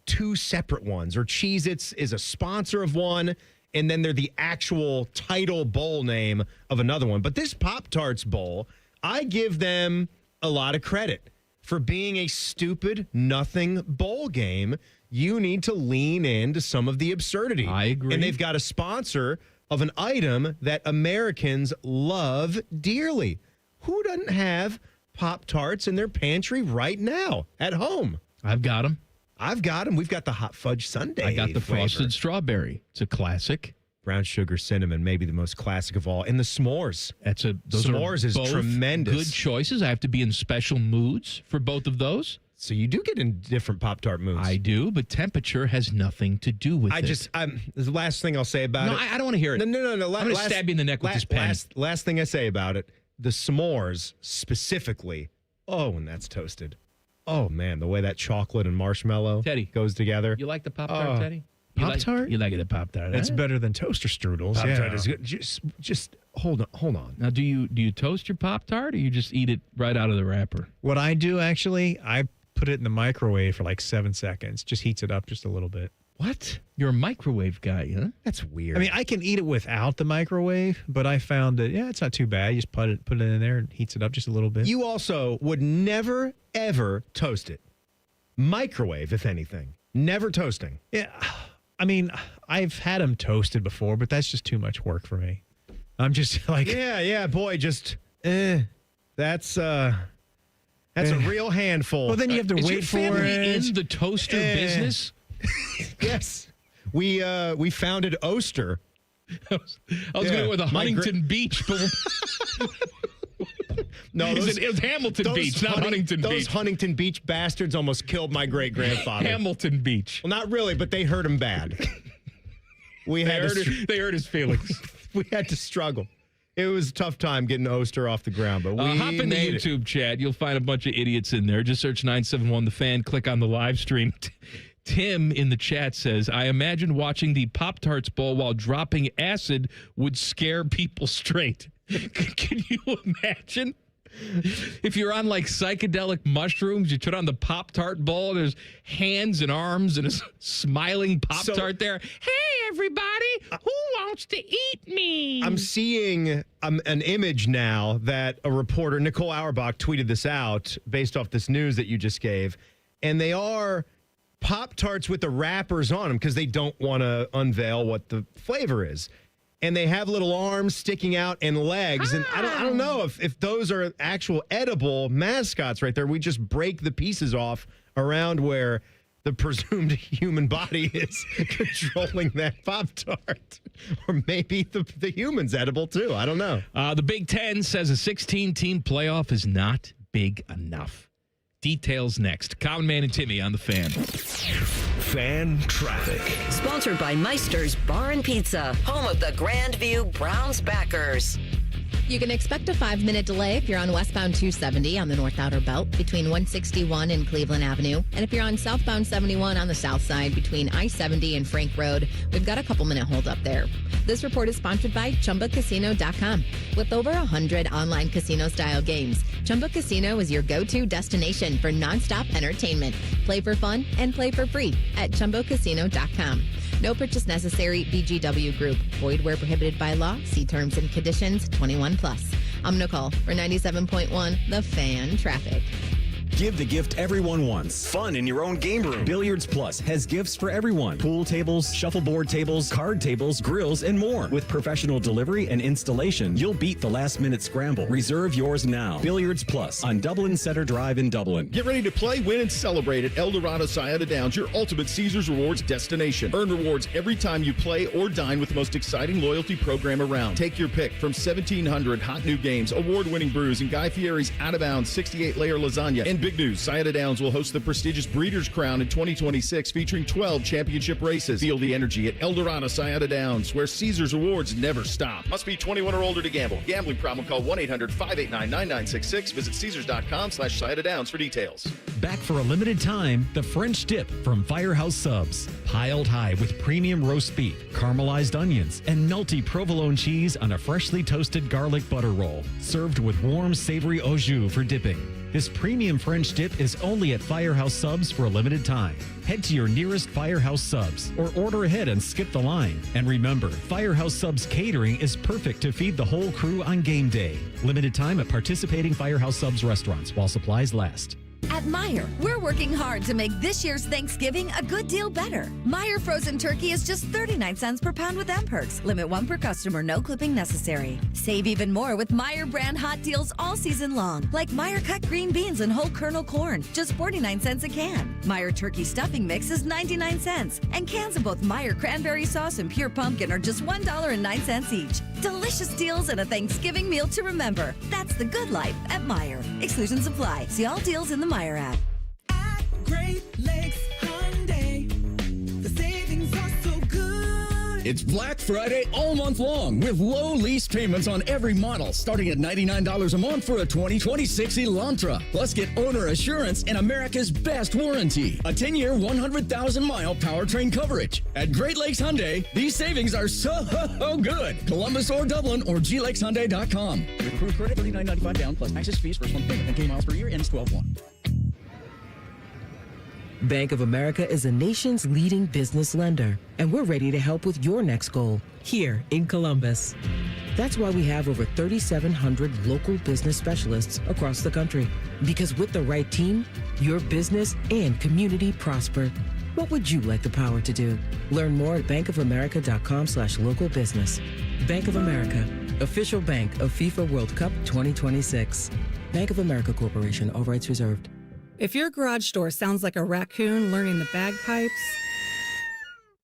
2 separate ones, or Cheez-Its is a sponsor of one, and then they're the actual title bowl name of another one. But this Pop Tarts Bowl, I give them a lot of credit for being a stupid, nothing bowl game. You need to lean into some of the absurdity. I agree. And they've got a sponsor of an item that Americans love dearly. Who doesn't have Pop-Tarts in their pantry right now at home? I've got them. I've got them. We've got the hot fudge sundae. I got the flavor. frosted strawberry. It's a classic. Brown sugar cinnamon, maybe the most classic of all. And the s'mores. Those s'mores are is both tremendous. Good choices. I have to be in special moods for both of those. So you do get in different Pop-Tart moods. I do, but temperature has nothing to do with it. This is the last thing I'll say about it. No, I don't want to hear it. No. I'm going to stab you in the neck with this pen. Last thing I say about it, the s'mores specifically, when that's toasted. Oh, man, the way that chocolate and marshmallow goes together. You like the Pop-Tart, Teddy? Pop-Tart? You like it at Pop-Tart, That's huh? better than toaster strudels. Pop-Tart yeah. is good. Just hold on. Now, do you toast your Pop-Tart, or you just eat it right out of the wrapper? What I do, actually, I put it in the microwave for like 7 seconds. Just heats it up just a little bit. What? You're a microwave guy, huh? That's weird. I mean, I can eat it without the microwave, but I found that, it's not too bad. You just put it in there and heats it up just a little bit. You also would never, ever toast it. Microwave, if anything. Never toasting. Yeah. I mean, I've had them toasted before, but that's just too much work for me. I'm just like... Yeah, boy, just... That's a real handful. Well, then you have to Is wait your for family it. in the toaster business? Yes. We founded Oster. I was going with a Huntington Beach, but... No, it was Hamilton Beach, not Huntington Those Beach. Huntington Beach bastards almost killed my great-grandfather. Hamilton Beach. Well, not really, but they hurt him bad. We They had hurt his feelings. we had to struggle. It was a tough time getting Oster off the ground, but we hop in the made it. YouTube chat. You'll find a bunch of idiots in there. Just search 971 The Fan. Click on the live stream. Tim in the chat says, I imagine watching the Pop Tarts Bowl while dropping acid would scare people straight. Can you imagine? If you're on like psychedelic mushrooms, you turn on the Pop Tart Bowl, there's hands and arms and a smiling Pop Tart there. Hey, everybody, who wants to eat me? I'm seeing an image now that a reporter, Nicole Auerbach, tweeted this out based off this news that you just gave. And they are Pop-Tarts with the wrappers on them because they don't want to unveil what the flavor is. And they have little arms sticking out and legs. And I don't know if those are actual edible mascots right there. We just break the pieces off around where the presumed human body is controlling that Pop-Tart. Or maybe the human's edible too. I don't know. The Big Ten says a 16-team playoff is not big enough. Details next. Common Man and Timmy on The Fan. Fan traffic. Sponsored by Meister's Bar and Pizza, home of the Grandview Browns backers. You can expect a 5-minute delay if you're on westbound 270 on the North Outer Belt between 161 and Cleveland Avenue. And if you're on southbound 71 on the south side between I-70 and Frank Road, we've got a couple-minute hold up there. This report is sponsored by ChumbaCasino.com. With over 100 online casino-style games, Chumba Casino is your go-to destination for nonstop entertainment. Play for fun and play for free at ChumbaCasino.com. No purchase necessary. VGW Group. Void where prohibited by law. See terms and conditions. 21+. I'm Nicole for 97.1 The Fan Traffic. Give the gift everyone wants. Fun in your own game room. Billiards Plus has gifts for everyone. Pool tables, shuffleboard tables, card tables, grills, and more. With professional delivery and installation, you'll beat the last-minute scramble. Reserve yours now. Billiards Plus on Dublin Center Drive in Dublin. Get ready to play, win, and celebrate at El Dorado Sayada Downs, your ultimate Caesars Rewards destination. Earn rewards every time you play or dine with the most exciting loyalty program around. Take your pick from 1,700 hot new games, award-winning brews, and Guy Fieri's out-of-bounds 68-layer lasagna. And big news, Sayada Downs will host the prestigious Breeders' Crown in 2026, featuring 12 championship races. Feel the energy at El Dorado Sayada Downs, where Caesars Awards never stop. Must be 21 or older to gamble. Gambling problem, call 1-800-589-9966. Visit Caesars.com/Sayada Downs for details. Back for a limited time, the French dip from Firehouse Subs. Piled high with premium roast beef, caramelized onions, and melty provolone cheese on a freshly toasted garlic butter roll. Served with warm, savory au jus for dipping. This premium French dip is only at Firehouse Subs for a limited time. Head to your nearest Firehouse Subs or order ahead and skip the line. And remember, Firehouse Subs catering is perfect to feed the whole crew on game day. Limited time at participating Firehouse Subs restaurants while supplies last. At Meijer, we're working hard to make this year's Thanksgiving a good deal better. Meijer frozen turkey is just 39 cents per pound with M-Perks. Limit 1 per customer, no clipping necessary. Save even more with Meijer brand hot deals all season long, like Meijer cut green beans and whole kernel corn, just 49 cents a can. Meijer turkey stuffing mix is 99 cents, and cans of both Meijer cranberry sauce and pure pumpkin are just $1.09 each. Delicious deals and a Thanksgiving meal to remember. That's the good life at Meijer. Exclusions apply. See all deals in the Meijer app. Great Lakes Hyundai. The savings are so good. It's Black Friday all month long with low lease payments on every model starting at $99 a month for a 2026 Elantra. Plus get owner assurance and America's best warranty. A 10-year, 100,000-mile powertrain coverage. At Great Lakes Hyundai, these savings are so good. Columbus or Dublin or glakeshyundai.com. With approved credit, $39.95 down plus access fees, first month payment, and K miles per year ends 12/1. Bank of America is a nation's leading business lender, and we're ready to help with your next goal here in Columbus. That's why we have over 3,700 local business specialists across the country. Because with the right team, your business and community prosper. What would you like the power to do? Learn more at bankofamerica.com/local business. Bank of America, official bank of FIFA World Cup 2026. Bank of America Corporation, all rights reserved. If your garage door sounds like a raccoon learning the bagpipes,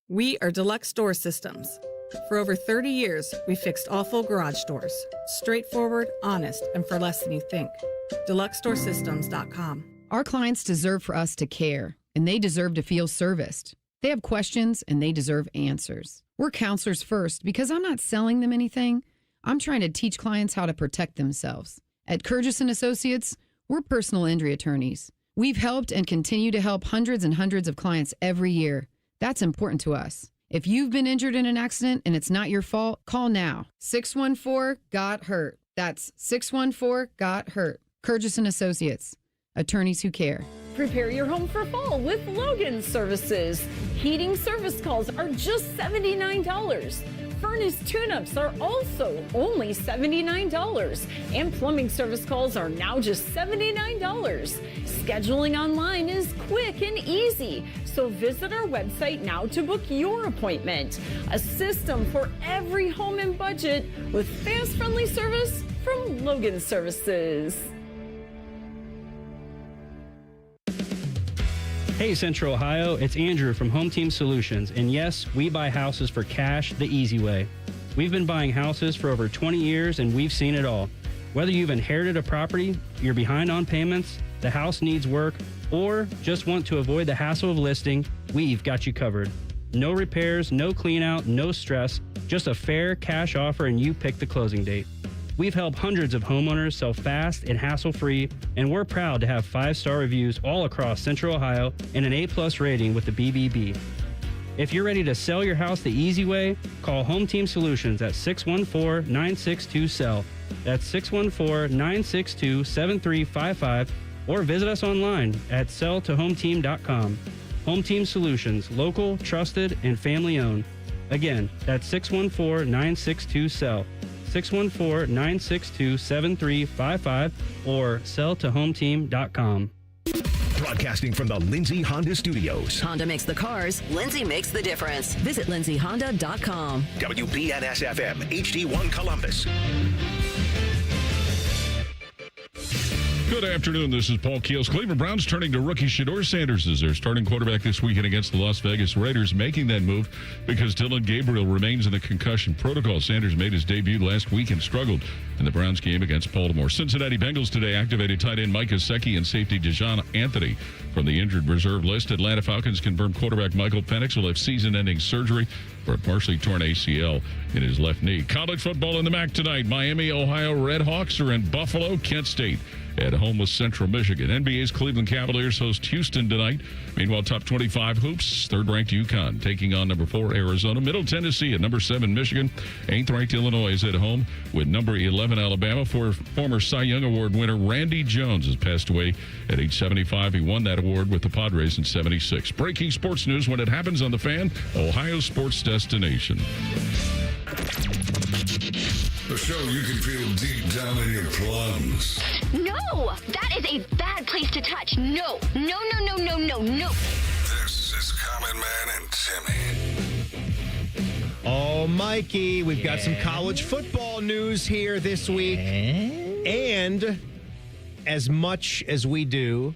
we are Deluxe Door Systems. For over 30 years, we fixed awful garage doors. Straightforward, honest, and for less than you think. DeluxeDoorSystems.com. Our clients deserve for us to care, and they deserve to feel serviced. They have questions, and they deserve answers. We're We're counselors first because I'm not selling them anything. I'm trying to teach clients how to protect themselves. At Curtis & Associates, we're personal injury attorneys. We've helped and continue to help hundreds and hundreds of clients every year. That's important to us. If you've been injured in an accident and it's not your fault, call now. 614-GOT-HURT. That's 614-GOT-HURT. Curtis & Associates, attorneys who care. Prepare your home for fall with Logan Services. Heating service calls are just $79. Furnace tune-ups are also only $79. And plumbing service calls are now just $79. Scheduling online is quick and easy. So visit our website now to book your appointment. A system for every home and budget with fast, friendly service from Logan Services. Hey Central Ohio, it's Andrew from Home Team Solutions, and yes, we buy houses for cash the easy way. We've been buying houses for over 20 years and we've seen it all. Whether you've inherited a property, you're behind on payments, the house needs work, or just want to avoid the hassle of listing, we've got you covered. No repairs, no clean out, no stress, just a fair cash offer and you pick the closing date. We've helped hundreds of homeowners sell fast and hassle-free, and we're proud to have 5-star reviews all across Central Ohio and an A+ rating with the BBB. If you're ready to sell your house the easy way, call Home Team Solutions at 614-962-SELL. That's 614-962-7355, or visit us online at selltohometeam.com. Home Team Solutions, local, trusted, and family-owned. Again, that's 614-962-SELL. 614-962-7355 or selltohometeam.com. Broadcasting from the Lindsay Honda Studios. Honda makes the cars. Lindsay makes the difference. Visit lindsayhonda.com. WBNS-FM, HD1 Columbus. Good afternoon. This is Paul Keels. Cleveland Browns turning to rookie Shedeur Sanders as their starting quarterback this weekend against the Las Vegas Raiders, making that move because Dylan Gabriel remains in the concussion protocol. Sanders made his debut last week and struggled in the Browns game against Baltimore. Cincinnati Bengals today activated tight end Mike Gesicki and safety Dejon Anthony from the injured reserve list. Atlanta Falcons confirmed quarterback Michael Penix will have season-ending surgery for a partially torn ACL in his left knee. College football in the MAC tonight. Miami, Ohio Redhawks are in Buffalo. Kent State at home with Central Michigan. NBA's Cleveland Cavaliers host Houston tonight. Meanwhile, top 25 hoops, third-ranked UConn taking on number 4 Arizona. Middle Tennessee at number 7 Michigan. 8th-ranked Illinois is at home with number 11 Alabama. Former Cy Young Award winner Randy Jones has passed away at age 75. He won that award with the Padres in 76. Breaking sports news when it happens on The Fan, Ohio's sports destination. The show you can feel deep down in your plums. No, that is a bad place to touch. No, no, no, no, no, no, no. This is Common Man and Timmy. Oh, Mikey, we've got some college football news here this week. And as much as we do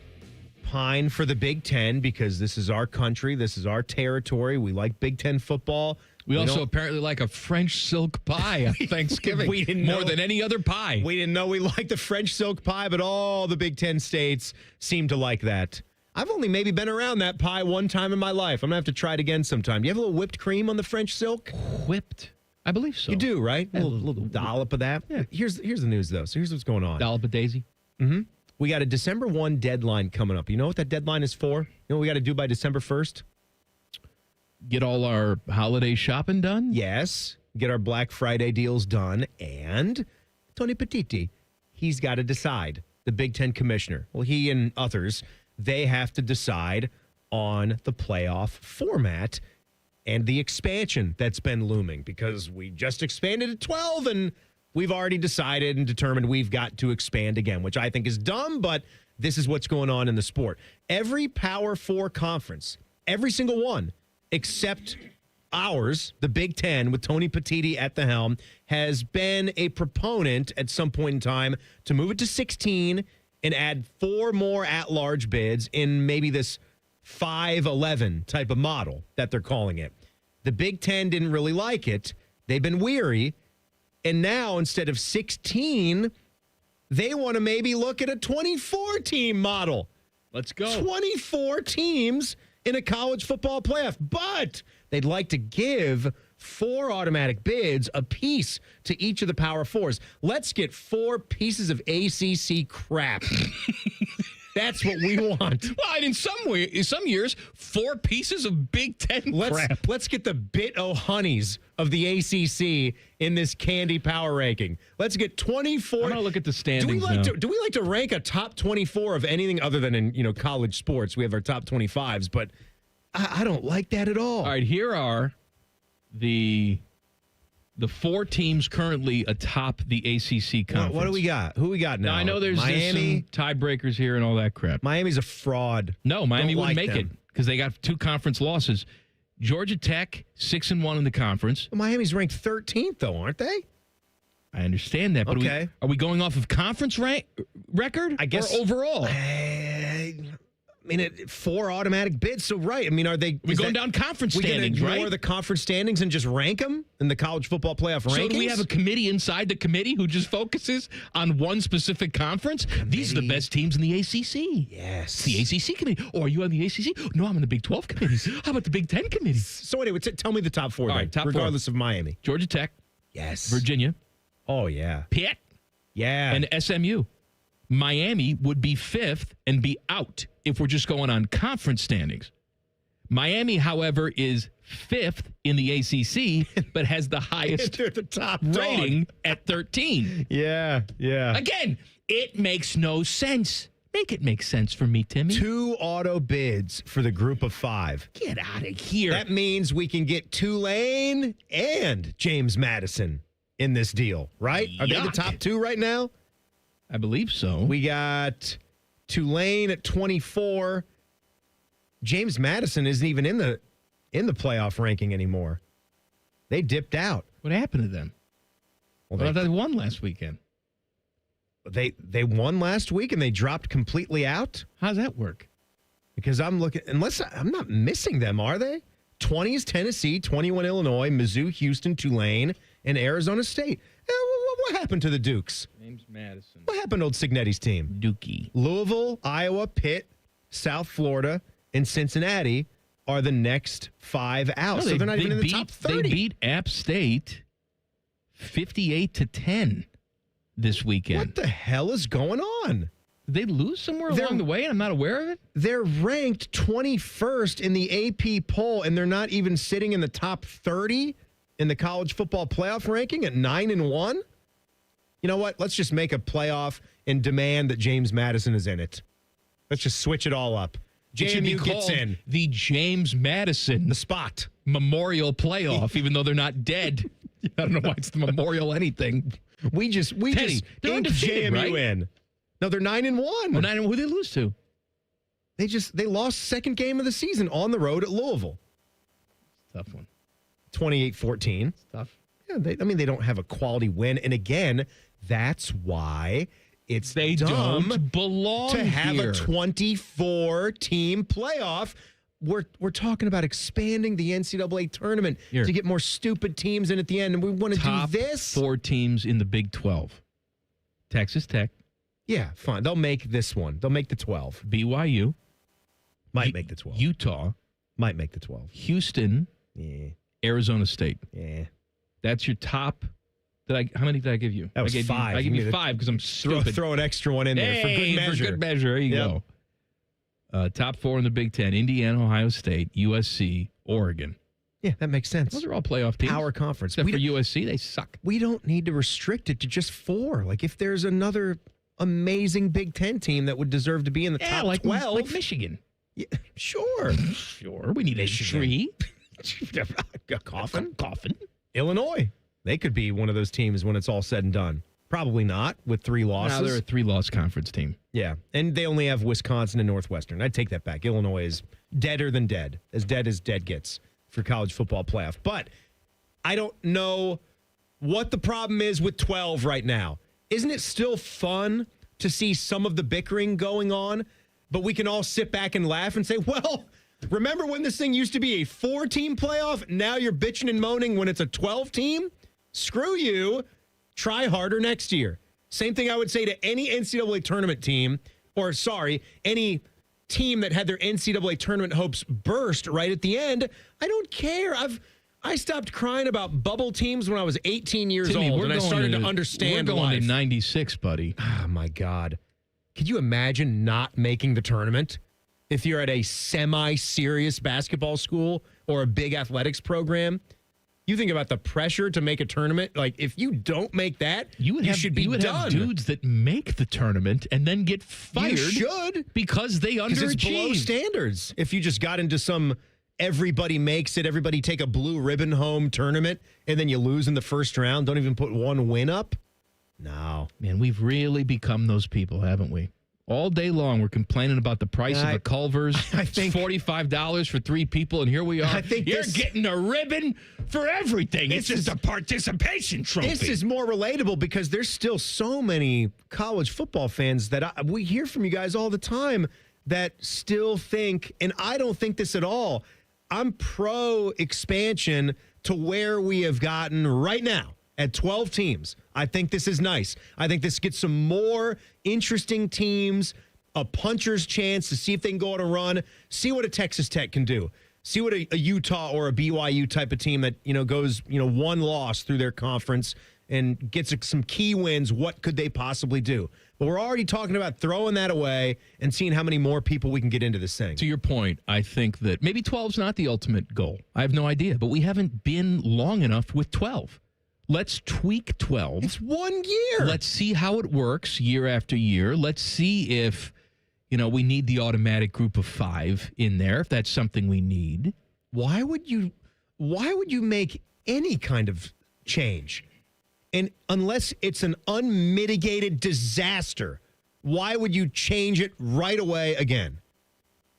pine for the Big Ten, because this is our country, this is our territory, we like Big Ten football. We also apparently like a French silk pie on Thanksgiving we didn't more know, than any other pie. We didn't know we liked the French silk pie, but all the Big Ten states seem to like that. I've only maybe been around that pie one time in my life. I'm going to have to try it again sometime. Do you have a little whipped cream on the French silk? Whipped? I believe so. You do, right? Yeah, a little dollop of that. Yeah. Here's the news, though. So here's what's going on. Dollop of Daisy? Mm-hmm. We got a December 1 deadline coming up. You know what that deadline is for? You know what we got to do by December 1st? Get all our holiday shopping done? Yes. Get our Black Friday deals done. And Tony Petiti, he's got to decide, the Big Ten commissioner. Well, he and others, they have to decide on the playoff format and the expansion that's been looming, because we just expanded to 12 and we've already decided and determined we've got to expand again, which I think is dumb, but this is what's going on in the sport. Every Power 4 conference, every single one, except ours, the Big Ten, with Tony Petiti at the helm, has been a proponent at some point in time to move it to 16 and add 4 more at-large bids in maybe this 5-11 type of model that they're calling it. The Big Ten didn't really like it. They've been weary. And now, instead of 16, they want to maybe look at a 24-team model. Let's go. 24 teams in a college football playoff. But they'd like to give 4 automatic bids apiece to each of the Power Fours. Let's get 4 pieces of ACC crap. That's what we want. Well, and in some years, 4 pieces of Big Ten crap. Let's get the Bit-O-Honeys of the ACC in this candy power ranking. Let's get 24. I'm going to look at the standings now. Do we like to rank a top 24 of anything other than in college sports? We have our top 25s, but I don't like that at all. All right, here are the 4 teams currently atop the ACC conference. What do we got? Who we got now? Now I know there's Miami. some tiebreakers here and all that crap. Miami's a fraud. No, Miami Don't wouldn't like make them. it because they got 2 conference losses. Georgia Tech 6-1 in the conference. Miami's ranked 13th though, aren't they? I understand that, but Okay. are we going off of conference record? I guess or overall. I mean, 4 automatic bids. So, right. I mean, are they... We're going down conference standings, we right? ignore the conference standings and just rank them in the college football playoff rankings? So do we have a committee inside the committee who just focuses on one specific conference? These are the best teams in the ACC. Yes. The ACC committee. Oh, are you on the ACC? No, I'm on the Big 12 committee. How about the Big 10 committee? So, anyway, tell me the top 4, All then, right, top 4. regardless of Miami. Georgia Tech. Yes. Virginia. Oh, yeah. Pitt. Yeah. And SMU. Miami would be 5th and be out if we're just going on conference standings. Miami, however, is 5th in the ACC, but has the highest They're the top rating dog. at 13. Yeah. Again, it makes no sense. Make it make sense for me, Timmy. 2 auto bids for the group of 5. Get out of here. That means we can get Tulane and James Madison in this deal, right? Are they the Yuck. top 2 right now? I believe so. We got Tulane at 24. James Madison isn't even in the playoff ranking anymore. They dipped out. What happened to them? Well, they won last weekend. They won last week and they dropped completely out? How does that work? Because I'm looking, unless I'm not missing them, are they? 20 is Tennessee, 21 Illinois, Mizzou, Houston, Tulane, and Arizona State. What happened to the Dukes? James Madison. What happened to old Signetti's team? Dookie. Louisville, Iowa, Pitt, South Florida, and Cincinnati are the next 5 out. So they're not even in the top 30. They beat App State 58-10 this weekend. What the hell is going on? Did they lose somewhere along the way and I'm not aware of it? They're ranked 21st in the AP poll, and they're not even sitting in the top 30 in the college football playoff ranking at 9-1. You know what? Let's just make a playoff and demand that James Madison is in it. Let's just switch it all up. It should be JMU gets called in. the James Madison The spot. Memorial Playoff, even though they're not dead. I don't know why it's the Memorial anything. We just they're inked undefeated, JMU right? in. No, they're 9-1. Well, 9-1. Who did they lose to? They lost second game of the season on the road at Louisville. Tough one. 28-14. Tough. Yeah, they don't have a quality win. And again, that's why it's They dumb don't belong to have here. a 24-team playoff. We're talking about expanding the NCAA tournament Here. to get more stupid teams in at the end, and we want to do Top this. 4 teams in the Big 12. Texas Tech, Yeah, fine. They'll make this one. They'll make the 12. BYU, Might make the 12. Utah, Might make the 12. Houston, Yeah. Arizona State. Yeah. That's your top. How many did I give you? That was I gave 5. I gave You you need to 5 because I'm stupid. Throw an extra one in there for good measure. For good measure. There you Yep. go. Top 4 in the Big 10. Indiana, Ohio State, USC, Oregon. Yeah, that makes sense. Those are all playoff teams. Power conference. Except for USC, they suck. We don't need to restrict it to just 4. Like, if there's another amazing Big 10 team that would deserve to be in the top like 12. Like Michigan. Yeah, sure. Sure. We need Michigan. a tree. A coffin. Coffin. Illinois. They could be one of those teams when it's all said and done. Probably not with 3 losses. Now they're a 3-loss conference team. Yeah, and they only have Wisconsin and Northwestern. I'd take that back. Illinois is deader than dead as dead gets for college football playoff. But I don't know what the problem is with 12 right now. Isn't it still fun to see some of the bickering going on? But we can all sit back and laugh and say, well, remember when this thing used to be a 4-team playoff? Now you're bitching and moaning when it's a 12-team? Screw you. Try harder next year. Same thing I would say to any NCAA tournament team, any team that had their NCAA tournament hopes burst right at the end. I don't care. I've I stopped crying about bubble teams when I was 18 years Timmy, old, we're and I going started to to- understand We're going life. to 96, buddy. Oh, my God. Could you imagine not making the tournament if you're at a semi-serious basketball school or a big athletics program? You think about the pressure to make a tournament. Like, if you don't make that, you should be would done. have dudes that make the tournament and then get fired. You should. Because they Because it's below underachieved. standards. If you just got into some everybody makes it, everybody take a blue ribbon home tournament, and then you lose in the first round, don't even put one win up. No. Man, we've really become those people, haven't we? All day long, we're complaining about the price of a Culver's. I think it's $45 for 3 people, and here we are. I think you're this- getting a ribbon for everything. It's just a participation trophy. This is more relatable because there's still so many college football fans that we hear from you guys all the time that still think, and I don't think this at all, I'm pro expansion to where we have gotten right now at 12 teams. I think this is nice. I think this gets some more interesting teams, a puncher's chance to see if they can go on a run, see what a Texas Tech can do. See what a Utah or a BYU type of team that, goes, one loss through their conference and gets some key wins. What could they possibly do? But we're already talking about throwing that away and seeing how many more people we can get into this thing. To your point, I think that maybe 12 is not the ultimate goal. I have no idea, but we haven't been long enough with 12. Let's tweak 12. It's 1 year. Let's see how it works year after year. Let's see if, we need the automatic group of 5 in there, if that's something we need. Why would you make any kind of change? And unless it's an unmitigated disaster, why would you change it right away again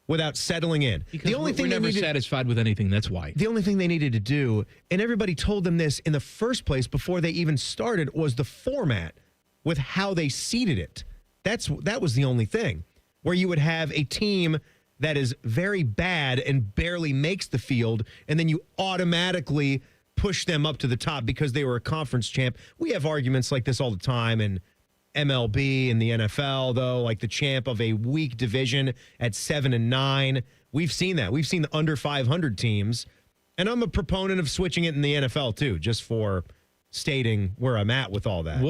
without settling in? Because we're never satisfied with anything. That's why. The only thing they needed to do, and everybody told them this in the first place before they even started, was the format with how they seeded it. That was the only thing, where you would have a team that is very bad and barely makes the field, and then you automatically push them up to the top because they were a conference champ. We have arguments like this all the time in MLB and the NFL, though, like the champ of a weak division at 7-9. We've seen that. We've seen the under 500 teams. And I'm a proponent of switching it in the NFL, too, just for stating where I'm at with all that.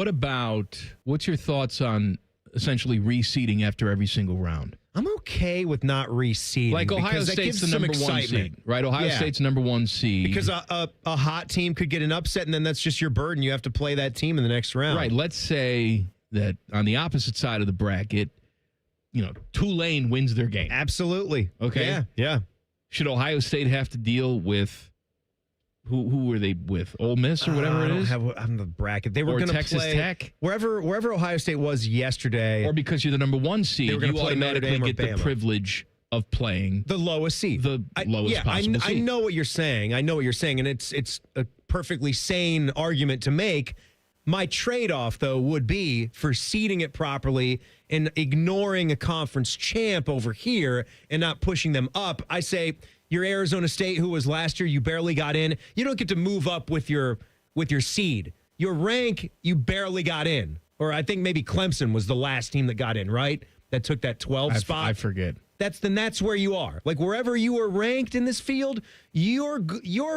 What's your thoughts on essentially reseeding after every single round? I'm okay with not reseeding. Like Ohio State's the number 1 seed, right? Ohio State's number 1 seed. Because a hot team could get an upset, and then that's just your burden. You have to play that team in the next round. Right. Let's say that on the opposite side of the bracket, Tulane wins their game. Absolutely. Okay. Yeah. Should Ohio State have to deal with who were they with? Ole Miss or whatever it is? I'm the bracket. They were going to play Texas Tech, wherever Ohio State was yesterday, or because you're the number 1 seed, you automatically get the privilege of playing the lowest seed, the lowest possible seed. I know what you're saying. And it's a perfectly sane argument to make. My trade-off, though, would be for seeding it properly and ignoring a conference champ over here and not pushing them up. I say your Arizona State, who was last year, you barely got in. You don't get to move up with your seed. Your rank, you barely got in. Or I think maybe Clemson was the last team that got in, right? That took that 12 spot. I forget. That's where you are. Like wherever you are ranked in this field, your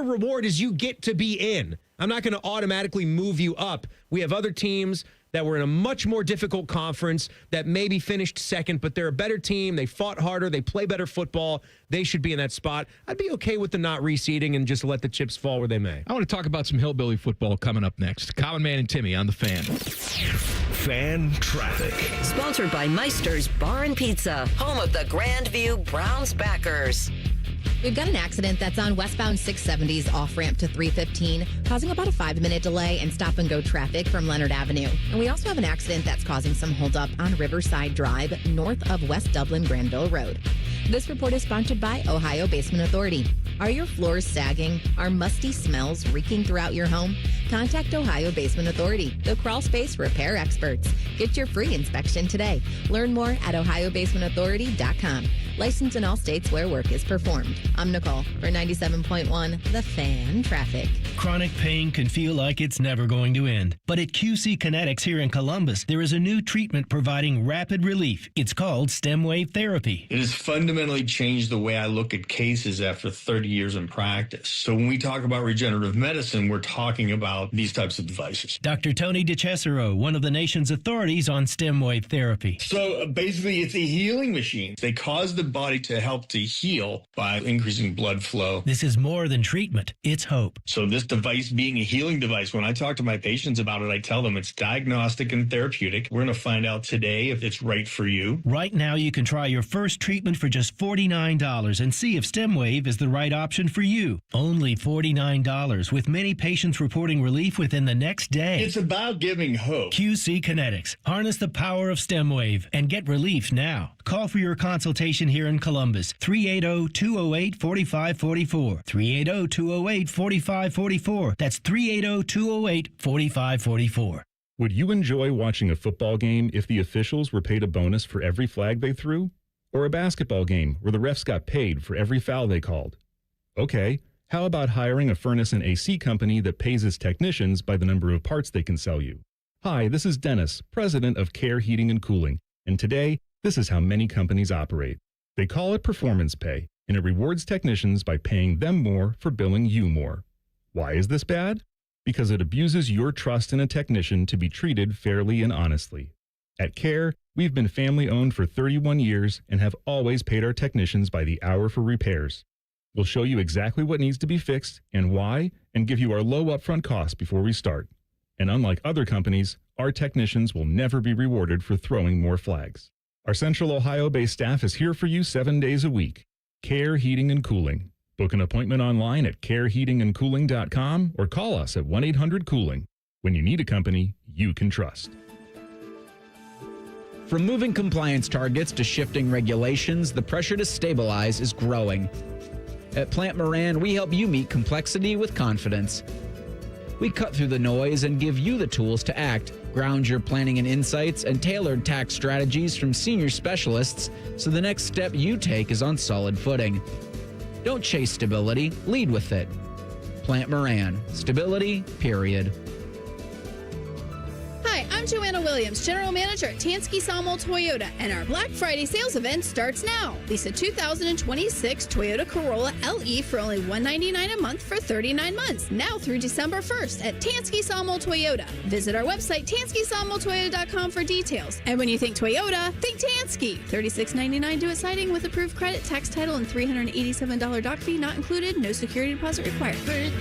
reward is you get to be in. I'm not going to automatically move you up. We have other teams that were in a much more difficult conference that maybe finished second, but they're a better team. They fought harder. They play better football. They should be in that spot. I'd be okay with the not reseeding and just let the chips fall where they may. I want to talk about some hillbilly football coming up next. Common Man and Timmy on the Fan. Fan Traffic. Sponsored by Meister's Bar and Pizza, home of the Grandview Browns backers. We've got an accident that's on westbound 670's off-ramp to 315, causing about a 5-minute delay and stop-and-go traffic from Leonard Avenue. And we also have an accident that's causing some holdup on Riverside Drive, north of West Dublin Granville Road. This report is sponsored by Ohio Basement Authority. Are your floors sagging? Are musty smells reeking throughout your home? Contact Ohio Basement Authority, the crawl space repair experts. Get your free inspection today. Learn more at ohiobasementauthority.com. Licensed in all states where work is performed. I'm Nicole for 97.1 The Fan Traffic. Chronic pain can feel like it's never going to end. But at QC Kinetics here in Columbus, there is a new treatment providing rapid relief. It's called stem wave therapy. It has fundamentally changed the way I look at cases after 30 years in practice. So when we talk about regenerative medicine, we're talking about these types of devices. Dr. Tony DeCesaro, one of the nation's authorities on stem wave therapy. So basically, it's a healing machine. They cause the body to help to heal by increasing blood flow. This is more than treatment. It's hope. So this device being a healing device, when I talk to my patients about it, I tell them it's diagnostic and therapeutic. We're going to find out today if it's right for you. Right now, you can try your first treatment for just $49 and see if StemWave is the right option for you. Only $49, with many patients reporting relief within the next day. It's about giving hope. QC Kinetics. Harness the power of StemWave and get relief now. Call for your consultation here in Columbus. 380-208-4544. 380-208-4544. That's 380-208-4544. Would you enjoy watching a football game if the officials were paid a bonus for every flag they threw? Or a basketball game where the refs got paid for every foul they called? Okay, how about hiring a furnace and AC company that pays its technicians by the number of parts they can sell you? Hi, this is Dennis, president of Care Heating and Cooling, and today, this is how many companies operate. They call it performance pay, and it rewards technicians by paying them more for billing you more. Why is this bad? Because it abuses your trust in a technician to be treated fairly and honestly. At Care, we've been family-owned for 31 years and have always paid our technicians by the hour for repairs. We'll show you exactly what needs to be fixed and why, and give you our low upfront cost before we start. And unlike other companies, our technicians will never be rewarded for throwing more flags. Our Central Ohio-based staff is here for you 7 days a week. Care Heating and Cooling. Book an appointment online at careheatingandcooling.com or call us at 1-800-COOLING. When you need a company you can trust. From moving compliance targets to shifting regulations, the pressure to stabilize is growing. At Plant Moran, we help you meet complexity with confidence. We cut through the noise and give you the tools to act, ground your planning in insights, and tailored tax strategies from senior specialists so the next step you take is on solid footing. Don't chase stability, lead with it. Plant Moran. Stability, period. Hi, I'm Joanna Williams, General Manager at Tansky Sawmill Toyota, and our Black Friday sales event starts now. Lease a 2026 Toyota Corolla LE for only $199 a month for 39 months, now through December 1st at Tansky Sawmill Toyota. Visit our website, TanskySawmillToyota.com for details. And when you think Toyota, think Tansky. $36.99 due at sighting with approved credit, tax title, and $387 doc fee not included. No security deposit required. Think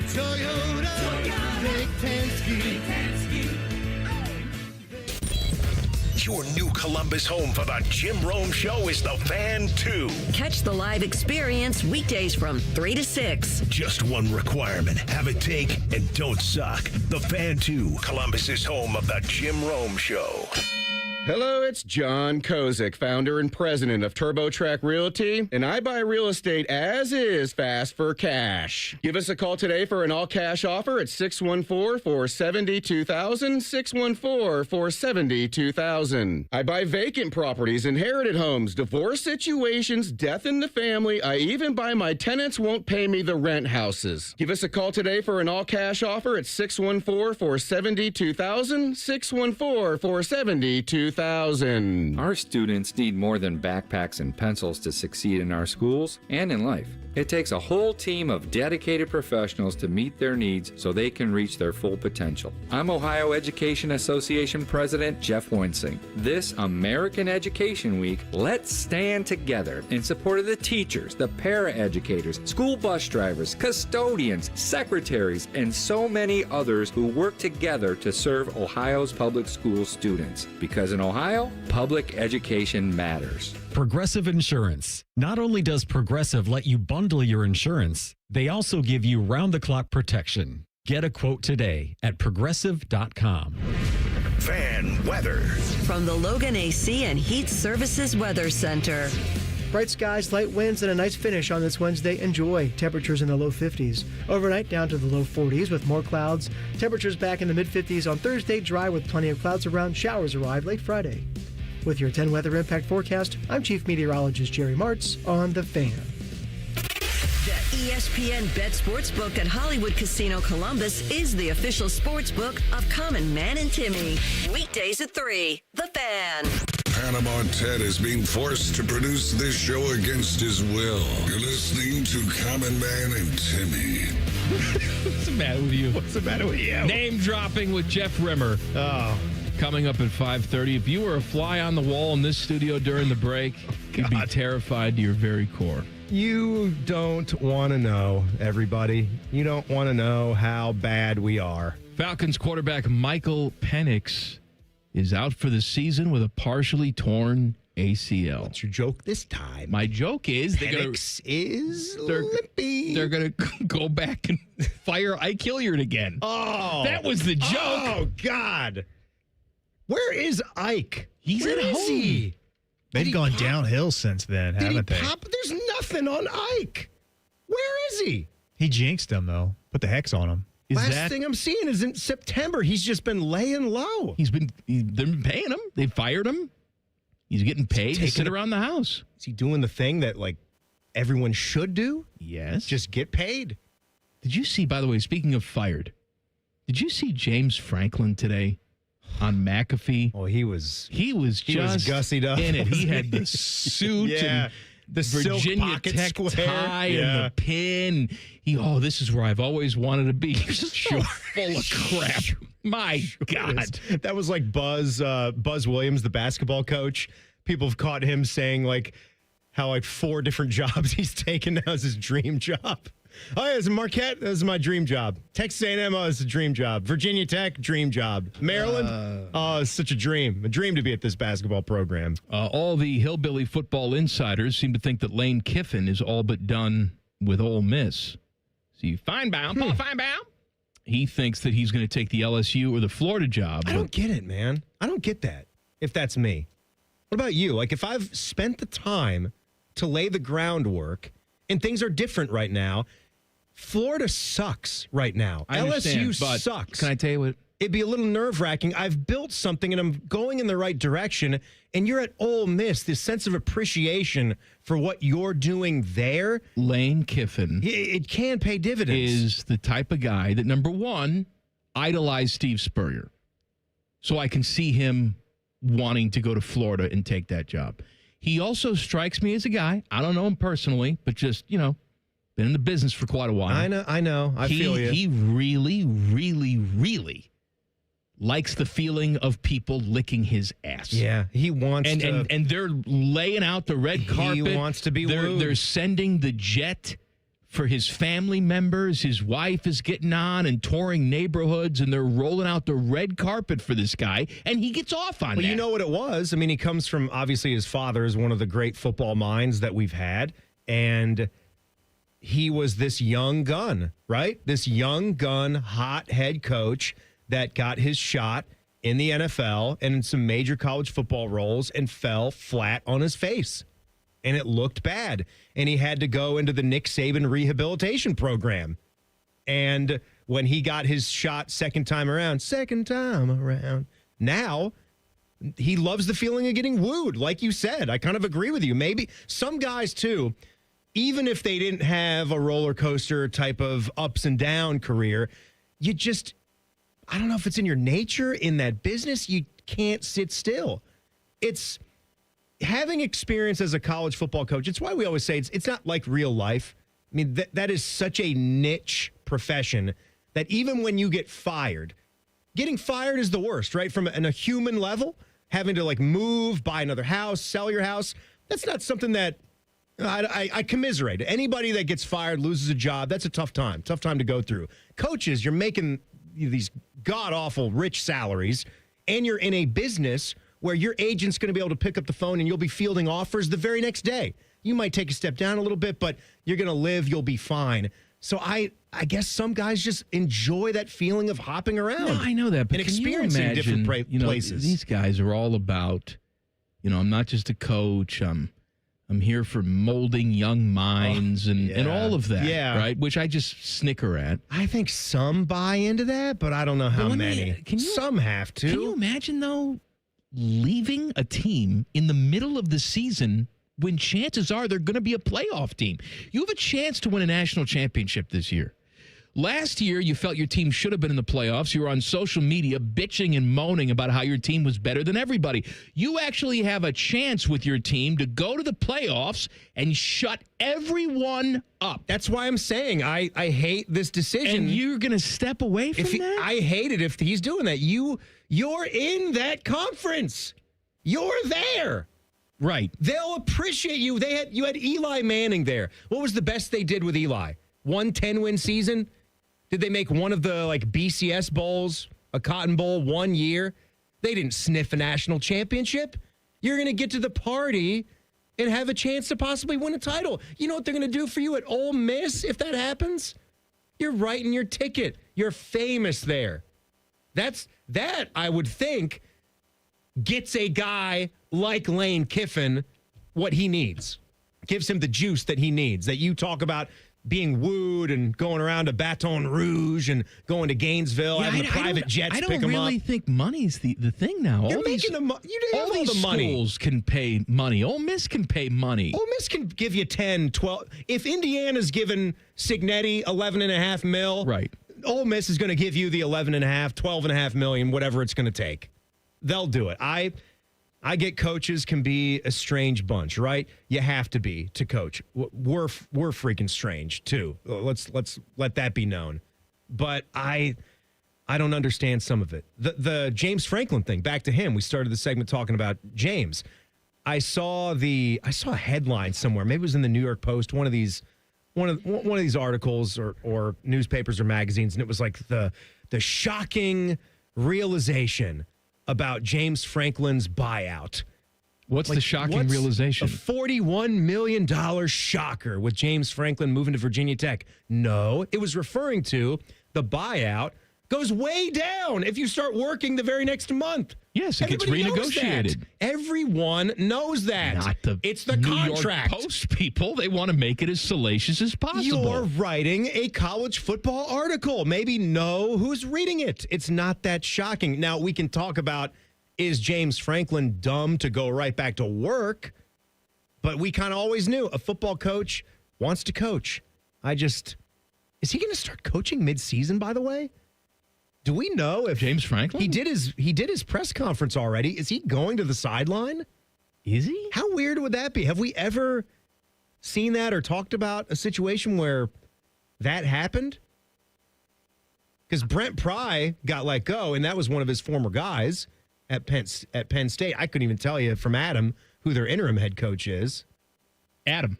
Toyota. Think Tansky. Your new Columbus home for the Jim Rome Show is the Fan 2. Catch the live experience weekdays from 3 to 6. Just one requirement. Have a take and don't suck. The Fan 2, Columbus's home of the Jim Rome Show. Hello, it's John Kozik, founder and president of TurboTrack Realty, and I buy real estate as is fast for cash. Give us a call today for an all-cash offer at 614-470-2000, 614-470-2000. I buy vacant properties, inherited homes, divorce situations, death in the family. I even buy my tenants won't pay me the rent houses. Give us a call today for an all-cash offer at 614-470-2000, 614-470-2000. Our students need more than backpacks and pencils to succeed in our schools and in life. It takes a whole team of dedicated professionals to meet their needs so they can reach their full potential. I'm Ohio Education Association President Jeff Winsing. This American Education Week, let's stand together in support of the teachers, the para-educators, school bus drivers, custodians, secretaries, and so many others who work together to serve Ohio's public school students. Because in Ohio, public education matters. Progressive Insurance. Not only does Progressive let you bundle your insurance, they also give you round-the-clock protection. Get a quote today at progressive.com. Fan weather. From the Logan AC and Heat Services Weather Center. Bright skies, light winds, and a nice finish on this Wednesday. Enjoy. Temperatures in the low 50s. Overnight down to the low 40s with more clouds. Temperatures back in the mid 50s on Thursday. Dry with plenty of clouds around. Showers arrive late Friday. With your 10 weather impact forecast, I'm Chief Meteorologist Jerry Martz on The Fan. The ESPN Bet Sportsbook at Hollywood Casino Columbus is the official sportsbook of Common Man and Timmy. Weekdays at 3. The Fan. Panama Ted is being forced to produce this show against his will. You're listening to Common Man and Timmy. What's the matter with you? What's the matter with you? Name dropping with Jeff Rimmer. Oh. Coming up at 5:30. If you were a fly on the wall in this studio during the break, you'd be terrified to your very core. You don't want to know, everybody. You don't want to know how bad we are. Falcons quarterback Michael Penix is out for the season with a partially torn ACL. What's your joke this time? My joke is Penix is limpy. They're going to go back and fire Ike Hilliard again. Oh. That was the joke. Oh, God. Where is Ike? He's Where at is home. he? They've gone downhill since then, haven't they? There's nothing on Ike. Where is he? He jinxed them, though. Put the hex on him. Last thing I'm seeing is in September. He's just been laying low. They've been paying him. They fired him. He's getting paid to sit around the house. Is he doing the thing that, like, everyone should do? Yes. Just get paid. Did you see, by the way, speaking of fired, did you see James Franklin today on McAfee? Oh, he was just gussied up in it. He had the suit and the Virginia Tech tie and the pin. This is where I've always wanted to be. You're just so full of crap. My God. That was like Buzz Williams, the basketball coach. People have caught him saying like how like 4 different jobs he's taken now is his dream job. Oh, yeah, it's Marquette. This is my dream job. Texas A&M, it's a dream job. Virginia Tech, dream job. Maryland, it's such a dream to be at this basketball program. All the hillbilly football insiders seem to think that Lane Kiffin is all but done with Ole Miss. See, Feinbaum, Paul Feinbaum, he thinks that he's going to take the LSU or the Florida job. I don't get it, man. I don't get that, if that's me. What about you? Like, if I've spent the time to lay the groundwork and things are different right now, Florida sucks right now. I understand, LSU sucks. Can I tell you what? It'd be a little nerve-wracking. I've built something and I'm going in the right direction, and you're at Ole Miss. This sense of appreciation for what you're doing there. Lane Kiffin. It can pay dividends. Is the type of guy that, number one, idolized Steve Spurrier. So I can see him wanting to go to Florida and take that job. He also strikes me as a guy, I don't know him personally, but just, been in the business for quite a while. I know. I feel you. He really, really, really likes the feeling of people licking his ass. Yeah, he wants to. And they're laying out the red carpet. He wants to be wooed. They're sending the jet for his family members. His wife is getting on and touring neighborhoods, and they're rolling out the red carpet for this guy, and he gets off on that. Well, you know what it was? I mean, he comes from, obviously, his father is one of the great football minds that we've had, and he was this young gun, right? This young gun, hot head coach that got his shot in the NFL and in some major college football roles and fell flat on his face. And it looked bad. And he had to go into the Nick Saban rehabilitation program. And when he got his shot second time around, now he loves the feeling of getting wooed. Like you said, I kind of agree with you. Maybe some guys, too, even if they didn't have a roller coaster type of ups and down career, you just, I don't know if it's in your nature in that business, you can't sit still. It's having experience as a college football coach. It's why we always say it's not like real life. I mean, that is such a niche profession that even when you get fired, getting fired is the worst, right? From a human level, having to like move, buy another house, sell your house. That's not something that I commiserate. Anybody that gets fired, loses a job, that's a tough time to go through. Coaches, you're making these god-awful rich salaries, and you're in a business where your agent's going to be able to pick up the phone and you'll be fielding offers the very next day. You might take a step down a little bit, but you're going to live, you'll be fine. So I guess some guys just enjoy that feeling of hopping around. No, I know that, but and can experiencing you imagine, different places. These guys are all about, I'm not just a coach. I'm here for molding young minds and all of that, right? Which I just snicker at. I think some buy into that, but I don't know how many. Some have to. Can you imagine, though, leaving a team in the middle of the season when chances are they're going to be a playoff team? You have a chance to win a national championship this year. Last year, you felt your team should have been in the playoffs. You were on social media bitching and moaning about how your team was better than everybody. You actually have a chance with your team to go to the playoffs and shut everyone up. That's why I'm saying I hate this decision. And you're going to step away from that? I hate it if he's doing that. You're in that conference. You're there. Right. They'll appreciate you. You had Eli Manning there. What was the best they did with Eli? 1 10-win season? Did they make one of the BCS bowls, a Cotton Bowl 1 year? They didn't sniff a national championship. You're going to get to the party and have a chance to possibly win a title. You know what they're going to do for you at Ole Miss if that happens? You're writing your ticket. You're famous there. That I would think gets a guy like Lane Kiffin what he needs. Gives him the juice that he needs. That you talk about being wooed and going around to Baton Rouge and going to Gainesville, having the private jets pick them up. I don't really think money's the thing now. You're making the money. You have all these the money. Schools can pay money. Ole Miss can pay money. Ole Miss can give you 10, 12. If Indiana's given Signetti $11.5 million, right. Ole Miss is going to give you the $11.5, $12.5 million, whatever it's going to take. They'll do it. I get coaches can be a strange bunch, right? You have to be to coach. We're freaking strange too. Let's let that be known. But I don't understand some of it. The James Franklin thing. Back to him. We started the segment talking about James. I saw a headline somewhere. Maybe it was in the New York Post. One of these articles or newspapers or magazines, and it was like the shocking realization about James Franklin's buyout. What's the shocking realization? A $41 million shocker with James Franklin moving to Virginia Tech. No, it was referring to the buyout goes way down if you start working the very next month. Yes, it gets renegotiated. Everyone knows that. It's the New contract. York Post people, they want to make it as salacious as possible. You're writing a college football article. Maybe know who's reading it. It's not that shocking. Now, we can talk about, is James Franklin dumb to go right back to work? But we kind of always knew a football coach wants to coach. Is he going to start coaching mid-season, by the way? Do we know if James Franklin? He did his press conference already. Is he going to the sideline? Is he? How weird would that be? Have we ever seen that or talked about a situation where that happened? Because Brent Pry got let go, and that was one of his former guys at Penn State. I couldn't even tell you from Adam who their interim head coach is. Adam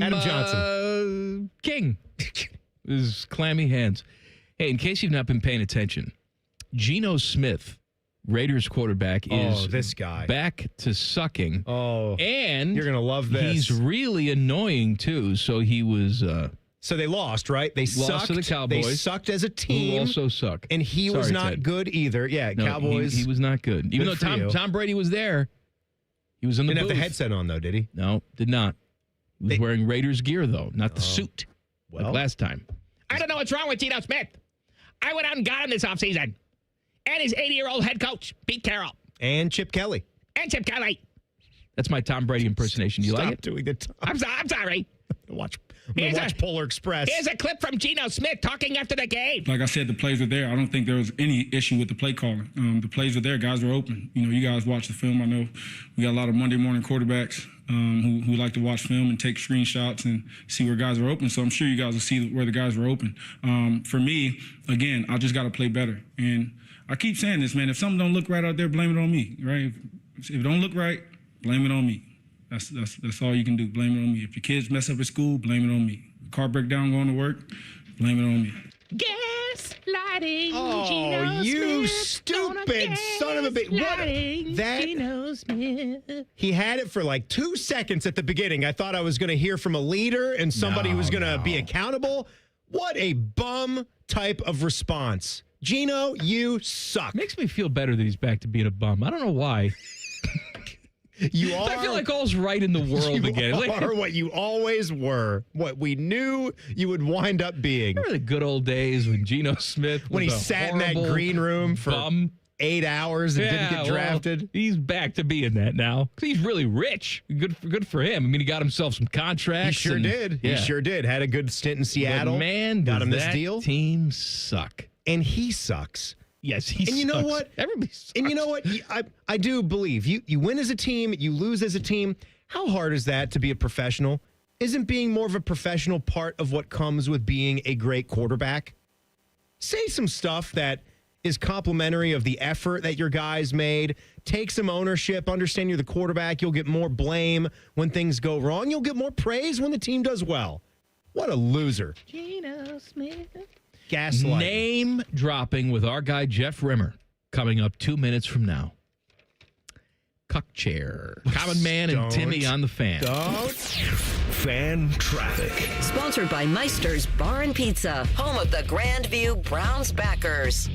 Johnson. King. His clammy hands. Hey, in case you've not been paying attention, Geno Smith, Raiders quarterback, is this guy back to sucking. Oh, and you're going to love this. He's really annoying, too. So he was... So they lost, right? They lost sucked. to the Cowboys. They sucked as a team. Who also suck. And he was not good either. Yeah, no, Cowboys. He was not good. Even though Tom Brady was there. He was in the Didn't booth. have the headset on, though, did he? No, did not. He was wearing Raiders gear, though, not the suit. Well, like last time. I don't know what's wrong with Geno Smith. I went out and got him this offseason. And his 80-year-old head coach, Pete Carroll. And Chip Kelly. That's my Tom Brady impersonation. Do you like it? Stop doing the Tom. I'm sorry. I'm going to watch Polar Express. Here's a clip from Geno Smith talking after the game. Like I said, the plays were there. I don't think there was any issue with the play calling. The plays were there. Guys were open. You guys watch the film. I know we got a lot of Monday morning quarterbacks who like to watch film and take screenshots and see where guys are open. So I'm sure you guys will see where the guys were open. For me, again, I just got to play better. And I keep saying this, man. If something don't look right out there, blame it on me, right? If it don't look right, blame it on me. That's all you can do. Blame it on me. If your kids mess up at school, blame it on me. Car breakdown going to work, blame it on me. Gaslighting. Oh, Geno you Smith, stupid son of a bitch. Geno Smith. He had it for like 2 seconds at the beginning. I thought I was going to hear from a leader and somebody who was going to be accountable. What a bum type of response. Geno, you suck. Makes me feel better that he's back to being a bum. I don't know why. You are. I feel like all's right in the world again. You are what you always were. What we knew you would wind up being. Remember the good old days when Geno Smith was when he sat in that green room for 8 hours and didn't get drafted. Well, he's back to being that now. He's really rich. Good for him. I mean, he got himself some contracts. He sure did. Yeah. He sure did. Had a good stint in Seattle. But man, got him does this that deal. Team suck. And he sucks. Yes, he sucks. And you know what? Everybody sucks. And you know what? I do believe you win as a team, you lose as a team. How hard is that to be a professional? Isn't being more of a professional part of what comes with being a great quarterback? Say some stuff that is complimentary of the effort that your guys made. Take some ownership. Understand you're the quarterback. You'll get more blame when things go wrong. You'll get more praise when the team does well. What a loser. Geno Smith. Gaslight. Name dropping with our guy Jeff Rimmer coming up 2 minutes from now. Cuck chair. Common Man and Timmy on the Fan. Fan traffic. Sponsored by Meister's Bar and Pizza, home of the Grandview Browns backers.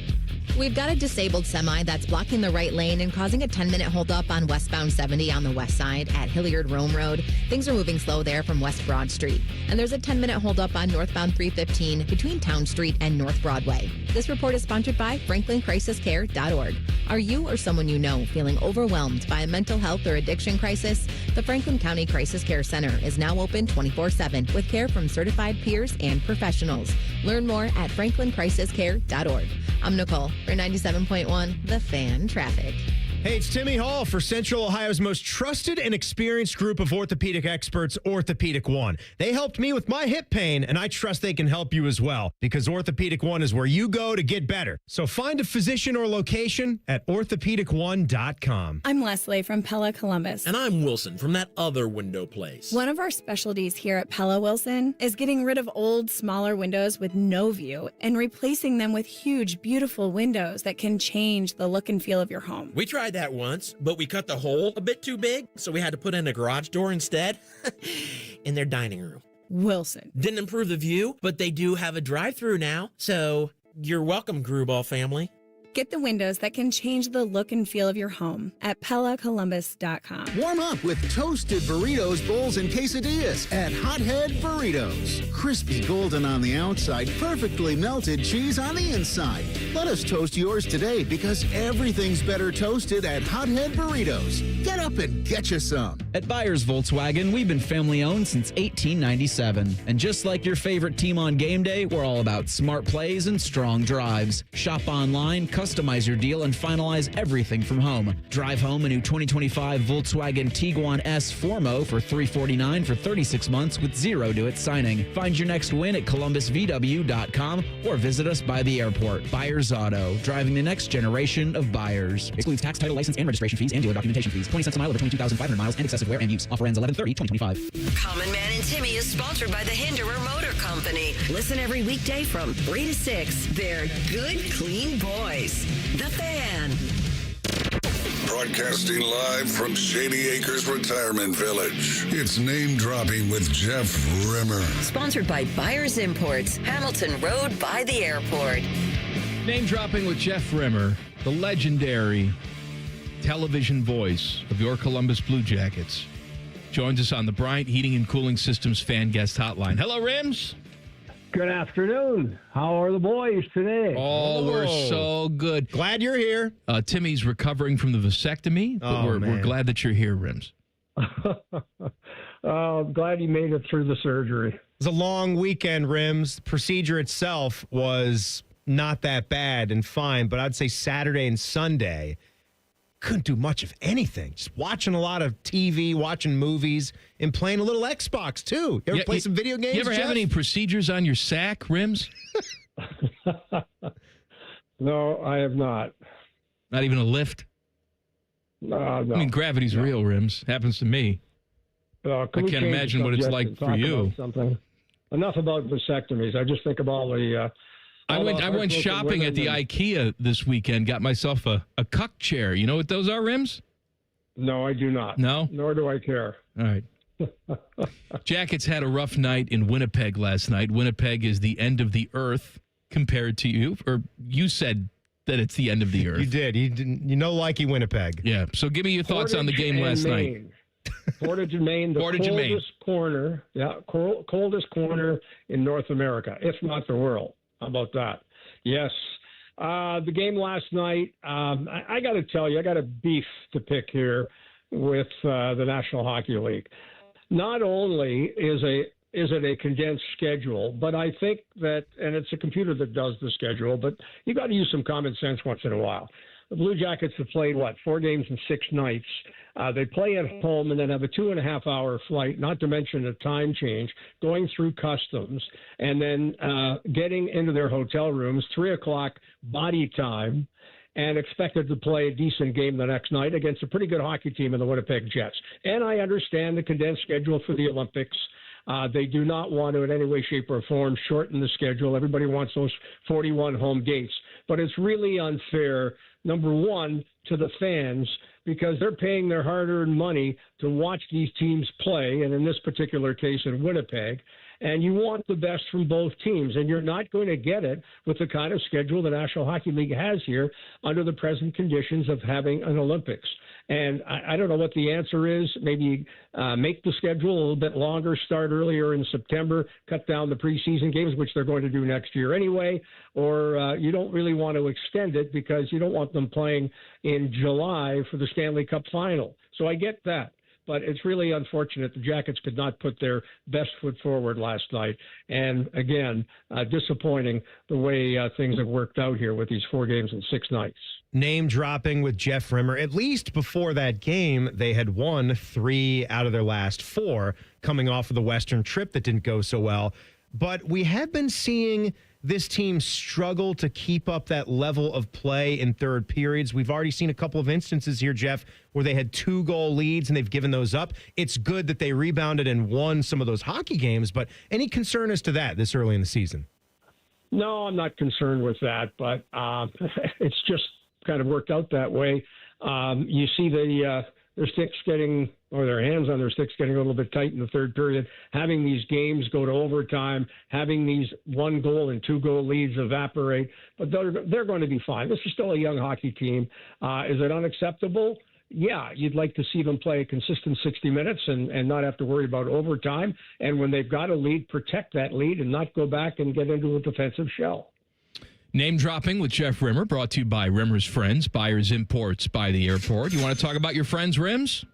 We've got a disabled semi that's blocking the right lane and causing a 10-minute holdup on westbound 70 on the west side at Hilliard Rome Road. Things are moving slow there from West Broad Street. And there's a 10-minute holdup on northbound 315 between Town Street and North Broadway. This report is sponsored by FranklinCrisisCare.org. Are you or someone you know feeling overwhelmed by a mental health or addiction crisis? The Franklin County Crisis Care Center is now open 24/7 with care from certified peers and professionals. Learn more at FranklinCrisisCare.org. I'm Nicole for 97.1 The Fan Traffic. Hey, it's Timmy Hall for Central Ohio's most trusted and experienced group of orthopedic experts, Orthopedic One. They helped me with my hip pain, and I trust they can help you as well, because Orthopedic One is where you go to get better. So find a physician or location at orthopedic1.com. I'm Leslie from Pella Columbus. And I'm Wilson from that other window place. One of our specialties here at Pella Wilson is getting rid of old, smaller windows with no view and replacing them with huge, beautiful windows that can change the look and feel of your home. We tried that once, but we cut the hole a bit too big, so we had to put in a garage door instead in their dining room. Wilson. Didn't improve the view, but they do have a drive-through now, so you're welcome, Gruball family. Get the windows that can change the look and feel of your home at PellaColumbus.com. Warm up with toasted burritos, bowls, and quesadillas at Hothead Burritos. Crispy golden on the outside, perfectly melted cheese on the inside. Let us toast yours today, because everything's better toasted at Hothead Burritos. Get up and get you some. At Byers Volkswagen, we've been family owned since 1897. And just like your favorite team on game day, we're all about smart plays and strong drives. Shop online, customize your deal, and finalize everything from home. Drive home a new 2025 Volkswagen Tiguan S Formo for $349 for 36 months with zero due at signing. Find your next win at columbusvw.com or visit us by the airport. Byers Auto, driving the next generation of buyers. Excludes tax, title, license, and registration fees and dealer documentation fees. 20 cents a mile over 22,500 miles and excessive wear and use. Offer ends 11/30/2025. Common Man and Timmy is sponsored by the Hinderer Motor Company. Listen every weekday from 3 to 6. They're good, clean boys. The Fan. Broadcasting live from Shady Acres Retirement Village. It's Name Dropping with Jeff Rimmer. Sponsored by Byers Imports, Hamilton Road by the airport. Name dropping with Jeff Rimmer, the legendary television voice of your Columbus Blue Jackets, joins us on the Bryant Heating and Cooling Systems fan guest hotline. Hello, Rims. Good afternoon. How are the boys today? Oh, we're so good. Glad you're here. Timmy's recovering from the vasectomy, but we're glad that you're here, Rims. I'm glad you made it through the surgery. It was a long weekend, Rims. The procedure itself was not that bad and fine, but I'd say Saturday and Sunday couldn't do much of anything. Just watching a lot of TV, watching movies, and playing a little Xbox, too. You ever play some video games, You ever Jeff? have any procedures on your sack, Rims? No, I have not. Not even a lift? No. I mean, gravity's real, Rims. Happens to me. I can't imagine what it's like for you. Something. Enough about vasectomies. I just think of all the... I went shopping at the IKEA this weekend, got myself a cuck chair. You know what those are, Rims? No, I do not. No? Nor do I care. All right. Jackets had a rough night in Winnipeg last night. Winnipeg is the end of the earth compared to you, or you said that it's the end of the earth. You did. You know likey Winnipeg. Yeah. So give me your thoughts on the game last night. Portage and Maine, the coldest corner. Yeah, coldest corner in North America, if not the world. How about that? Yes. The game last night, I got to tell you, I got a beef to pick here with the National Hockey League. Not only is it a condensed schedule, but I think that, and it's a computer that does the schedule, but you got to use some common sense once in a while. The Blue Jackets have played, 4 games in 6 nights. They play at home and then have a 2.5-hour flight, not to mention a time change, going through customs, and then getting into their hotel rooms, 3 o'clock body time, and expected to play a decent game the next night against a pretty good hockey team in the Winnipeg Jets. And I understand the condensed schedule for the Olympics. They do not want to in any way, shape, or form shorten the schedule. Everybody wants those 41 home games. But it's really unfair, number one, to the fans, because they're paying their hard-earned money to watch these teams play, and in this particular case in Winnipeg, and you want the best from both teams, and you're not going to get it with the kind of schedule the National Hockey League has here under the present conditions of having an Olympics. And I don't know what the answer is. Maybe make the schedule a little bit longer, start earlier in September, cut down the preseason games, which they're going to do next year anyway, or you don't really want to extend it because you don't want them playing in July for the Stanley Cup final. So I get that. But it's really unfortunate the Jackets could not put their best foot forward last night. And again, disappointing the way things have worked out here with these 4 games in 6 nights. Name dropping with Jeff Rimmer. At least before that game, they had won 3 out of their last 4 coming off of the Western trip that didn't go so well. But we have been seeing this team struggle to keep up that level of play in third periods. We've already seen a couple of instances here, Jeff, where they had 2-goal leads and they've given those up. It's good that they rebounded and won some of those hockey games, but any concern as to that this early in the season? No, I'm not concerned with that, but it's just kind of worked out that way. You see their sticks getting, or their hands on their sticks getting a little bit tight in the third period, having these games go to overtime, having these 1-goal and 2-goal leads evaporate, but they're going to be fine. This is still a young hockey team. Is it unacceptable? Yeah, you'd like to see them play a consistent 60 minutes and not have to worry about overtime. And when they've got a lead, protect that lead and not go back and get into a defensive shell. Name dropping with Jeff Rimmer, brought to you by Rimmer's Friends, Buyers Imports by the airport. You want to talk about your friends, Rims?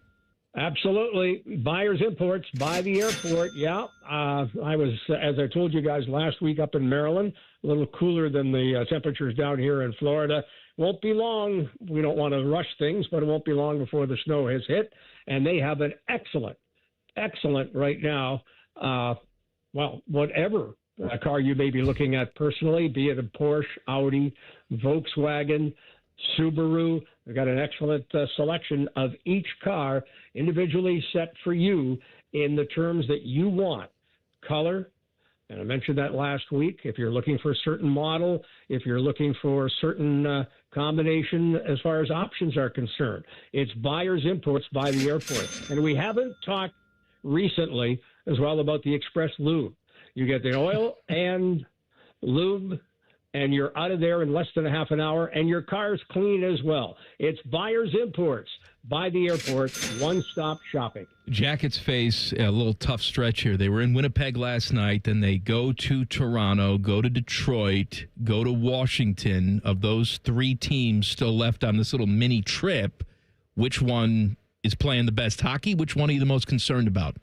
Absolutely. Buyers Imports by the airport. Yeah. I was, as I told you guys last week, up in Maryland, a little cooler than the temperatures down here in Florida. Won't be long. We don't want to rush things, but it won't be long before the snow has hit. And they have an excellent right now. Whatever car you may be looking at personally, be it a Porsche, Audi, Volkswagen, Subaru. They've got an excellent selection of each car individually set for you in the terms that you want. Color, and I mentioned that last week. If you're looking for a certain model, if you're looking for a certain combination as far as options are concerned, it's Buyers Imports by the airport. And we haven't talked recently as well about the Express Lube. You get the oil and lube, and you're out of there in less than a half an hour, and your car's clean as well. It's Buyers Imports by the airport, one-stop shopping. Jackets face a little tough stretch here. They were in Winnipeg last night, then they go to Toronto, go to Detroit, go to Washington. Of those 3 teams still left on this little mini trip, which one is playing the best hockey? Which one are you the most concerned about?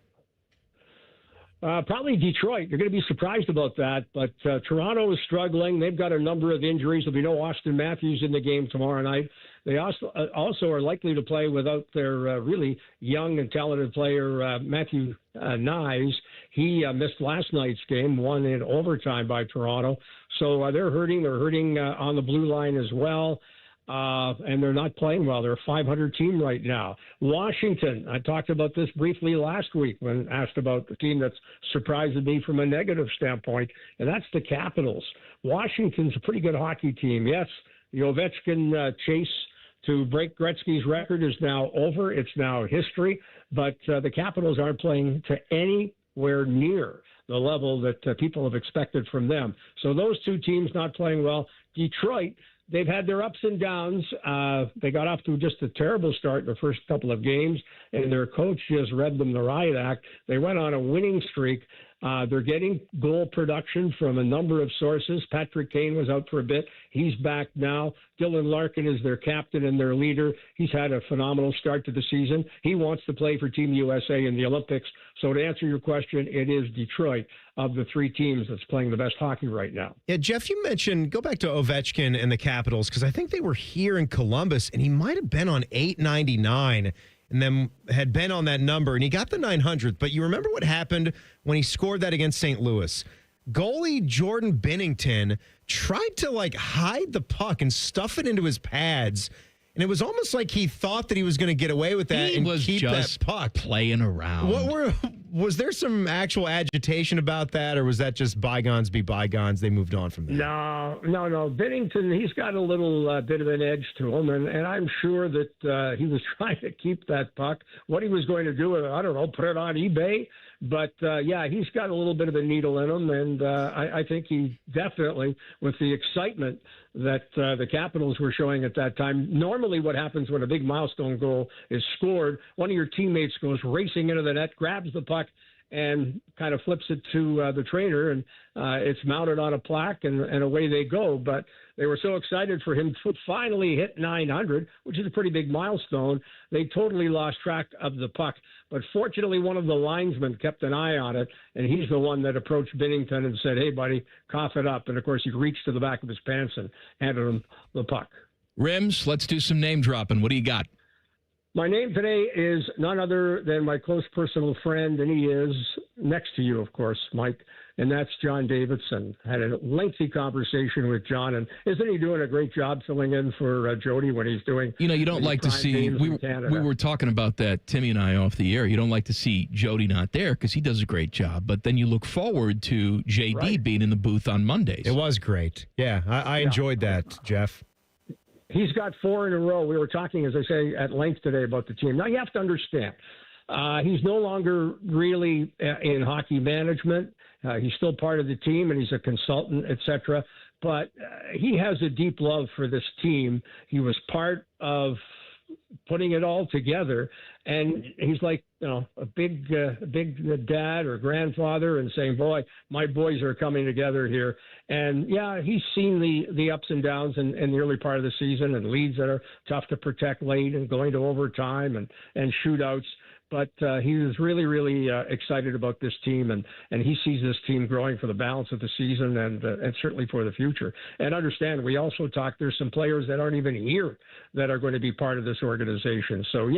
Probably Detroit. You're going to be surprised about that, but Toronto is struggling. They've got a number of injuries. There'll be no Austin Matthews in the game tomorrow night. They also are likely to play without their really young and talented player, Matthew Nyes. He missed last night's game, won in overtime by Toronto. So they're hurting. They're hurting on the blue line as well. And they're not playing well. They're a 500 team right now. Washington, I talked about this briefly last week when asked about the team that's surprised me from a negative standpoint, and that's the Capitals. Washington's a pretty good hockey team. Yes, the Ovechkin chase to break Gretzky's record is now over. It's now history, but the Capitals aren't playing to anywhere near the level that people have expected from them. So those 2 teams not playing well. Detroit, they've had their ups and downs. They got off to just a terrible start in the first couple of games, and their coach just read them the riot act. They went on a winning streak. They're getting goal production from a number of sources. Patrick Kane was out for a bit. He's back now. Dylan Larkin is their captain and their leader. He's had a phenomenal start to the season. He wants to play for Team USA in the Olympics. So to answer your question, it is Detroit of the three teams that's playing the best hockey right now. Yeah, Jeff, you mentioned, go back to Ovechkin and the Capitals, because I think they were here in Columbus, and he might have been on 899 and then had been on that number, and he got the 900th. But you remember what happened when he scored that against St. Louis? Goalie Jordan Binnington tried to hide the puck and stuff it into his pads. And it was almost like he thought that he was going to get away with that and keep that puck playing around. Was there some actual agitation about that, or was that just bygones be bygones? They moved on from that. No. Binnington, he's got a little bit of an edge to him, and I'm sure that he was trying to keep that puck. What he was going to do with it, I don't know, put it on eBay. But, he's got a little bit of a needle in him, and I think he definitely, with the excitement that the Capitals were showing at that time. Normally what happens when a big milestone goal is scored, one of your teammates goes racing into the net, grabs the puck, and kind of flips it to the trainer, and it's mounted on a plaque, and away they go. But they were so excited for him to finally hit 900, which is a pretty big milestone. They totally lost track of the puck. But fortunately, one of the linesmen kept an eye on it, and he's the one that approached Binnington and said, "Hey, buddy, cough it up." And, of course, he reached to the back of his pants and handed him the puck. Rims, let's do some name dropping. What do you got? My name today is none other than my close personal friend, and he is next to you, of course, Mike, and that's John Davidson. I had a lengthy conversation with John, and isn't he doing a great job filling in for Jody when he's doing? You don't like to see, we were talking about that, Timmy and I, off the air. You don't like to see Jody not there because he does a great job, but then you look forward to JD being in the booth on Mondays. It was great. Yeah, I enjoyed that, Jeff. He's got 4 in a row. We were talking, as I say, at length today about the team. Now, you have to understand, he's no longer really in hockey management. He's still part of the team, and he's a consultant, etc. But he has a deep love for this team. He was part of putting it all together, and he's like, a big dad or grandfather, and saying, "Boy, my boys are coming together here." And he's seen the ups and downs in the early part of the season, and leads that are tough to protect late, and going to overtime and shootouts. But he was really, really excited about this team, and he sees this team growing for the balance of the season and certainly for the future. And understand, we also talked, there's some players that aren't even here that are going to be part of this organization. So,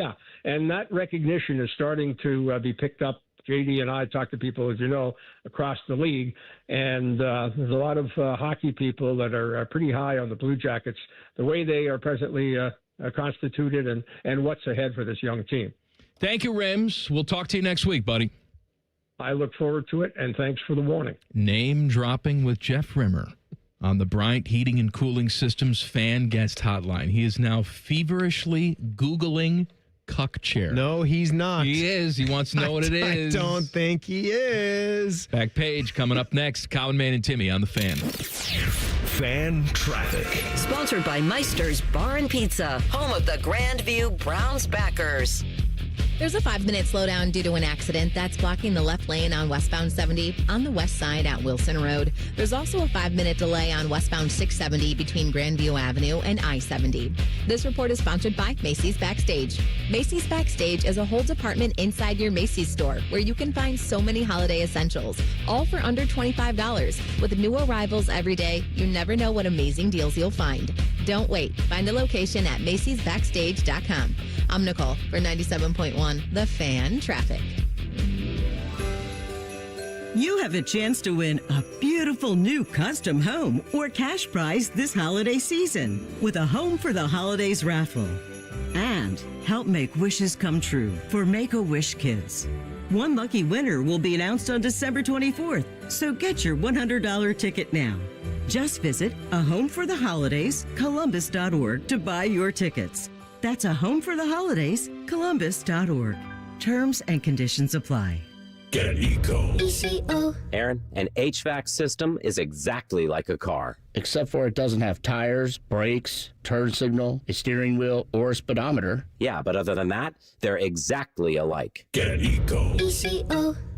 and that recognition is starting to be picked up. JD and I talk to people, as you know, across the league, and there's a lot of hockey people that are pretty high on the Blue Jackets, the way they are presently constituted and what's ahead for this young team. Thank you, Rims. We'll talk to you next week, buddy. I look forward to it, and thanks for the warning. Name dropping with Jeff Rimmer on the Bryant Heating and Cooling Systems fan guest hotline. He is now feverishly Googling cuck chair. No, he's not. He is. He wants to know what it is. I don't think he is. Back page coming up next. Common Man and Timmy on the Fan. Fan Traffic. Sponsored by Meister's Bar and Pizza, home of the Grandview Browns backers. There's a 5-minute slowdown due to an accident that's blocking the left lane on westbound 70 on the west side at Wilson Road. There's also a 5-minute delay on westbound 670 between Grandview Avenue and I-70. This report is sponsored by Macy's Backstage. Macy's Backstage is a whole department inside your Macy's store where you can find so many holiday essentials, all for under $25. With new arrivals every day, you never know what amazing deals you'll find. Don't wait. Find a location at macy'sbackstage.com. I'm Nicole for 97.1 The Fan Traffic. You have a chance to win a beautiful new custom home or cash prize this holiday season with a Home for the Holidays raffle. And help make wishes come true for Make-A-Wish Kids. One lucky winner will be announced on December 24th, so get your $100 ticket now. Just visit A Home for the Holidays, Columbus.org to buy your tickets. That's A Home for the Holidays, Columbus.org. Terms and conditions apply. Get Eco. Aaron, an HVAC system is exactly like a car. Except for it doesn't have tires, brakes, turn signal, a steering wheel, or a speedometer. Yeah, but other than that, they're exactly alike. Get Eco.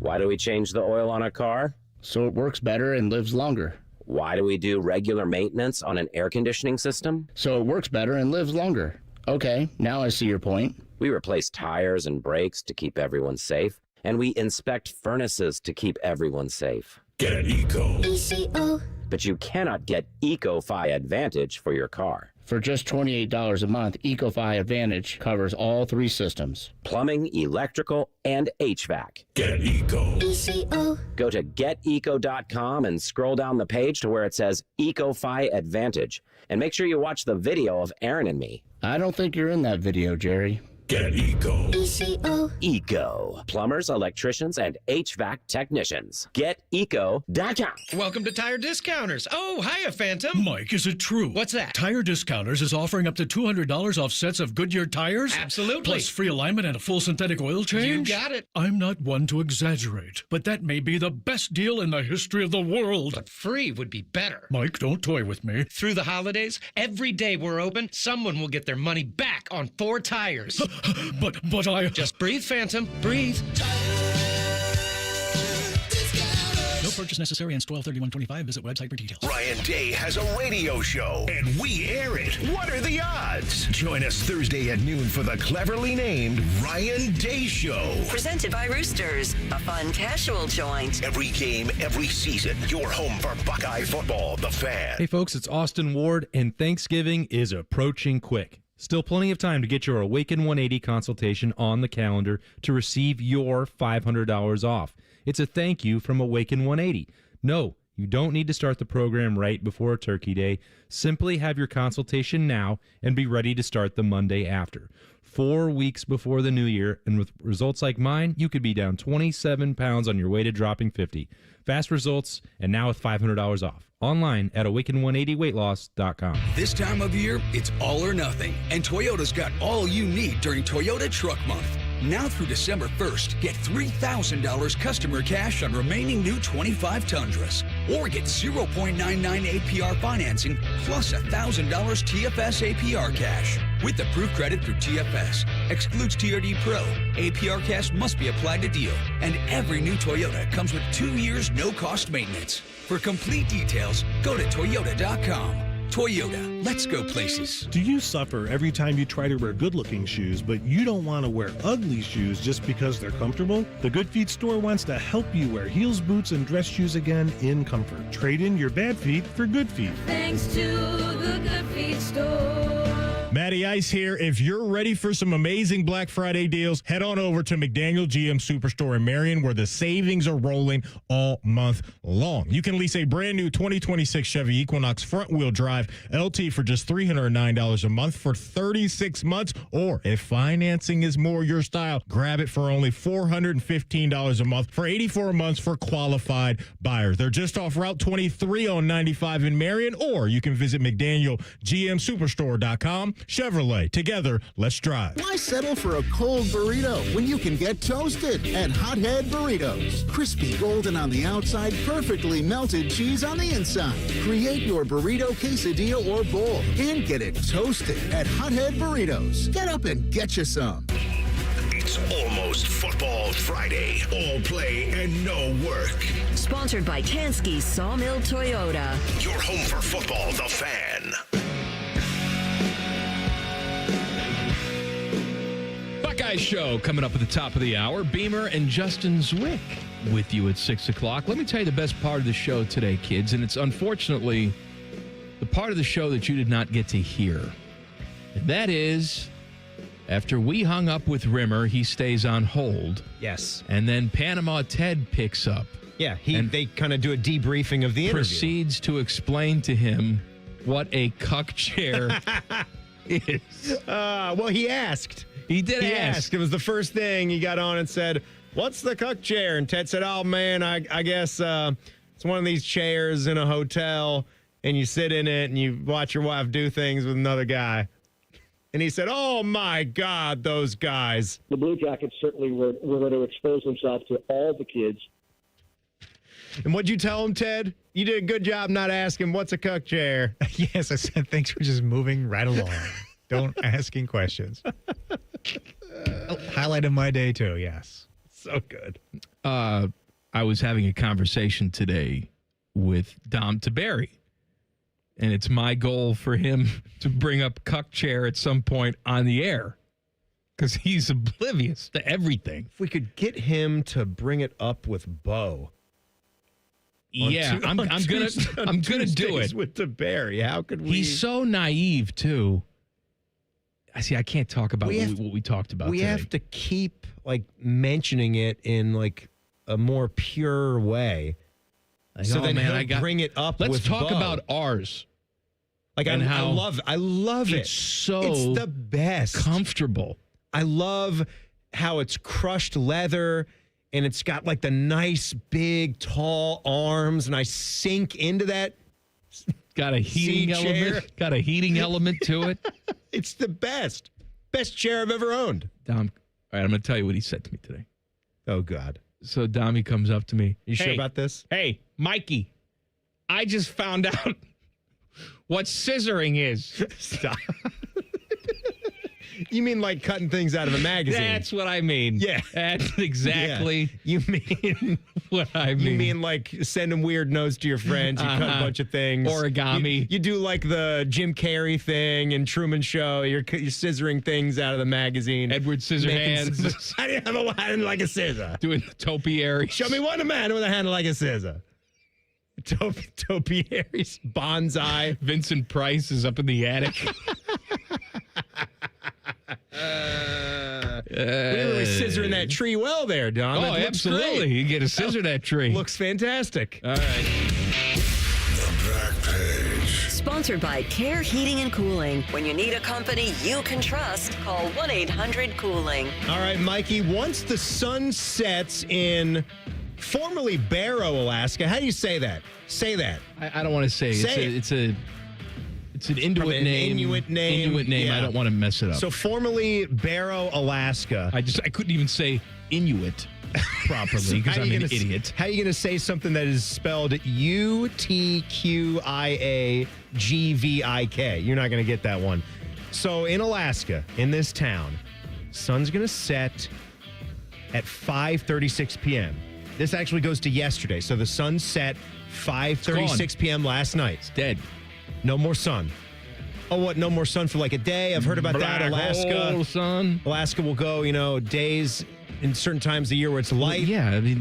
Why do we change the oil on a car? So it works better and lives longer. Why do we do regular maintenance on an air conditioning system? So it works better and lives longer. Okay, now I see your point. We replace tires and brakes to keep everyone safe, and we inspect furnaces to keep everyone safe. Get Eco. But you cannot get EcoFi Advantage for your car. For just $28 a month, EcoFi Advantage covers all 3 systems. Plumbing, electrical, and HVAC. Get Eco. Go to geteco.com and scroll down the page to where it says EcoFi Advantage. And make sure you watch the video of Aaron and me. I don't think you're in that video, Jerry. Get Eco. Eco. Plumbers, electricians, and HVAC technicians. GetEco.com. Welcome to Tire Discounters. Oh, hiya, Phantom. Mike, is it true? What's that? Tire Discounters is offering up to $200 off sets of Goodyear tires? Absolutely. Plus free alignment and a full synthetic oil change? You got it. I'm not one to exaggerate, but that may be the best deal in the history of the world. But free would be better. Mike, don't toy with me. Through the holidays, every day we're open, someone will get their money back on 4 tires. But I... Just breathe, Phantom. Breathe. No purchase necessary. Ends 12/31/25. Visit website for details. Ryan Day has a radio show, and we air it. What are the odds? Join us Thursday at noon for the cleverly named Ryan Day Show. Presented by Roosters, a fun casual joint. Every game, every season. Your home for Buckeye football. The Fan. Hey, folks, it's Austin Ward, and Thanksgiving is approaching quick. Still plenty of time to get your Awaken 180 consultation on the calendar to receive your $500 off. It's a thank you from Awaken 180. No, you don't need to start the program right before Turkey Day. Simply have your consultation now and be ready to start the Monday after. 4 weeks before the new year, and with results like mine, you could be down 27 pounds on your way to dropping 50. Fast results, and now with $500 off. Online at awaken180weightloss.com. This time of year, it's all or nothing, and Toyota's got all you need during Toyota Truck Month. Now through December 1st, get $3,000 customer cash on remaining new 25 Tundras. Or get 0.99 APR financing plus $1,000 TFS APR cash. With approved credit through TFS. Excludes TRD Pro. APR cash must be applied to deal. And every new Toyota comes with 2 years no-cost maintenance. For complete details, go to Toyota.com. Toyota, let's go places. Do you suffer every time you try to wear good-looking shoes, but you don't want to wear ugly shoes just because they're comfortable? The Good Feet store wants to help you wear heels, boots, and dress shoes again in comfort. Trade in your bad feet for good feet. Thanks to the Good Feet store. Matty Ice here. If you're ready for some amazing Black Friday deals, head on over to McDaniel GM Superstore in Marion, where the savings are rolling all month long. You can lease a brand new 2026 Chevy Equinox front-wheel drive LT for just $309 a month for 36 months, or if financing is more your style, grab it for only $415 a month for 84 months for qualified buyers. They're just off Route 23 on 95 in Marion, or you can visit McDanielGMSuperstore.com. Chevrolet, together, let's drive. Why settle for a cold burrito when you can get toasted at Hothead Burritos? Crispy golden on the outside, perfectly melted cheese on the inside. Create your burrito, quesadilla, or bowl and get it toasted at Hothead Burritos. Get up and get you some. It's almost Football Friday. All play and no work. Sponsored by Tansky Sawmill Toyota. Your home for football, The Fan. Buckeye Show coming up at the top of the hour. Beamer and Justin Zwick with you at 6 o'clock. Let me tell you the best part of the show today, kids, and it's unfortunately the part of the show that you did not get to hear. And that is, after we hung up with Rimmer, he stays on hold. Yes. And then Panama Ted picks up. Yeah, they kind of do a debriefing of the interview. Proceeds to explain to him what a cuck chair is. Well, he asked. He did ask. It was the first thing he got on and said, "What's the cuck chair?" And Ted said, "Oh, man, I guess it's one of these chairs in a hotel, and you sit in it, and you watch your wife do things with another guy." And he said, oh, my God, those guys. The Blue Jackets certainly were going to expose themselves to all the kids. And what'd you tell him, Ted? You did a good job not asking, what's a cuck chair? Yes, I said thanks for just moving right along. Don't asking questions. Highlight of my day, too, yes. So good. I was having a conversation today with Dom Taberi, and it's my goal for him to bring up cuck chair at some point on the air because he's oblivious to everything. If we could get him to bring it up with Bo. Yeah, I'm gonna do it with Taberi. How could we? He's so naive too. I can't talk about what we talked about. We today. have to keep mentioning it in a more pure way. So then he'll bring it up. Let's with talk Bo. about ours. I love it. It's the best. Comfortable. I love how it's crushed leather and it's got the nice big tall arms, and I sink into that. Got a heating element. Got a heating element to it. It's the best chair I've ever owned. Dom, all right, I'm going to tell you what he said to me today. Oh God. So Dommy comes up to me. You sure about this? Hey, Mikey, I just found out what scissoring is. Stop. You mean cutting things out of a magazine? That's what I mean. Yeah. That's exactly You mean what I mean. You mean sending weird notes to your friends, you cut a bunch of things. Origami. You do the Jim Carrey thing and Truman Show. You're scissoring things out of the magazine. Edward Scissorhands. I didn't have a hand like a scissor. Doing the topiary. Show me one man with a hand like a scissor. Topiary's bonsai. Vincent Price is up in the attic. We really scissoring that tree well there, Don. Oh, absolutely. Great. You get to scissor that tree. Looks fantastic. All right. The Back Page. Sponsored by Care Heating and Cooling. When you need a company you can trust, call 1-800-COOLING. All right, Mikey, once the sun sets in formerly Barrow, Alaska, how do you say that? Say that. I don't want to say. It's an Inuit name. Inuit name. Inuit name. Yeah. I don't want to mess it up. So formerly Barrow, Alaska. I couldn't even say Inuit properly because I'm an idiot. How are you going to say something that is spelled UTQIAGVIK? You're not going to get that one. So in Alaska, in this town, sun's going to set at 5:36 p.m. This actually goes to yesterday. So the sun set 5:36 p.m. last night. It's dead. No more sun. Oh, what? No more sun for a day? I've heard about that. Alaska. Sun. Alaska will go, days in certain times of the year where it's light.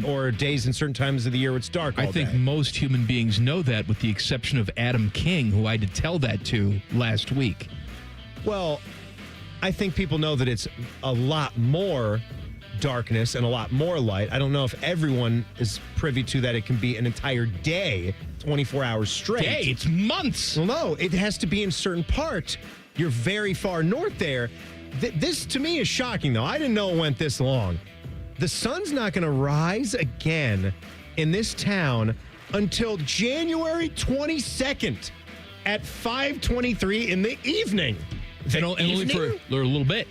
Or days in certain times of the year where it's dark. I think most human beings know that, with the exception of Adam King, who I had to tell that to last week. Well, I think people know that it's a lot more darkness and a lot more light. I don't know if everyone is privy to that. It can be an entire day, 24 hours straight. Day? It's months. Well, no, it has to be in certain part. You're very far north there. This, to me, is shocking, though. I didn't know it went this long. The sun's not going to rise again in this town until January 22nd at 5:23 in the evening. And only for a little bit.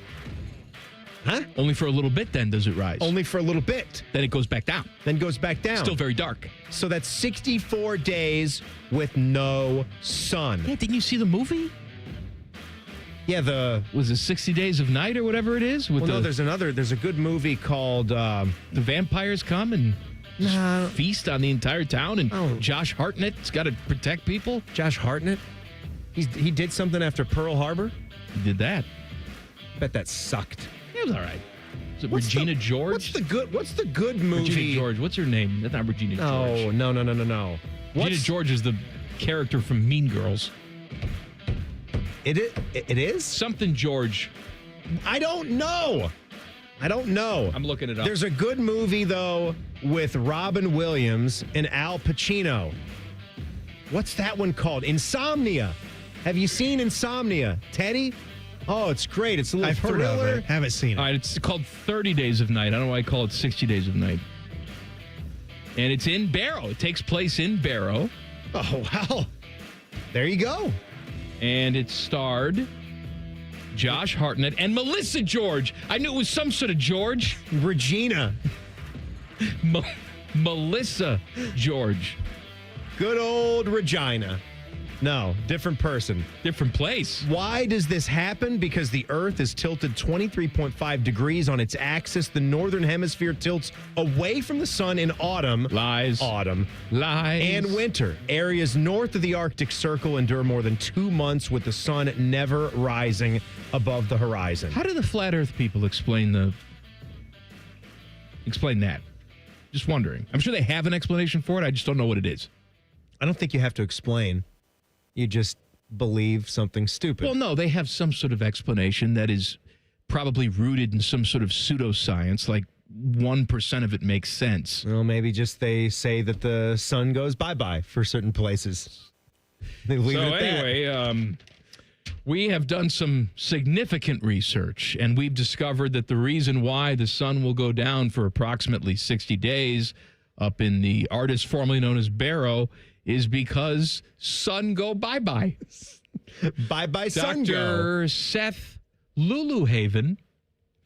Huh? Only for a little bit, then, does it rise? Only for a little bit. Then it goes back down. Still very dark. So that's 64 days with no sun. Yeah, didn't you see the movie? Yeah, was it 60 Days of Night or whatever it is? There's a good movie called The Vampires Come and feast on the entire town, and Josh Hartnett's got to protect people. Josh Hartnett? He did something after Pearl Harbor? He did that. Bet that sucked. It was all right. Is it Regina George? What's the good movie? Regina George. What's her name? That's not Regina George. No. Regina George is the character from Mean Girls. It is? Something George. I don't know. I'm looking it up. There's a good movie, though, with Robin Williams and Al Pacino. What's that one called? Insomnia. Have you seen Insomnia, Teddy? Oh, it's great. It's a little thriller. Heard of it. Haven't seen it. All right, it's called 30 Days of Night. I don't know why I call it 60 Days of Night. And it's in Barrow. It takes place in Barrow. Oh, wow. There you go. And it starred Josh Hartnett, and Melissa George. I knew it was some sort of George. Regina. Melissa George. Good old Regina. No, different person. Different place. Why does this happen? Because the Earth is tilted 23.5 degrees on its axis. The northern hemisphere tilts away from the sun in autumn. Lies. Autumn. Lies. And winter. Areas north of the Arctic Circle endure more than 2 months with the sun never rising above the horizon. How do the flat Earth people explain that? Just wondering. I'm sure they have an explanation for it. I just don't know what it is. I don't think you have to explain. You just believe something stupid. Well, no, they have some sort of explanation that is probably rooted in some sort of pseudoscience, like 1% of it makes sense. Well, maybe just they say that the sun goes bye-bye for certain places. They leave it at anyway, we have done some significant research, and we've discovered that the reason why the sun will go down for approximately 60 days up in the artist formerly known as Barrow is because sun go bye-bye. Bye-bye sun go. Dr. Seth Luluhaven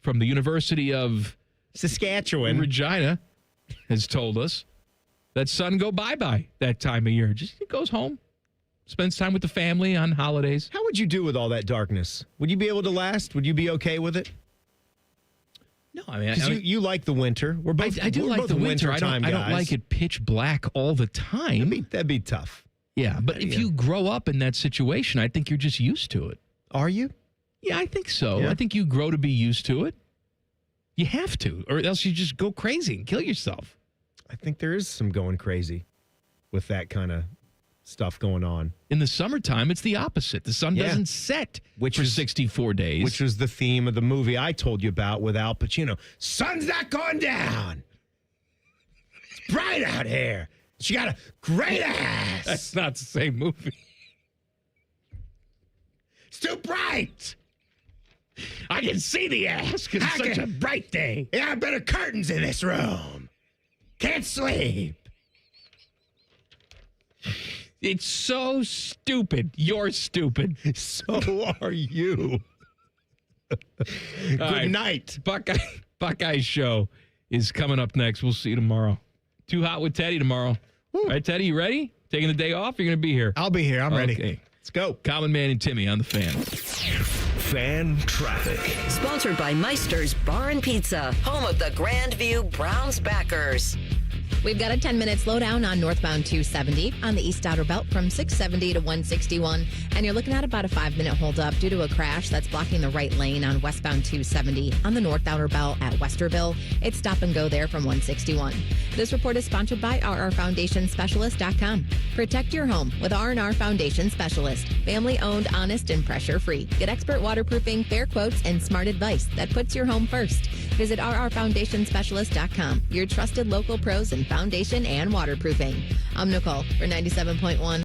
from the University of Saskatchewan, Regina, has told us that sun go bye-bye that time of year. Just it goes home, spends time with the family on holidays. How would you do with all that darkness? Would you be able to last? Would you be okay with it? No, I mean, you like the winter. We're both. I do like the winter. I don't like it pitch black all the time. That'd be tough. Yeah, but if you grow up in that situation, I think you're just used to it. Are you? Yeah, I think so. Yeah. I think you grow to be used to it. You have to, or else you just go crazy and kill yourself. I think there is some going crazy with that kind of stuff going on. In the summertime, it's the opposite. The sun doesn't set for 64 days. Which was the theme of the movie I told you about with Al Pacino. Sun's not going down. It's bright out here. She got a great ass. That's not the same movie. It's too bright. I can see the ass because it's such a bright day. Yeah, better curtains in this room. Can't sleep. It's so stupid. You're stupid. So are you. Good night. Buckeye Show is coming up next. We'll see you tomorrow. Too Hot with Teddy tomorrow. All right, Teddy, you ready? Taking the day off? You're going to be here. I'll be here. I'm ready. Okay. Let's go. Common Man and Timmy on the Fan. Fan traffic. Sponsored by Meister's Bar and Pizza, home of the Grandview Browns backers. We've got a 10-minute slowdown on northbound 270 on the East Outer Belt from 670 to 161. And you're looking at about a 5-minute holdup due to a crash that's blocking the right lane on westbound 270 on the North Outer Belt at Westerville. It's stop and go there from 161. This report is sponsored by rrfoundationspecialist.com. Protect your home with R&R Foundation Specialist. Family-owned, honest, and pressure-free. Get expert waterproofing, fair quotes, and smart advice that puts your home first. Visit rrfoundationspecialist.com. Your trusted local pros in foundation and waterproofing. I'm Nicole for 97.1.